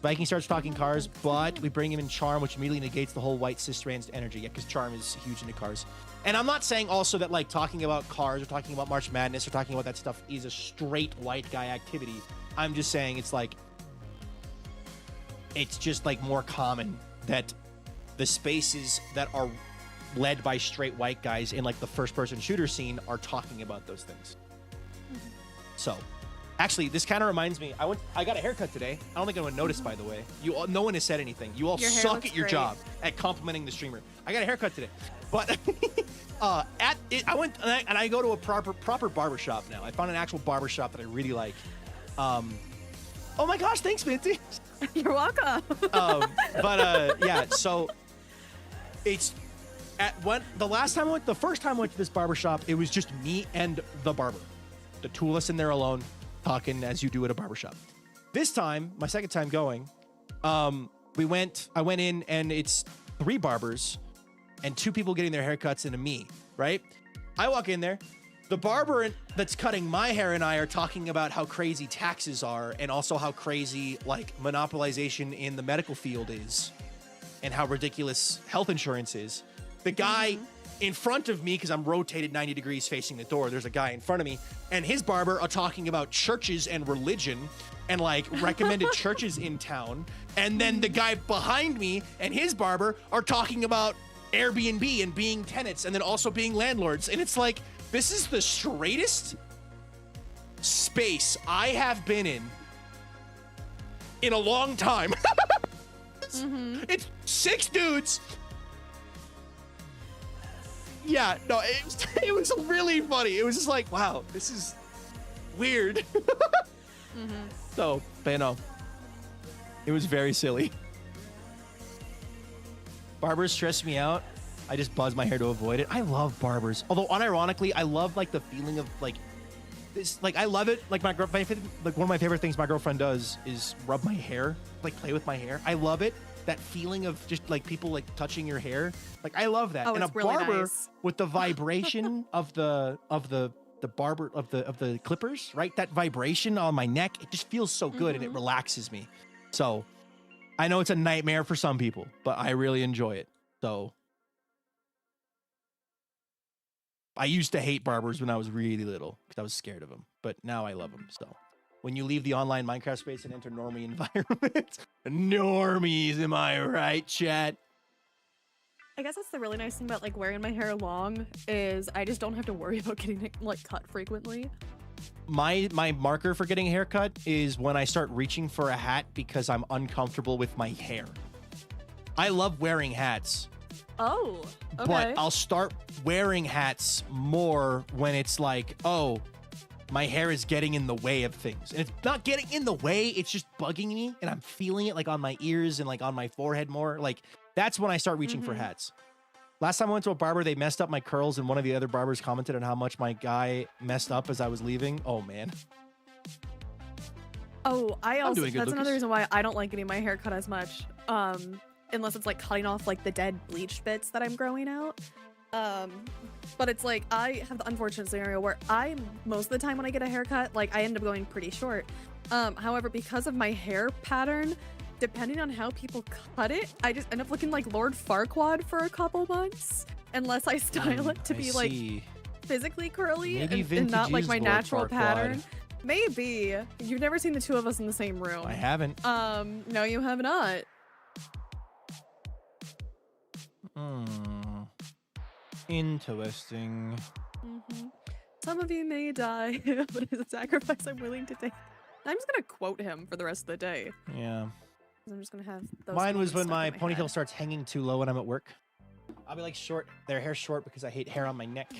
Viking starts talking cars, but we bring him in charm, which immediately negates the whole white cis-trans energy. Yeah, because charm is huge into cars. And I'm not saying also that like talking about cars or talking about March Madness or talking about that stuff is a straight white guy activity. I'm just saying it's like... It's just like more common that the spaces that are led by straight white guys in like the first person shooter scene are talking about those things. So actually this kind of reminds me, I got a haircut today. I don't think anyone noticed, by the way. No one has said anything. You all suck at your job at complimenting the streamer. I got a haircut today, but I went and I go to a proper barber shop now. I found an actual barber shop that I really like. Oh my gosh, thanks, Minty. You're welcome. Yeah, so it's the first time I went to this barbershop, it was just me and the barber. The two of us in there alone, talking as you do at a barbershop. This time, my second time going, I went in and it's 3 barbers and 2 people getting their haircuts and a me, right? I walk in there. The barber that's cutting my hair and I are talking about how crazy taxes are and also how crazy like monopolization in the medical field is and how ridiculous health insurance is. The guy in front of me, because I'm rotated 90 degrees facing the door, there's a guy in front of me and his barber are talking about churches and religion and like recommended churches in town. And then the guy behind me and his barber are talking about Airbnb and being tenants and then also being landlords. And it's like, this is the straightest space I have been in a long time. It's 6 dudes. Yeah, no, it was really funny. It was just like, wow, this is weird. So, but you know, it was very silly. Barbers stress me out. I just buzz my hair to avoid it. I love barbers. Although unironically, I love like the feeling of like this. Like I love it. Like my girlfriend, like one of my favorite things my girlfriend does is rub my hair, like play with my hair. I love it. that feeling of just like people like touching your hair. Like I love that. Oh, And it's a really barber nice. with the vibration of the barber of the clippers, right? That vibration on my neck, it just feels so good and it relaxes me. So I know it's a nightmare for some people, but I really enjoy it. So I used to hate barbers when I was really little because I was scared of them, but now I love them. So when you leave the online Minecraft space and enter normie environment, normies, am I right, chat? I guess that's the really nice thing about like wearing my hair long is I just don't have to worry about getting it like cut frequently. My marker for getting a haircut is when I start reaching for a hat because I'm uncomfortable with my hair. I love wearing hats, Oh, okay. but I'll start wearing hats more when it's like, oh, my hair is getting in the way of things. And it's not getting in the way, it's just bugging me and I'm feeling it like on my ears and like on my forehead more. Like that's when I start reaching for hats. Last time I went to a barber, they messed up my curls and one of the other barbers commented on how much my guy messed up as I was leaving. Oh man. Oh, I also doing good, that's another Lucas. reason why I don't like getting my hair cut as much. Unless it's like cutting off like the dead bleached bits that I'm growing out. But it's like I have the unfortunate scenario where most of the time when I get a haircut, like I end up going pretty short. However, because of my hair pattern, depending on how people cut it, I just end up looking like Lord Farquaad for a couple months, unless I style it to be like physically curly and not like my natural pattern. Maybe. You've never seen the two of us in the same room. I haven't. No, you have not. Interesting. Some of you may die, but it's a sacrifice I'm willing to take. I'm just gonna quote him for the rest of the day. Yeah. I'm just gonna have those Mine was moments when stuck my in ponytail head. starts hanging too low when I'm at work. I'll be like their hair short because I hate hair on my neck.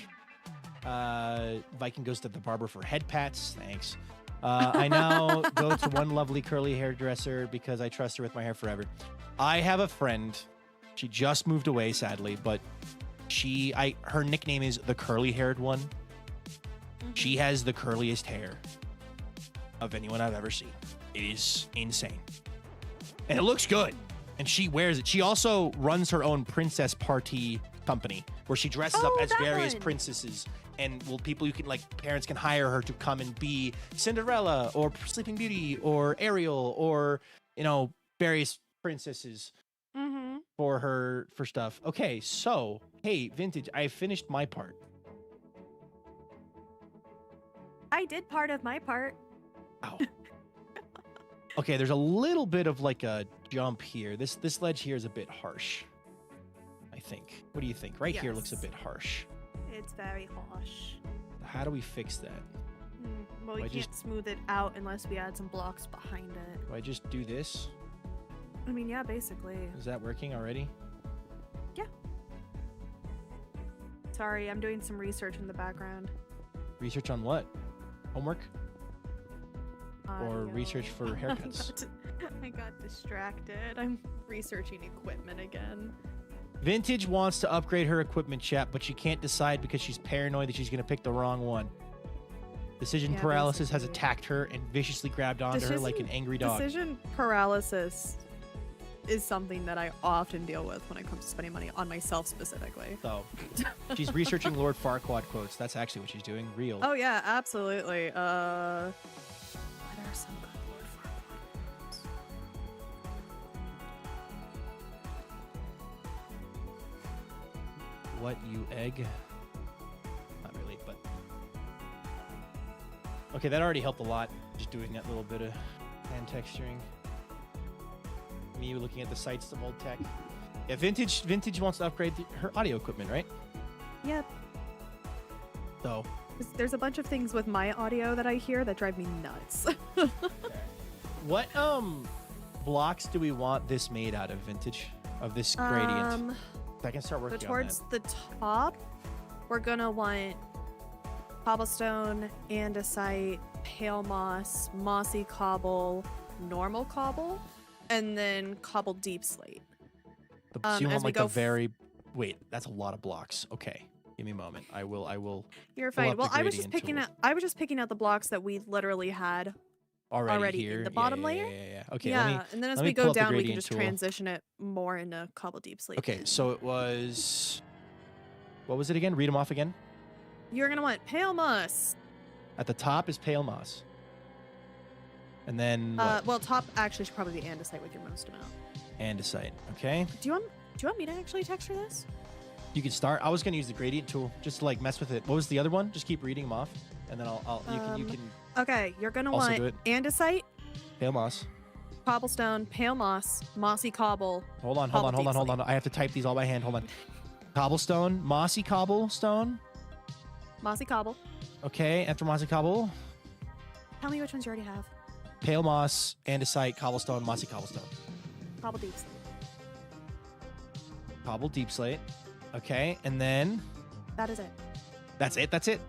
Viking goes to the barber for head pats. Thanks. I now go to one lovely curly hairdresser because I trust her with my hair forever. I have a friend. She just moved away, sadly, but her nickname is the curly haired one. She has the curliest hair of anyone I've ever seen. It is insane. And it looks good. And she wears it. She also runs her own princess party company where she dresses up Oh, as that various one. princesses. And people you can parents can hire her to come and be Cinderella or Sleeping Beauty or Ariel or, various princesses for stuff. Okay, so, hey, Vintage, I finished my part. I did part of my part. Ow. Okay, there's a little bit of like a jump here. This ledge here is a bit harsh, I think. What do you think? Right here looks a Yes. bit harsh. It's very harsh. How do we fix that? Well, Do we I can't just- smooth it out unless we add some blocks behind it. Do I just do this? I mean, yeah, basically. Is that working already? Sorry, I'm doing some research in the background. Research on what? Homework? Or Audio. research for haircuts? I got distracted. I'm researching equipment again. Vintage wants to upgrade her equipment, chat, but she can't decide because she's paranoid that she's going to pick the wrong one. Decision Yeah, paralysis has basically. attacked her and viciously grabbed onto her like an angry dog. Decision paralysis is something that I often deal with when it comes to spending money on myself specifically. So, she's researching Lord Farquaad quotes. That's actually what she's doing. Real. Oh yeah, absolutely. What are some good Lord Farquaad quotes? What, you egg? Not really, but... Okay, that already helped a lot. Just doing that little bit of hand texturing. Me looking at the sights of old tech. Yeah, Vintage wants to upgrade her audio equipment, right? Yep. So, There's a bunch of things with my audio that I hear that drive me nuts. what blocks do we want this made out of, Vintage? Of this gradient? I can start So working towards on the top, we're gonna want cobblestone, andesite, pale moss, mossy cobble, normal cobble, and then cobbled deep slate. that. So you as want we like go a very... Wait, that's a lot of blocks. Okay, give me a moment. I will... You're Fill fine. up Well, the I was just gradient picking out the blocks that we literally had already in here. the bottom yeah, layer. Yeah. Okay. Yeah, and then as let we me pull go up the down, we can gradient just tool. transition it more into cobble deep sleep. Okay, so it was. What was it again? Read them off again. You're gonna want pale moss. At the top is pale moss. And then what? Well, top actually should probably be andesite with your most amount. Andesite. Okay. Do you want me to actually texture this? You can start. I was gonna use the gradient tool just to like mess with it. What was the other one? Just keep reading them off, and then you can Okay, you're gonna also want do it. andesite, Pale moss. cobblestone, pale moss, mossy cobble. Hold on. I have to type these all by hand. Hold on. Cobblestone, mossy cobblestone. Mossy cobble. Okay, after mossy cobble, Tell me which ones you already have. pale moss, andesite, cobblestone, mossy cobblestone. Cobble deep sleep. Cobble deep slate. Okay, and then That is it. that's it. That's it.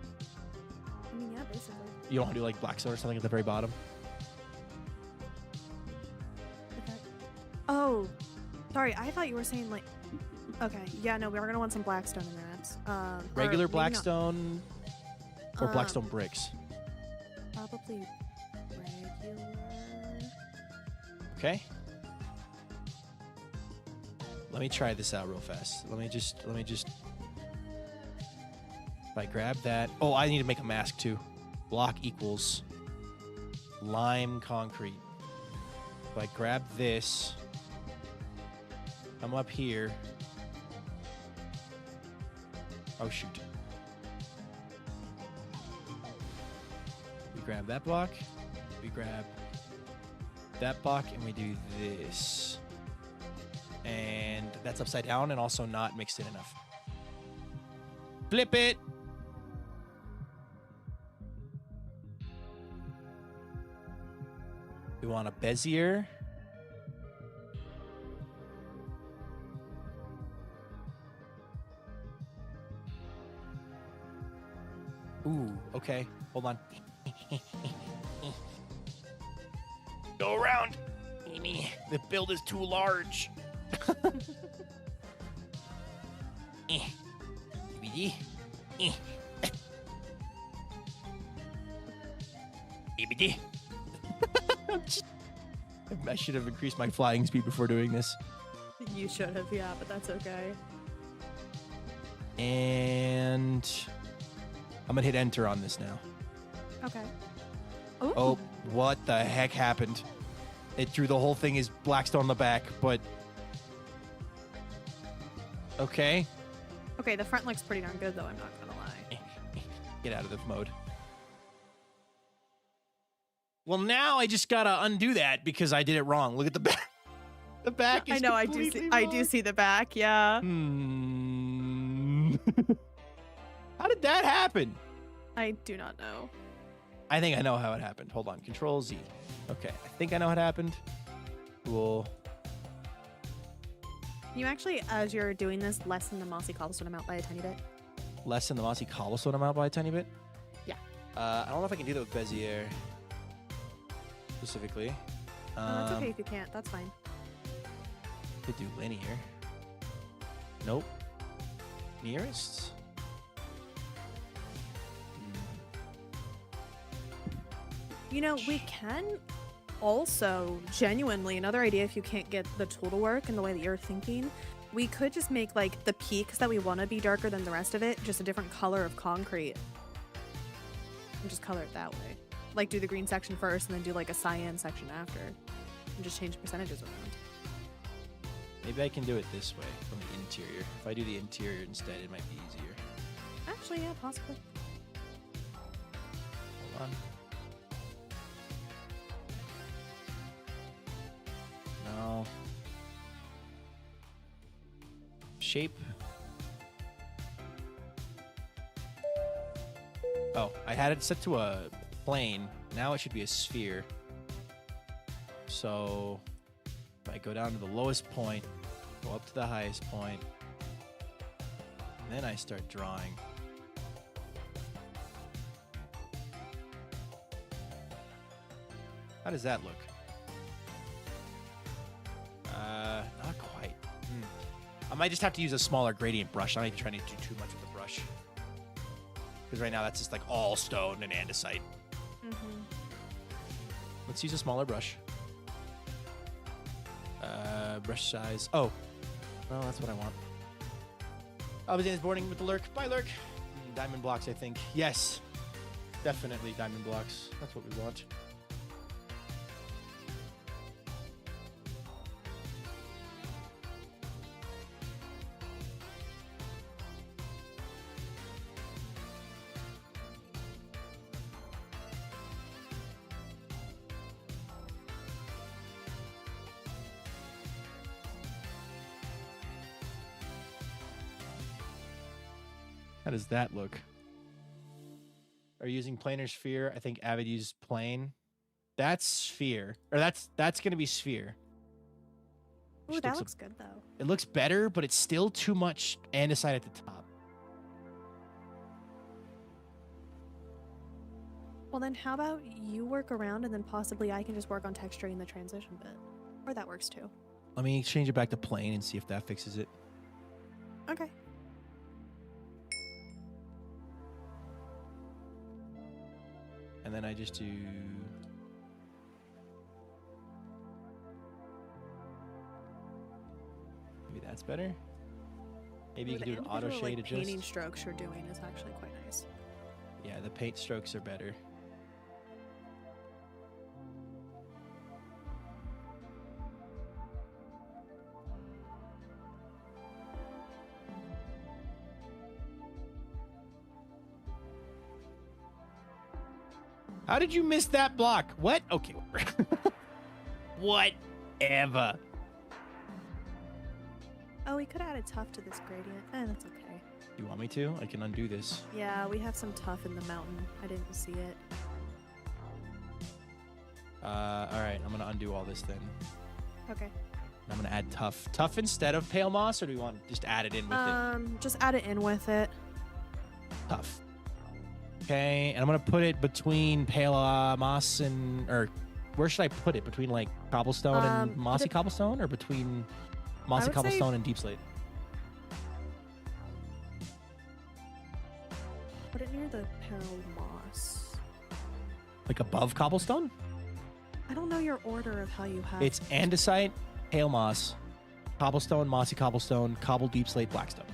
I mean, yeah, basically. You don't want to do like blackstone or something at the very bottom. Okay. Oh, sorry. I thought you were saying like. Okay. Yeah. No, we are gonna want some blackstone in that. Or Regular maybe not. blackstone or Um, blackstone bricks. Probably regular. Okay. Let me try this out real fast. Let me just. If I grab that. Oh, I need to make a mask too. Block equals lime concrete. If I grab this, come up here. Oh shoot. We grab that block. We grab that block, and we do this. And that's upside down and also not mixed in enough. Flip it. We want a Bezier. Ooh, okay. Hold on. Go around. The build is too large. BBD. BBD. I should have increased my flying speed before doing this. You should have, yeah, but that's okay. And I'm gonna hit enter on this now. Okay. Ooh. Oh, what the heck happened? It threw the whole thing as blackstone on the back, but okay. Okay, the front looks pretty darn good, though. I'm not gonna lie. Get out of this mode. Well, now I just gotta undo that because I did it wrong. Look at the back. The back is I know. I do completely see. wrong. I do see the back. Yeah. How did that happen? I do not know. I think I know how it happened. Hold on. Control Z. Okay. I think I know what happened. Cool. Can you actually, as you're doing this, lessen the mossy cobblestone amount by a tiny bit? Lessen the mossy cobblestone amount by a tiny bit? Yeah. I don't know if I can do that with Bezier specifically. No, that's okay if you can't. That's fine. Could do linear. Nope. Nearest? You know, we can also, genuinely, another idea if you can't get the tool to work in the way that you're thinking, we could just make, like, the peaks that we want to be darker than the rest of it, just a different color of concrete. And just color it that way. Like, do the green section first and then do, like, a cyan section after. And just change percentages around. Maybe I can do it this way from the interior. If I do the interior instead, it might be easier. Actually, yeah, possibly. Hold on. No. Shape. Oh, I had it set to a plane. Now it should be a sphere. So if I go down to the lowest point, go up to the highest point, and then I start drawing. How does that look? Not quite. I might just have to use a smaller gradient brush. I'm not trying to do too much with the brush. Because right now that's just like all stone and andesite. Let's use a smaller brush. Brush size. Oh. Well, that's what I want. Obsidian's boarding with the lurk. Bye, lurk. Diamond blocks, I think. Yes. Definitely diamond blocks. That's what we want. How does that look? Are you using planar sphere? I think Avid used plane. That's sphere. Or that's gonna be sphere. Ooh, Which that looks good though. It looks better, but it's still too much andesite at the top. Well, then how about you work around and then possibly I can just work on texturing the transition bit. Or that works too. Let me change it back to plane and see if that fixes it. Okay. And then I just do... Maybe that's better. Maybe you Ooh, can the do an auto individual, shade like, adjust. painting strokes you're doing is actually quite nice. Yeah, the paint strokes are better. How did you miss that block? What? Okay. Whatever. Oh, we could have added tough to this gradient. That's okay. You want me to? I can undo this. Yeah, we have some tough in the mountain. I didn't see it. All right, I'm gonna undo all this then. Okay. I'm gonna add tough. Tough instead of pale moss, or do we want to just add it in with it? Just add it in with it. Tough. Okay, and I'm gonna put it between pale moss and, or where should I put it? Between like cobblestone and put mossy it- cobblestone, or between mossy would say- cobblestone and deep slate? Put it near the pale moss. Like above cobblestone? I don't know your order of how you have. It's andesite, pale moss, cobblestone, mossy cobblestone, cobble, deep slate, blackstone.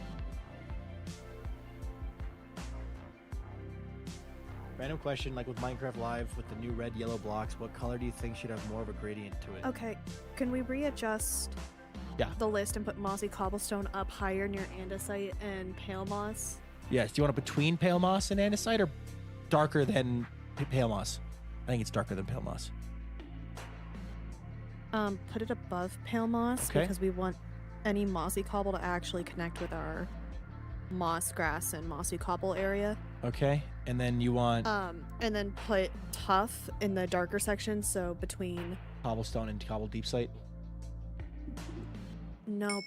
Random question, like with Minecraft Live with the new red, yellow blocks, what color do you think should have more of a gradient to it? Okay, can we readjust Yeah. the list and put mossy cobblestone up higher near andesite and pale moss? Yes. Do you want it between pale moss and andesite, or darker than pale moss? I think it's darker than pale moss. Put it above pale moss Okay. because we want any mossy cobble to actually connect with our moss grass and mossy cobble area. Okay. And then you want And then put tough in the darker section, so between cobblestone and cobble deep slate. no,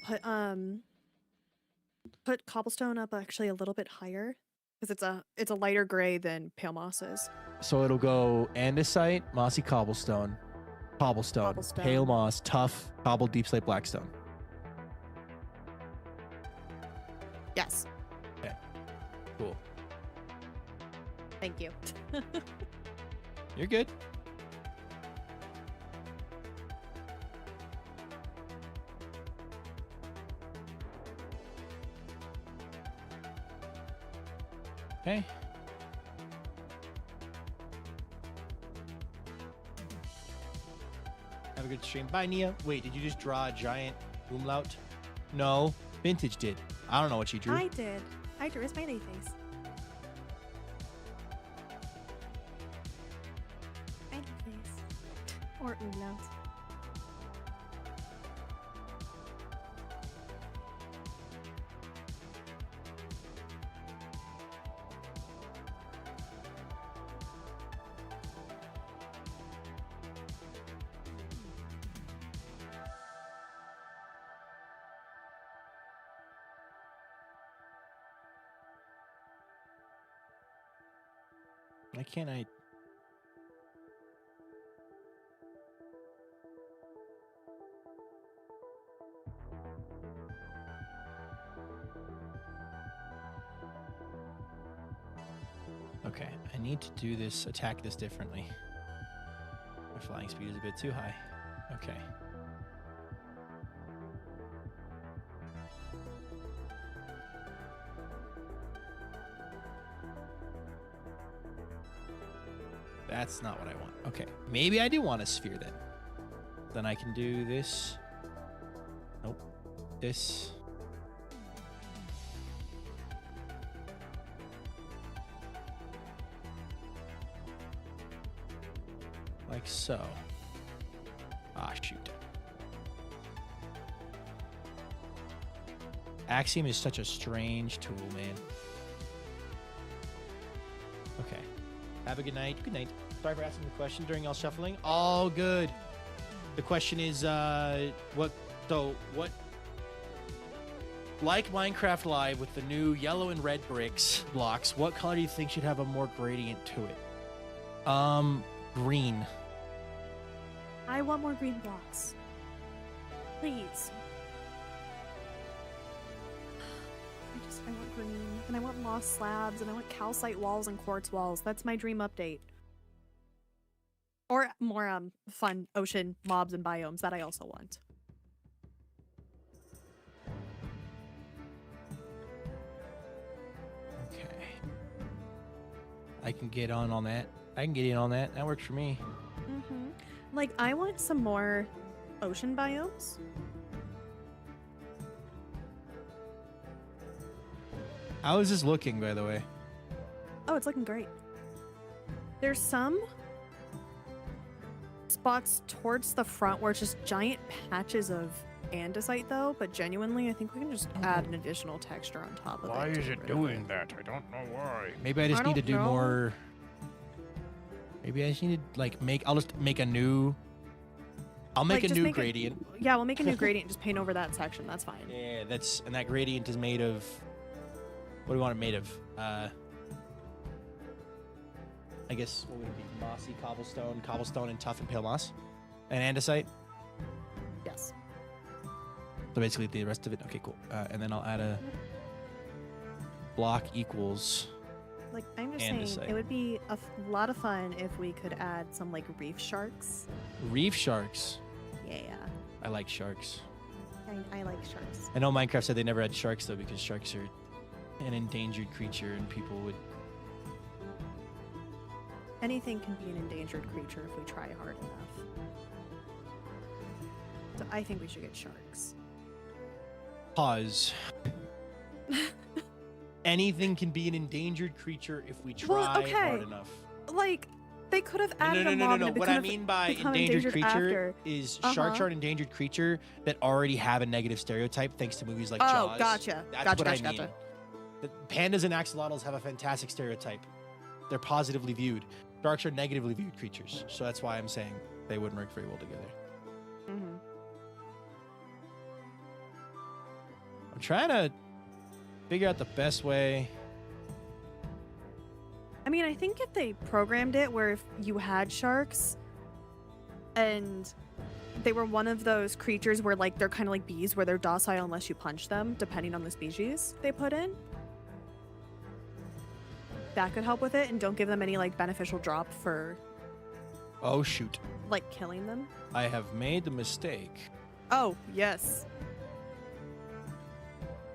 put cobblestone up actually a little bit higher because it's a lighter gray than pale moss is. So it'll go andesite, mossy cobblestone, cobblestone, Cobblestone. pale moss, tough, cobble, deep slate, blackstone. Yes. Cool. Thank you. You're good. Okay. Have a good stream. Bye, Nia. Wait, did you just draw a giant umlaut? No, Vintage did. I don't know what she drew. I did. I drew a smiley face. Smiley face. Or umlaut. Why can't I? Okay, I need to do this, attack this differently. I flying speed is a bit too high. Okay. That's not what I want. Okay. Maybe I do want a sphere then. Then I can do this. Nope. This. Like so. Ah, shoot. Axiom is such a strange tool, man. Okay. Have a good night. Good night. Sorry for asking the question during y'all shuffling. All good. The question is, what, like Minecraft Live with the new yellow and red blocks, what color do you think should have a more gradient to it? Green. I want more green blocks. Please. I want green, and I want moss slabs, and I want calcite walls and quartz walls. That's my dream update. Or more fun ocean mobs and biomes that I also want. Okay. I can get on that. I can get in on that. That works for me. Mm-hmm. Like, I want some more ocean biomes. How is this looking, by the way? Oh, it's looking great. There's some spots towards the front where it's just giant patches of andesite, though, but genuinely, I think we can just add an additional texture on top of it. Why is it doing that? I don't know why. Maybe I just need to do more. Maybe I just need to, like, I'll just make a new. I'll make a new gradient. Yeah, we'll make a new gradient. Just paint over that section. That's fine. Yeah, and that gradient is made of. What do you want it made of? I guess, what would it be? Mossy cobblestone and tough and pale moss? And andesite? Yes. So basically the rest of it? Okay, cool. And then I'll add a block equals Like, I'm just andesite. saying, it would be a lot of fun if we could add some, like, reef sharks. Reef sharks? Yeah. I like sharks. I like sharks. I know Minecraft said they never had sharks, though, because sharks are an endangered creature and people would... Anything can be an endangered creature if we try hard enough. So I think we should get sharks. Pause. Anything can be an endangered creature if we try hard enough. Like, they could have added a mob No. What I mean by endangered creature is sharks are an endangered creature that already have a negative stereotype thanks to movies like Jaws. Oh, gotcha. That's what I mean. The pandas and axolotls have a fantastic stereotype. They're positively viewed. Sharks are negatively viewed creatures, so that's why I'm saying they wouldn't work very well together. Mm-hmm. I'm trying to figure out the best way. I mean, I think if they programmed it where if you had sharks and they were one of those creatures where, like, they're kind of like bees where they're docile unless you punch them, depending on the species they put in. That could help with it, and don't give them any, like, beneficial drop for... Oh, shoot. Like, killing them. I have made the mistake. Oh, yes.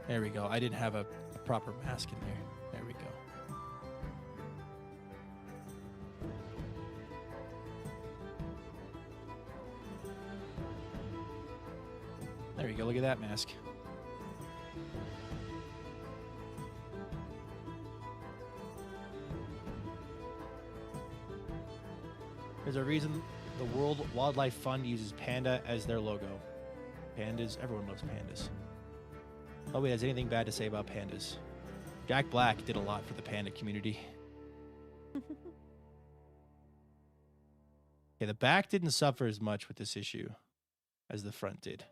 There we go. I didn't have a proper mask in there. There we go. There we go. Look at that mask. There's a reason the World Wildlife Fund uses panda as their logo. Pandas, everyone loves pandas. Nobody has anything bad to say about pandas. Jack Black did a lot for the panda community. Okay, the back didn't suffer as much with this issue as the front did.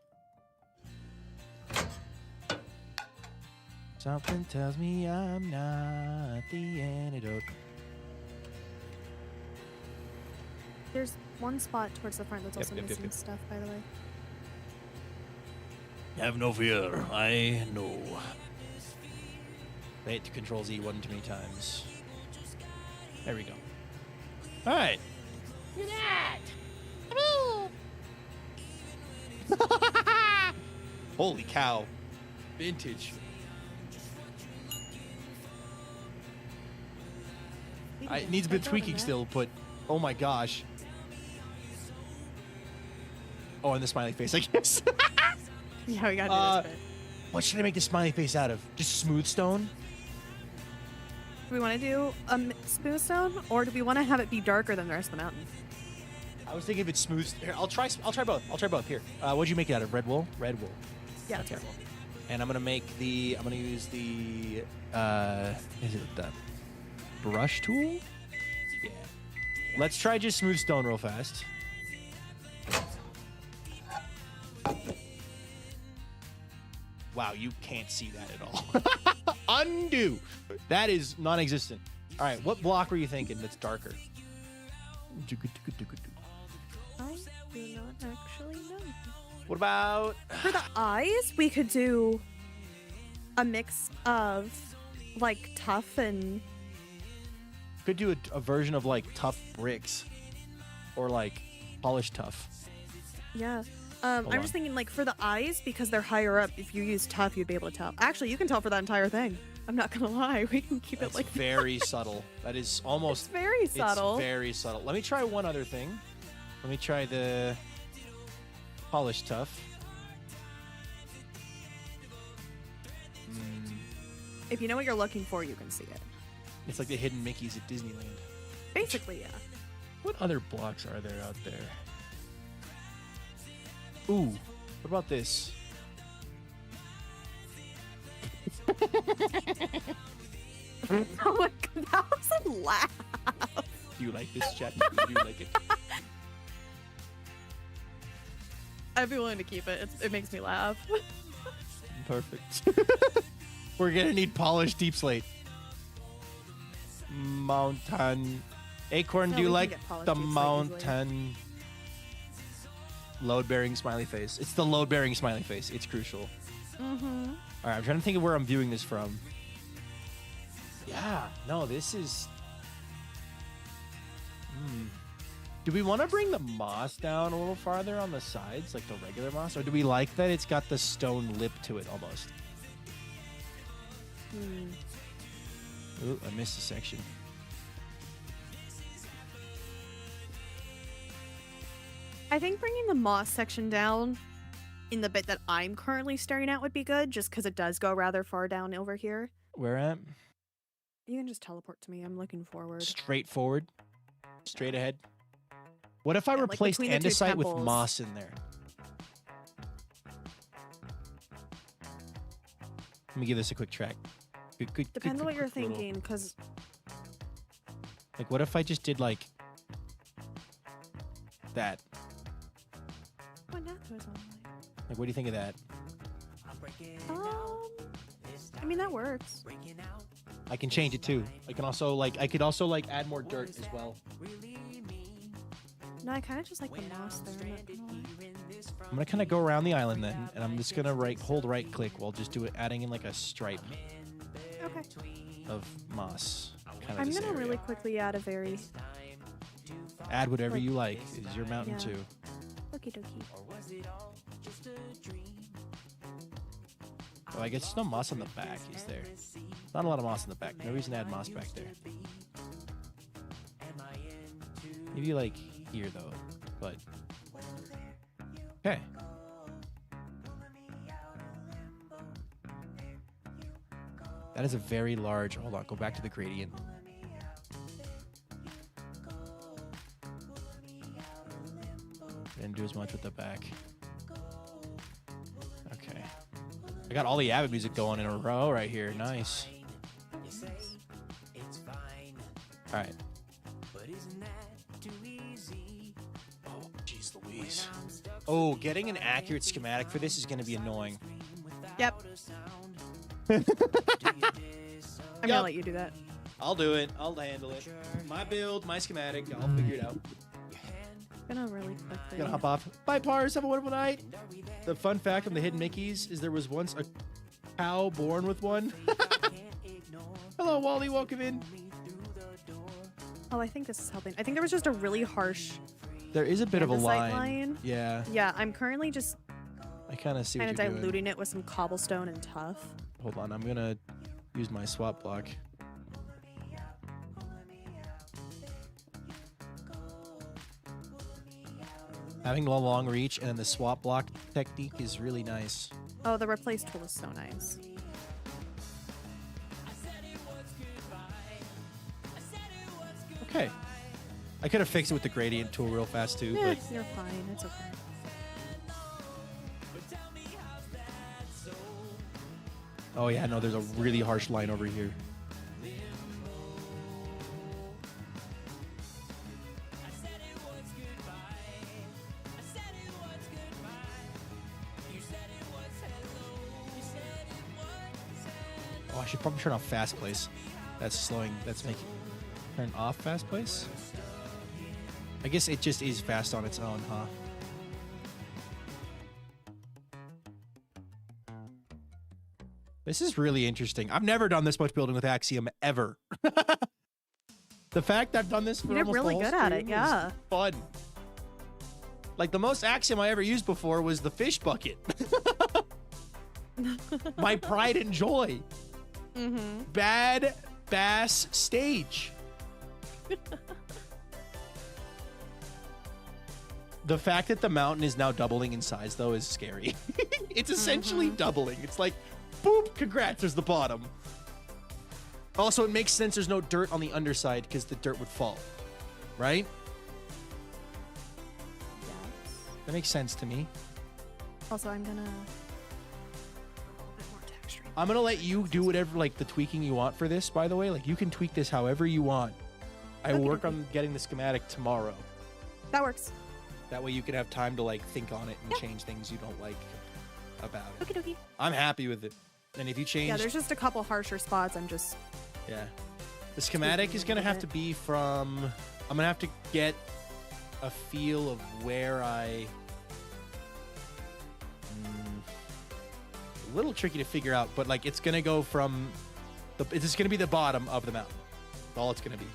Something tells me I'm not the antidote. There's one spot towards the front that's also Yep. missing stuff, by the way. Have no fear, I know. I hit Control Z one too many times. There we go. All right. Look at that. Holy cow. Vintage. It needs a bit of tweaking still, but oh my gosh. Oh, and the smiley face, I guess. Yeah, we gotta do this bit. What should I make the smiley face out of? Just smooth stone? Do we want to do a smooth stone, or do we want to have it be darker than the rest of the mountain? I was thinking if it's smooth. Here, I'll try both. I'll try both. Here. What'd you make it out of? Red wool? Red wool. Yeah, that's right. And I'm gonna use the is it the brush tool? Yeah. Let's try just smooth stone real fast. Wow, you can't see that at all. Undo. That is non-existent. All right, what block were you thinking that's darker? I do not actually know. What about For the eyes, we could do a mix of like tough and could do a version of like tough bricks or like polished tough. yeah. Hold I'm on. just thinking like for the eyes, because they're higher up, if you use tough, you'd be able to tell. Actually, you can tell for that entire thing. I'm not gonna lie. We can keep That's it like very subtle. That is almost it's very subtle. It's very subtle. Let me try one other thing. Let me try the polished tough. If you know what you're looking for, you can see it. It's like the hidden Mickeys at Disneyland. Basically, yeah. What other blocks are there out there? Ooh, what about this? Oh my god, that was a laugh. Do you like this, chat? Do you like it? I'd be willing to keep it. It makes me laugh. Perfect. We're gonna need polished deep slate. Mountain. Acorn, No, do you we can like get polished the deep slate easily. mountain? Load-bearing smiley face. It's the load-bearing smiley face. It's crucial. Mm-hmm. All right, I'm trying to think of where I'm viewing this from. Yeah, no, this is... Do we want to bring the moss down a little farther on the sides, like the regular moss? Or do we like that it's got the stone lip to it almost? Ooh, I missed a section. I think bringing the moss section down in the bit that I'm currently staring at would be good, just because it does go rather far down over here. Where at? You can just teleport to me. I'm looking forward. Straight forward? Straight ahead? What if I Yeah, like replaced between the two andesite with temples. moss in there? Let me give this a quick track. Depends on what you're quick little- thinking, because Like, what if I just did, like, that? Like, what do you think of that? I mean that works. I can change it, too. I could also, like, add more dirt as well. No, I kind of just like the moss there. I'm not gonna lie. I'm gonna kind of go around the island then, and I'm just gonna hold right click while just adding in like a stripe Okay. of moss. Kind of I'm this gonna area. really quickly add a very Add whatever you like. It's your mountain Yeah. too. okie dokie. Oh, I guess there's no moss on the back, is there? Not a lot of moss on the back. No reason to add moss back there. Maybe like here though, but okay. That is a very large. Hold on, go back to the gradient. Didn't do as much with the back. Okay. I got all the Abbott music going in a row right here. Nice. All right. Oh, jeez Louise. Oh, getting an accurate schematic for this is going to be annoying. Yep. I'm gonna let you do that. I'll do it. I'll handle it. My build, my schematic. I'll figure it out. Gonna really quickly. Gonna hop off. Bye, Pars. Have a wonderful night. The fun fact on the hidden Mickeys is there was once a cow born with one. Hello, Wally. Welcome in. Oh, I think this is helping. I think there was just a really harsh. There is a bit of a andesite line. line. Yeah. Yeah, I'm currently just I kind of see what Kind you're of doing. diluting it with some cobblestone and tough. Hold on, I'm gonna use my swap block. Having a long reach and the swap block technique is really nice. Oh, the replace tool is so nice. Okay. I could have fixed it with the gradient tool real fast too, Eh, but you're fine. It's okay. oh yeah, no, there's a really harsh line over here. Oh, I should probably turn off fast place. That's making turn off fast place. I guess it just is fast on its own, huh? This is really interesting. I've never done this much building with Axiom ever. The fact I've done this for You did almost really the whole good at it, stream yeah. is fun. Like the most Axiom I ever used before was the fish bucket. My pride and joy. Mm-hmm. Bad bass stage. The fact that the mountain is now doubling in size, though, is scary. It's essentially doubling. It's like, boop, congrats, there's the bottom. Also, it makes sense there's no dirt on the underside because the dirt would fall. Right? Yes. That makes sense to me. Also, I'm gonna. Bit more texture. I'm going to let you do whatever, like, the tweaking you want for this, by the way. Like, you can tweak this however you want. I will Okay, work okay. on getting the schematic tomorrow. That works. That way you can have time to, like, think on it and change things you don't like about it. Okie dokie. I'm happy with it. And if you change... Yeah, there's just a couple harsher spots. I'm just. Yeah. The schematic is going to have to be from... I'm going to have to get a feel of where I... a little tricky to figure out, but like it's going to go from... It's going to be the bottom of the mountain. That's all it's going to be.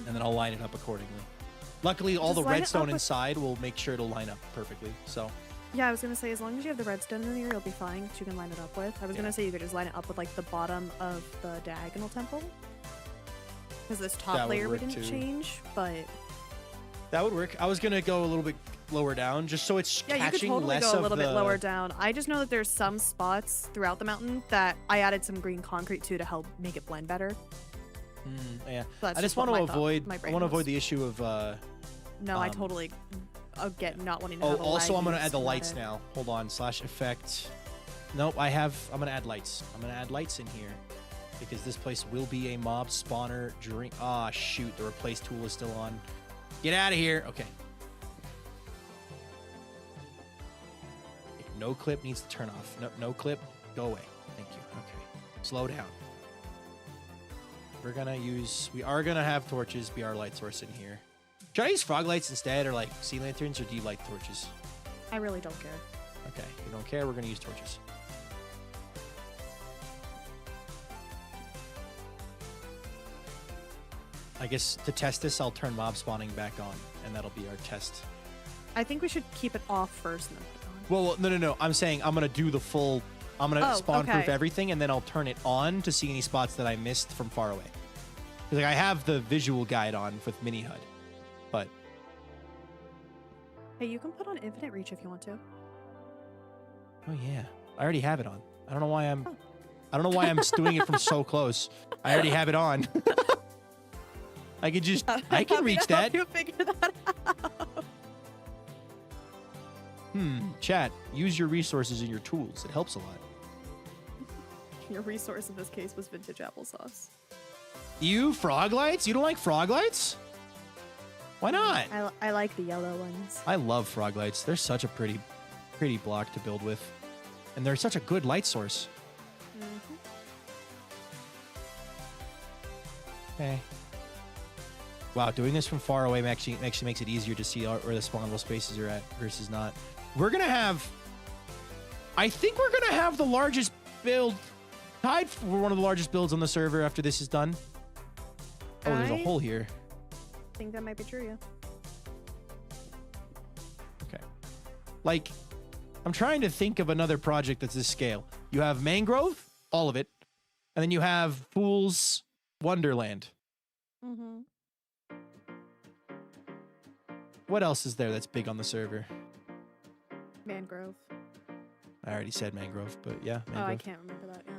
And then I'll line it up accordingly. Luckily, all Just the line it up redstone with- inside will make sure it'll line up perfectly. So, Yeah, I was gonna say as long as you have the redstone in there, you'll be fine. 'Cause you can line it up with. I was Yeah. gonna say you could just line it up with like the bottom of the diagonal temple. Because this That top would layer we work, didn't too. change, but that would work. I was going to go a little bit lower down just so it's yeah, you could catching totally less go a of little bit the- lower down. I just know that there's some spots throughout the mountain that I added some green concrete to help make it blend better. Yeah. So that's I just what want to my thought- avoid... my I brain want to was. avoid the issue of... No, I Um, totally get not wanting to Oh, have a also I'm laggy gonna add the lights schematic. now. Hold on, /effect. Nope, I'm gonna add lights. I'm gonna add lights in here because this place will be a mob spawner during. Ah, shoot, the replace tool is still on. Get out of here. Okay. No clip needs to turn off. No clip. Go away. Thank you. Okay. Slow down. We are gonna have torches be our light source in here. Should I use frog lights instead, or like sea lanterns, or do you like torches? I really don't care. Okay, you don't care, we're gonna use torches. I guess to test this, I'll turn mob spawning back on, and that'll be our test. I think we should keep it off first and then put it on. Well, no. I'm saying I'm gonna do the full. I'm gonna Oh, spawn proof okay. everything, and then I'll turn it on to see any spots that I missed from far away. 'Cause, like I have the visual guide on with mini HUD, but Hey, you can put on infinite reach if you want to. oh yeah, I already have it on. I don't know why I'm. Oh. I don't know why I'm doing it from so close. I already have it on. I can just. I can reach that. You figure that out. Chat. Use your resources and your tools. It helps a lot. Your resource in this case was vintage applesauce. You frog lights? You don't like frog lights? Why not? I like the yellow ones. I love frog lights. They're such a pretty block to build with, and they're such a good light source. Okay. Wow, doing this from far away actually makes it easier to see where the spawnable spaces are at versus not. We're gonna have. I think we're gonna have the largest build, tied for one of the largest builds on the server after this is done. Oh, there's a I- hole here. I think that might be true, yeah. Okay. Like, I'm trying to think of another project that's this scale. You have Mangrove, all of it, and then you have Fool's Wonderland. Mm-hmm. What else is there that's big on the server? Mangrove. I already said Mangrove, but yeah, Mangrove. Oh, I can't remember that, yeah.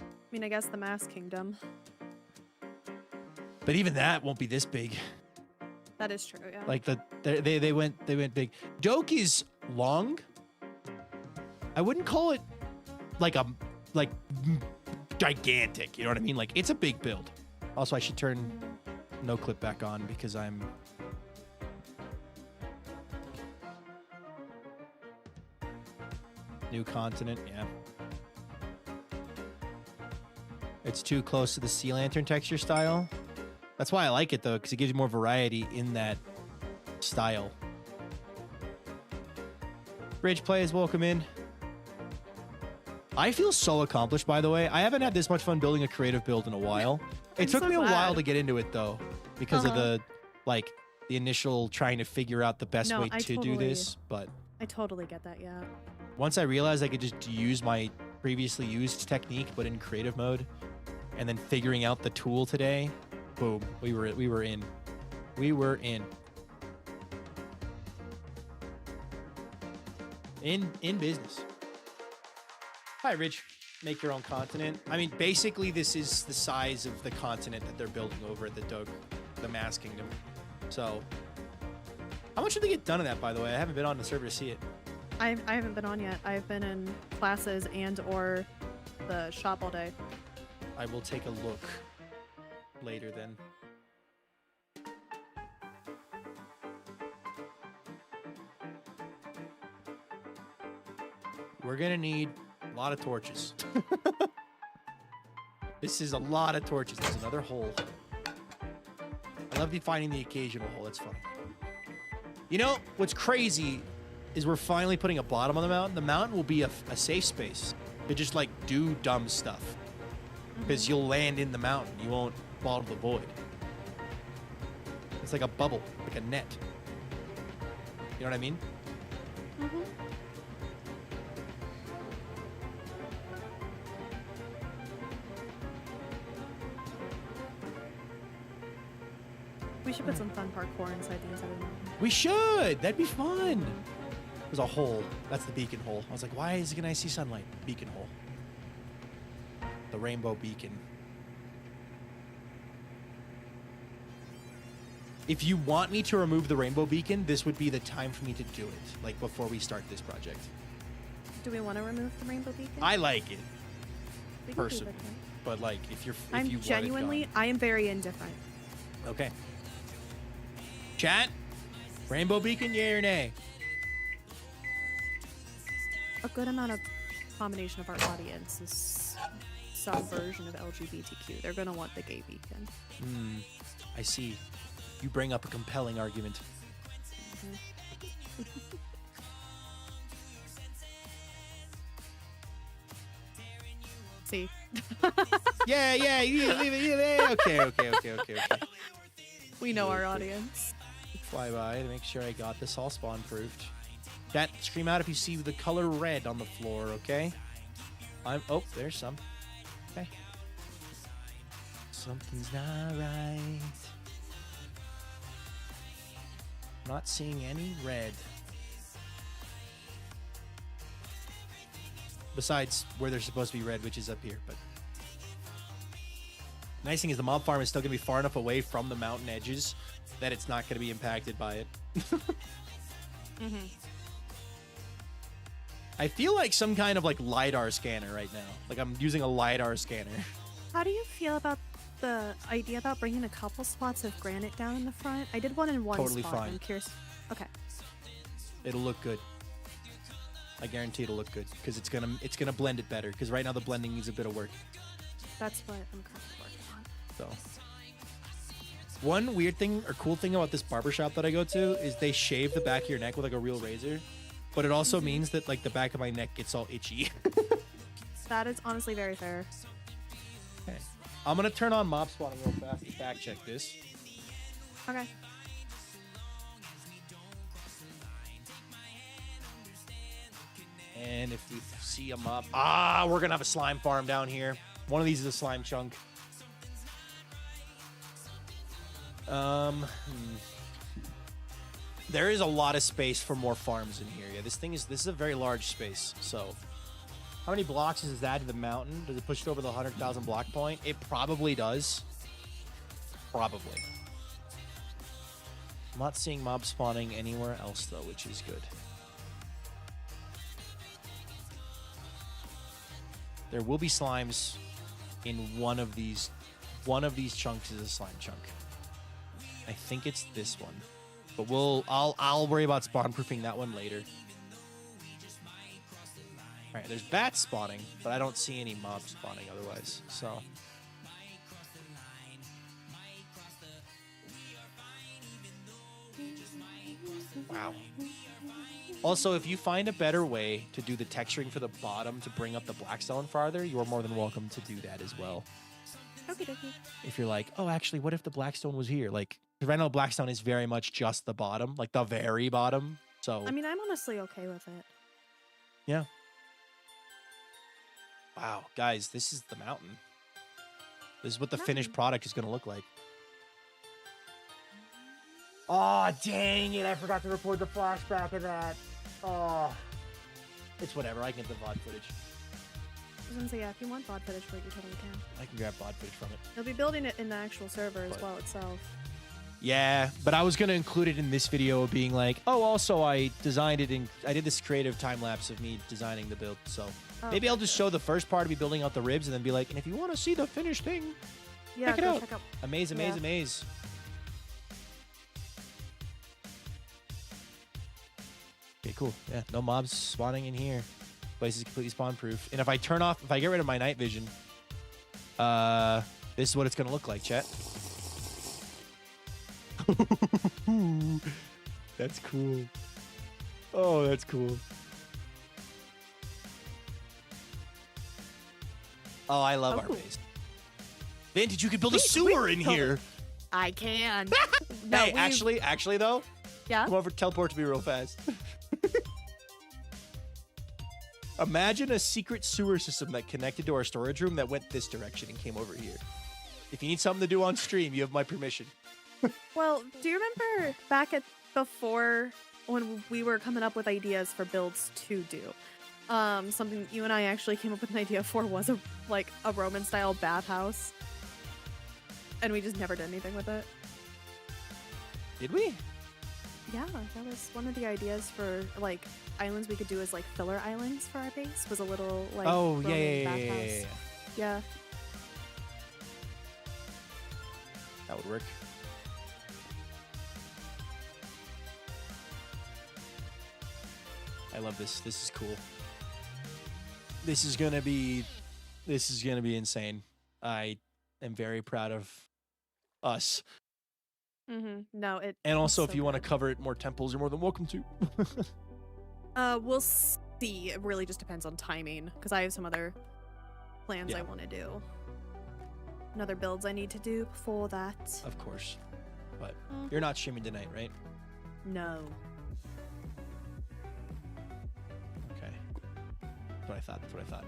I mean, I guess the Mass Kingdom. But even that won't be this big. That is true, yeah. Like they went big. Doke is long. I wouldn't call it like gigantic. You know what I mean? Like it's a big build. Also, I should turn no clip back on because I'm. New continent, yeah. It's too close to the sea lantern texture style. That's why I like it though, because it gives you more variety in that style. Bridge players, welcome in. I feel so accomplished, by the way. I haven't had this much fun building a creative build in a while. It took me a while to get into it though, because of the initial trying to figure out the best way to do this. But I totally get that, yeah. once I realized I could just use my previously used technique, but in creative mode, and then figuring out the tool today, boom, we were in. We were in business. Hi, Rich. Make your own continent. I mean, basically, this is the size of the continent that they're building over at the Mass Kingdom. So, how much did they get done of that, by the way? I haven't been on the server to see it. I haven't been on yet. I've been in classes and or the shop all day. I will take a look later then. We're gonna need a lot of torches. This is a lot of torches. There's another hole. I love finding the occasional hole. That's funny. You know, what's crazy is we're finally putting a bottom on the mountain. The mountain will be a safe space to just like do dumb stuff. Because you'll land in the mountain. You won't fall to the void. It's like a bubble, like a net. You know what I mean? Mm-hmm. We should put some fun parkour inside the inside of the mountain. We should. That'd be fun. There's a hole. That's the beacon hole. I was like, why can I see sunlight? Beacon hole. The rainbow beacon. If you want me to remove the rainbow beacon, this would be the time for me to do it. Like before we start this project. Do we want to remove the rainbow beacon? I like it We can leave personally, it then. but like if you I'm want it genuinely, gone. I am very indifferent. Okay. Chat. Rainbow beacon, yay or nay? A good amount of combination of our audience is some version of LGBTQ. They're gonna want the gay beacon. I see. You bring up a compelling argument. See, Yeah, leave it. Yeah, okay. we know our audience. Fly by to make sure I got this all spawn proofed. Chat, scream out if you see the color red on the floor, okay? Oh, there's some. Okay. Something's not right. Not seeing any red. Besides where there's supposed to be red, which is up here, but nice thing is the mob farm is still gonna be far enough away from the mountain edges that it's not gonna be impacted by it. I feel like some kind of like LiDAR scanner right now. Like I'm using a LiDAR scanner. How do you feel about the idea about bringing a couple spots of granite down in the front? I did one in one Totally spot. fine. I'm curious. Okay. It'll look good. I guarantee it'll look good because it's gonna blend it better. Because right now the blending needs a bit of work. That's what I'm currently working on. So, one weird thing or cool thing about this barbershop that I go to is they shave the back of your neck with like a real razor, but it also means that like the back of my neck gets all itchy. That is honestly very fair. Okay. I'm gonna turn on mob spawning real fast to fact check this. Okay. And if we see them up, we're gonna have a slime farm down here. One of these is a slime chunk. There is a lot of space for more farms in here. Yeah, this is a very large space. So, how many blocks does that to the mountain? Does it push it over the 100,000 block point? It probably does. Probably. I'm not seeing mob spawning anywhere else though, which is good. There will be slimes in one of these. One of these chunks is a slime chunk. I think it's this one, but I'll worry about spawn proofing that one later. All right, there's bats spawning, but I don't see any mobs spawning otherwise. So. Wow. Also, if you find a better way to do the texturing for the bottom to bring up the blackstone farther, you are more than welcome to do that as well. Okie dokie. If you're like, oh, actually, what if the blackstone was here? Like, right now, blackstone is very much just the bottom, like the very bottom. So, I mean, I'm honestly okay with it. yeah. Wow, guys, this is the mountain. This is what the finished product is going to look like. Oh, dang it. I forgot to record the flashback of that. Oh. It's whatever. I can get the VOD footage. I was gonna say, yeah, if you want VOD footage for it, you totally can. I can grab VOD footage from it. He'll be building it in the actual server as well itself. Yeah, but I was going to include it in this video being like, oh, also I designed it and I did this creative time lapse of me designing the build. So maybe I'll just show the first part of me building out the ribs and then be like, and if you want to see the finished thing, Yeah, check it go out. check out. Amaze, amaze, Yeah. amaze. Okay, cool. Yeah, no mobs spawning in here. Place is completely spawn proof. And if I get rid of my night vision, this is what it's going to look like, chat. That's cool. Oh, that's cool. Oh, I love our cool. base. Vintage, you could build a sewer in here. I can. Hey, actually though, Yeah? come over, teleport to me real fast. Imagine a secret sewer system that connected to our storage room that went this direction and came over here. If you need something to do on stream, you have my permission. Well, do you remember back at before when we were coming up with ideas for builds to do? Something you and I actually came up with an idea for was a Roman style bathhouse. And we just never did anything with it. Did we? Yeah, that was one of the ideas for like islands we could do as like filler islands for our base. Was a little like Oh, Roman yeah. bathhouse. Yeah. That would work. I love this. This is cool. This is gonna be insane. I am very proud of us. Mm-hmm. No, it. And also, it's if so you want to good. cover it more temples, you're more than welcome to. We'll see. It really just depends on timing because I have some other plans I want to do. And other builds I need to do before that. Of course. But you're not streaming tonight, right? No. Okay. That's what I thought. That's what I thought.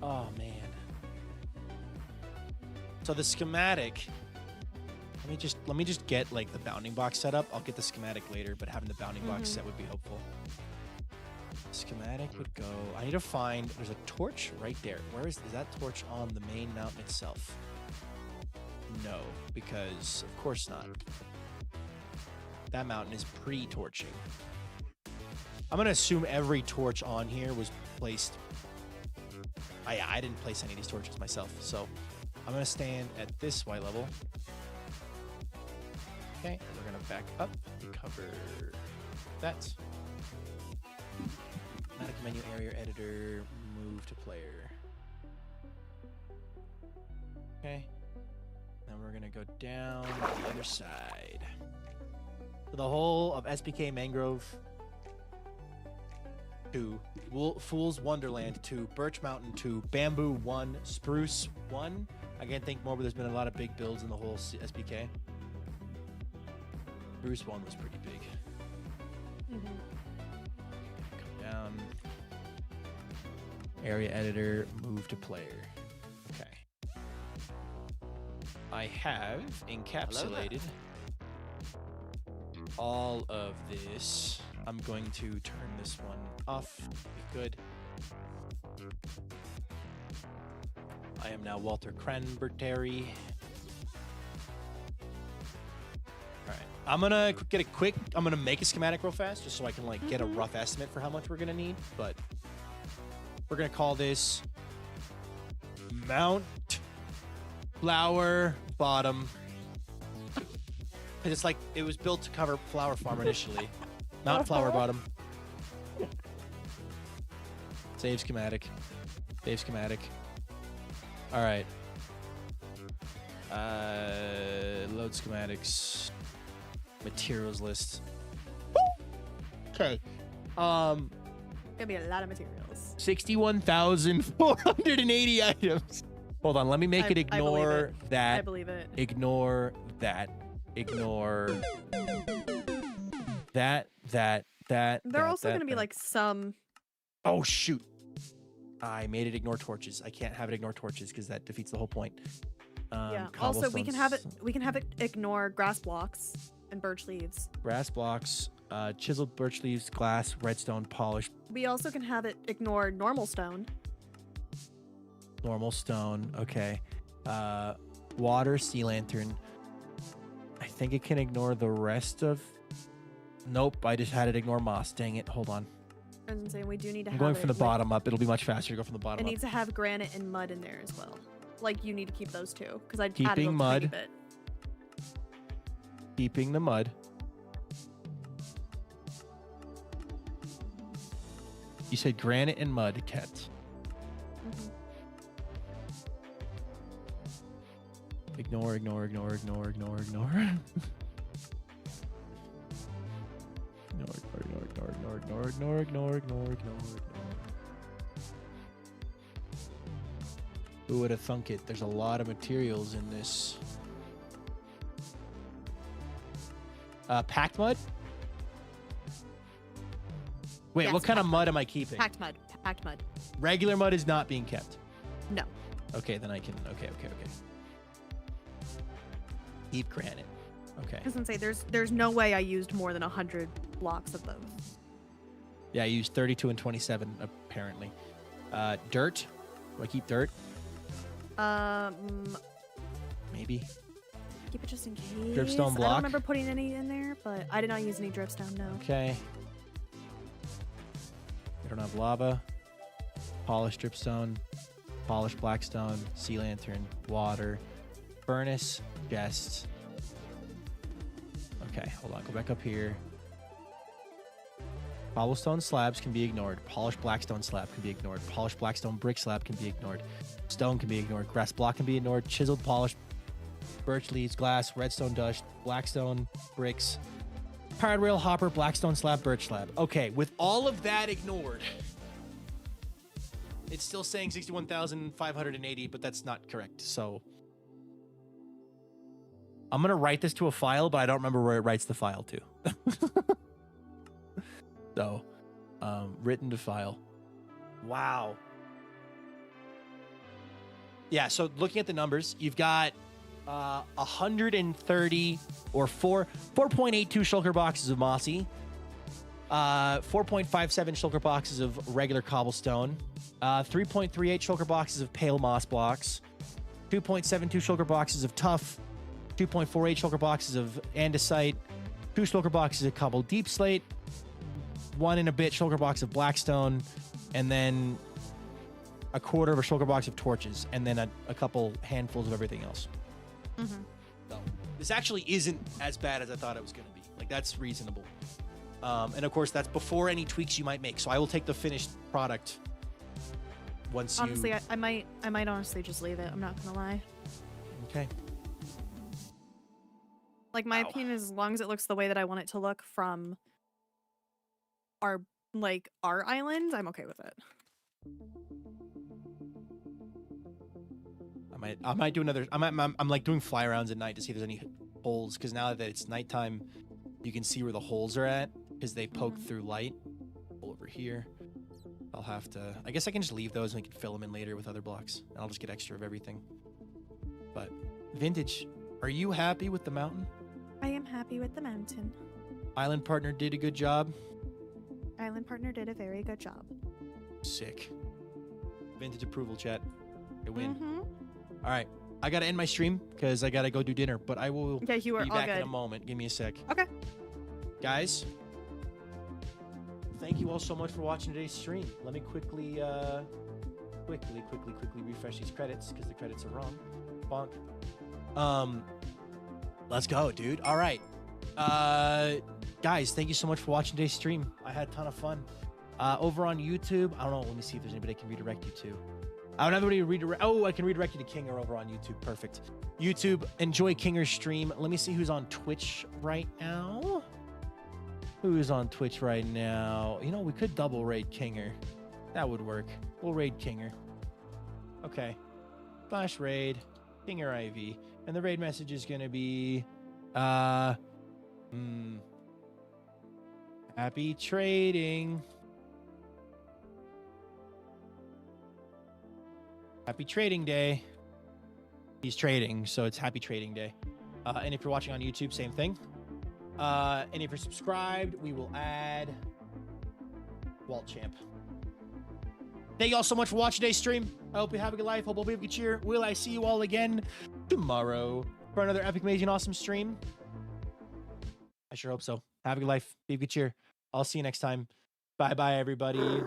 Oh, man. So the schematic, let me just get like the bounding box set up. I'll get the schematic later, but having the bounding box set would be helpful. Schematic would go, I need to find, there's a torch right there. Where is that torch on the main mountain itself? No, because of course not. That mountain is pre-torching. I'm gonna assume every torch on here was placed. I didn't place any of these torches myself, so I'm gonna stand at this Y level. Okay, we're gonna back up to cover that. Automatic menu area editor, move to player. Okay. Then we're gonna go down the other side. So the whole of SPK Mangrove to Fool's Wonderland to Birch Mountain to Bamboo 1, Spruce 1. I can't think more, but there's been a lot of big builds in the whole SPK. Spruce 1 was pretty big. Area editor, move to player. Okay. I have encapsulated all of this. I'm going to turn this one off. Good. I am now Walter Cranberry. Alright. I'm gonna make a schematic real fast just so I can like get a rough estimate for how much we're gonna need, but we're gonna call this Mount Flower Bottom. It's like it was built to cover Flower Farm initially. Mount Flower Bottom. Save schematic. Save schematic. Alright. Load schematics. Materials list. Okay. Gonna be a lot of materials. 61,480 items. Hold on, let me make it ignore that. I believe it. Ignore that. Ignore that. There are also going to be like some. Oh shoot! I made it ignore torches. I can't have it ignore torches because that defeats the whole point. Yeah. Also, we can have it. We can have it ignore grass blocks and birch leaves. Grass blocks, chiseled birch leaves, glass, redstone, polished. We also can have it ignore normal stone. Normal stone. Okay. Water, sea lantern. I think it can ignore the rest of. Nope. I just had it ignore moss. Dang it. Hold on. I was saying we do need to. I'm going from the bottom up. It'll be much faster to go from the bottom It up. needs to have granite and mud in there as well. Like you need to keep those two because I added Keeping a mud. tiny bit. Keeping the mud. You said granite and mud, Kat. Ignore. Ignore. Who would have thunk it? There's a lot of materials in this. Packed mud? Wait, Yes, what kind of packed mud am I keeping? Packed mud. Packed mud. Regular mud is not being kept. No. Okay, then I can. Okay. Keep granite. Okay. I was gonna say there's no way I used more than 100 blocks of those. Yeah, I used 32 and 27 apparently. Dirt. Do I keep dirt? Maybe. Keep it just in case. Dripstone I block? don't remember putting any in there, but I did not use any dripstone. No. Okay. I don't have lava. Polished dripstone. Polished blackstone. Sea lantern. Water. Furnace. Chest. Okay, hold on. Go back up here. Cobblestone slabs can be ignored. Polished blackstone slab can be ignored. Polished blackstone brick slab can be ignored. Stone can be ignored. Grass block can be ignored. Chiseled polished birch leaves, glass, redstone dust, blackstone bricks, powered rail hopper, blackstone slab, birch slab. Okay, with all of that ignored, it's still saying 61,580, but that's not correct. So I'm going to write this to a file, but I don't remember where it writes the file to. So, written to file. Wow. Yeah, so looking at the numbers, you've got 130 or 4.82 shulker boxes of mossy, 4.57 shulker boxes of regular cobblestone, 3.38 shulker boxes of pale moss blocks, 2.72 shulker boxes of tough, 2.48 shulker boxes of andesite, 2 shulker boxes of cobble deep slate, 1 and a bit shulker box of blackstone, and then a quarter of a shulker box of torches, and then a couple handfuls of everything else. Mm-hmm. So this actually isn't as bad as I thought it was going to be. Like, that's reasonable. And of course, that's before any tweaks you might make. So I will take the finished product once Honestly, you... I might honestly just leave it. I'm not gonna lie. Okay. Like, my Wow. opinion is, as long as it looks the way that I want it to look from our island, I'm okay with it. I might do another... I'm like doing fly arounds at night to see if there's any holes, because now that it's nighttime, you can see where the holes are at, because they poke through light. Over here. I'll have to. I guess I can just leave those and we can fill them in later with other blocks. And I'll just get extra of everything. But Vintage, are you happy with the mountain? I am happy with the mountain. Island partner did a good job. Island partner did a very good job. Sick. Vintage approval, chat. I win. Mm-hmm. All right. I got to end my stream because I got to go do dinner. But I will Yeah, you are be all back good. in a moment. Give me a sec. Okay. Guys, thank you all so much for watching today's stream. Let me quickly refresh these credits because the credits are wrong. Bonk. Let's go, dude. All right. Guys, thank you so much for watching today's stream. I had a ton of fun. Over on YouTube, I don't know. Let me see if there's anybody I can redirect you to. I don't have anybody to redirect. Oh, I can redirect you to Kinger over on YouTube. Perfect. YouTube, enjoy Kinger's stream. Let me see who's on Twitch right now. Who's on Twitch right now? You know, we could double raid Kinger. That would work. We'll raid Kinger. Okay. Flash raid. Kinger IV. And the raid message is going to be... Happy trading. Happy trading day. He's trading, so it's happy trading day. And if you're watching on YouTube, same thing. And if you're subscribed, we will add Walt Champ. Thank you all so much for watching today's stream. I hope you have a good life. Hope you have a good cheer. Will I see you all again tomorrow for another epic, amazing, awesome stream? I sure hope so. Have a good life. Be a good cheer. I'll see you next time. Bye-bye, everybody.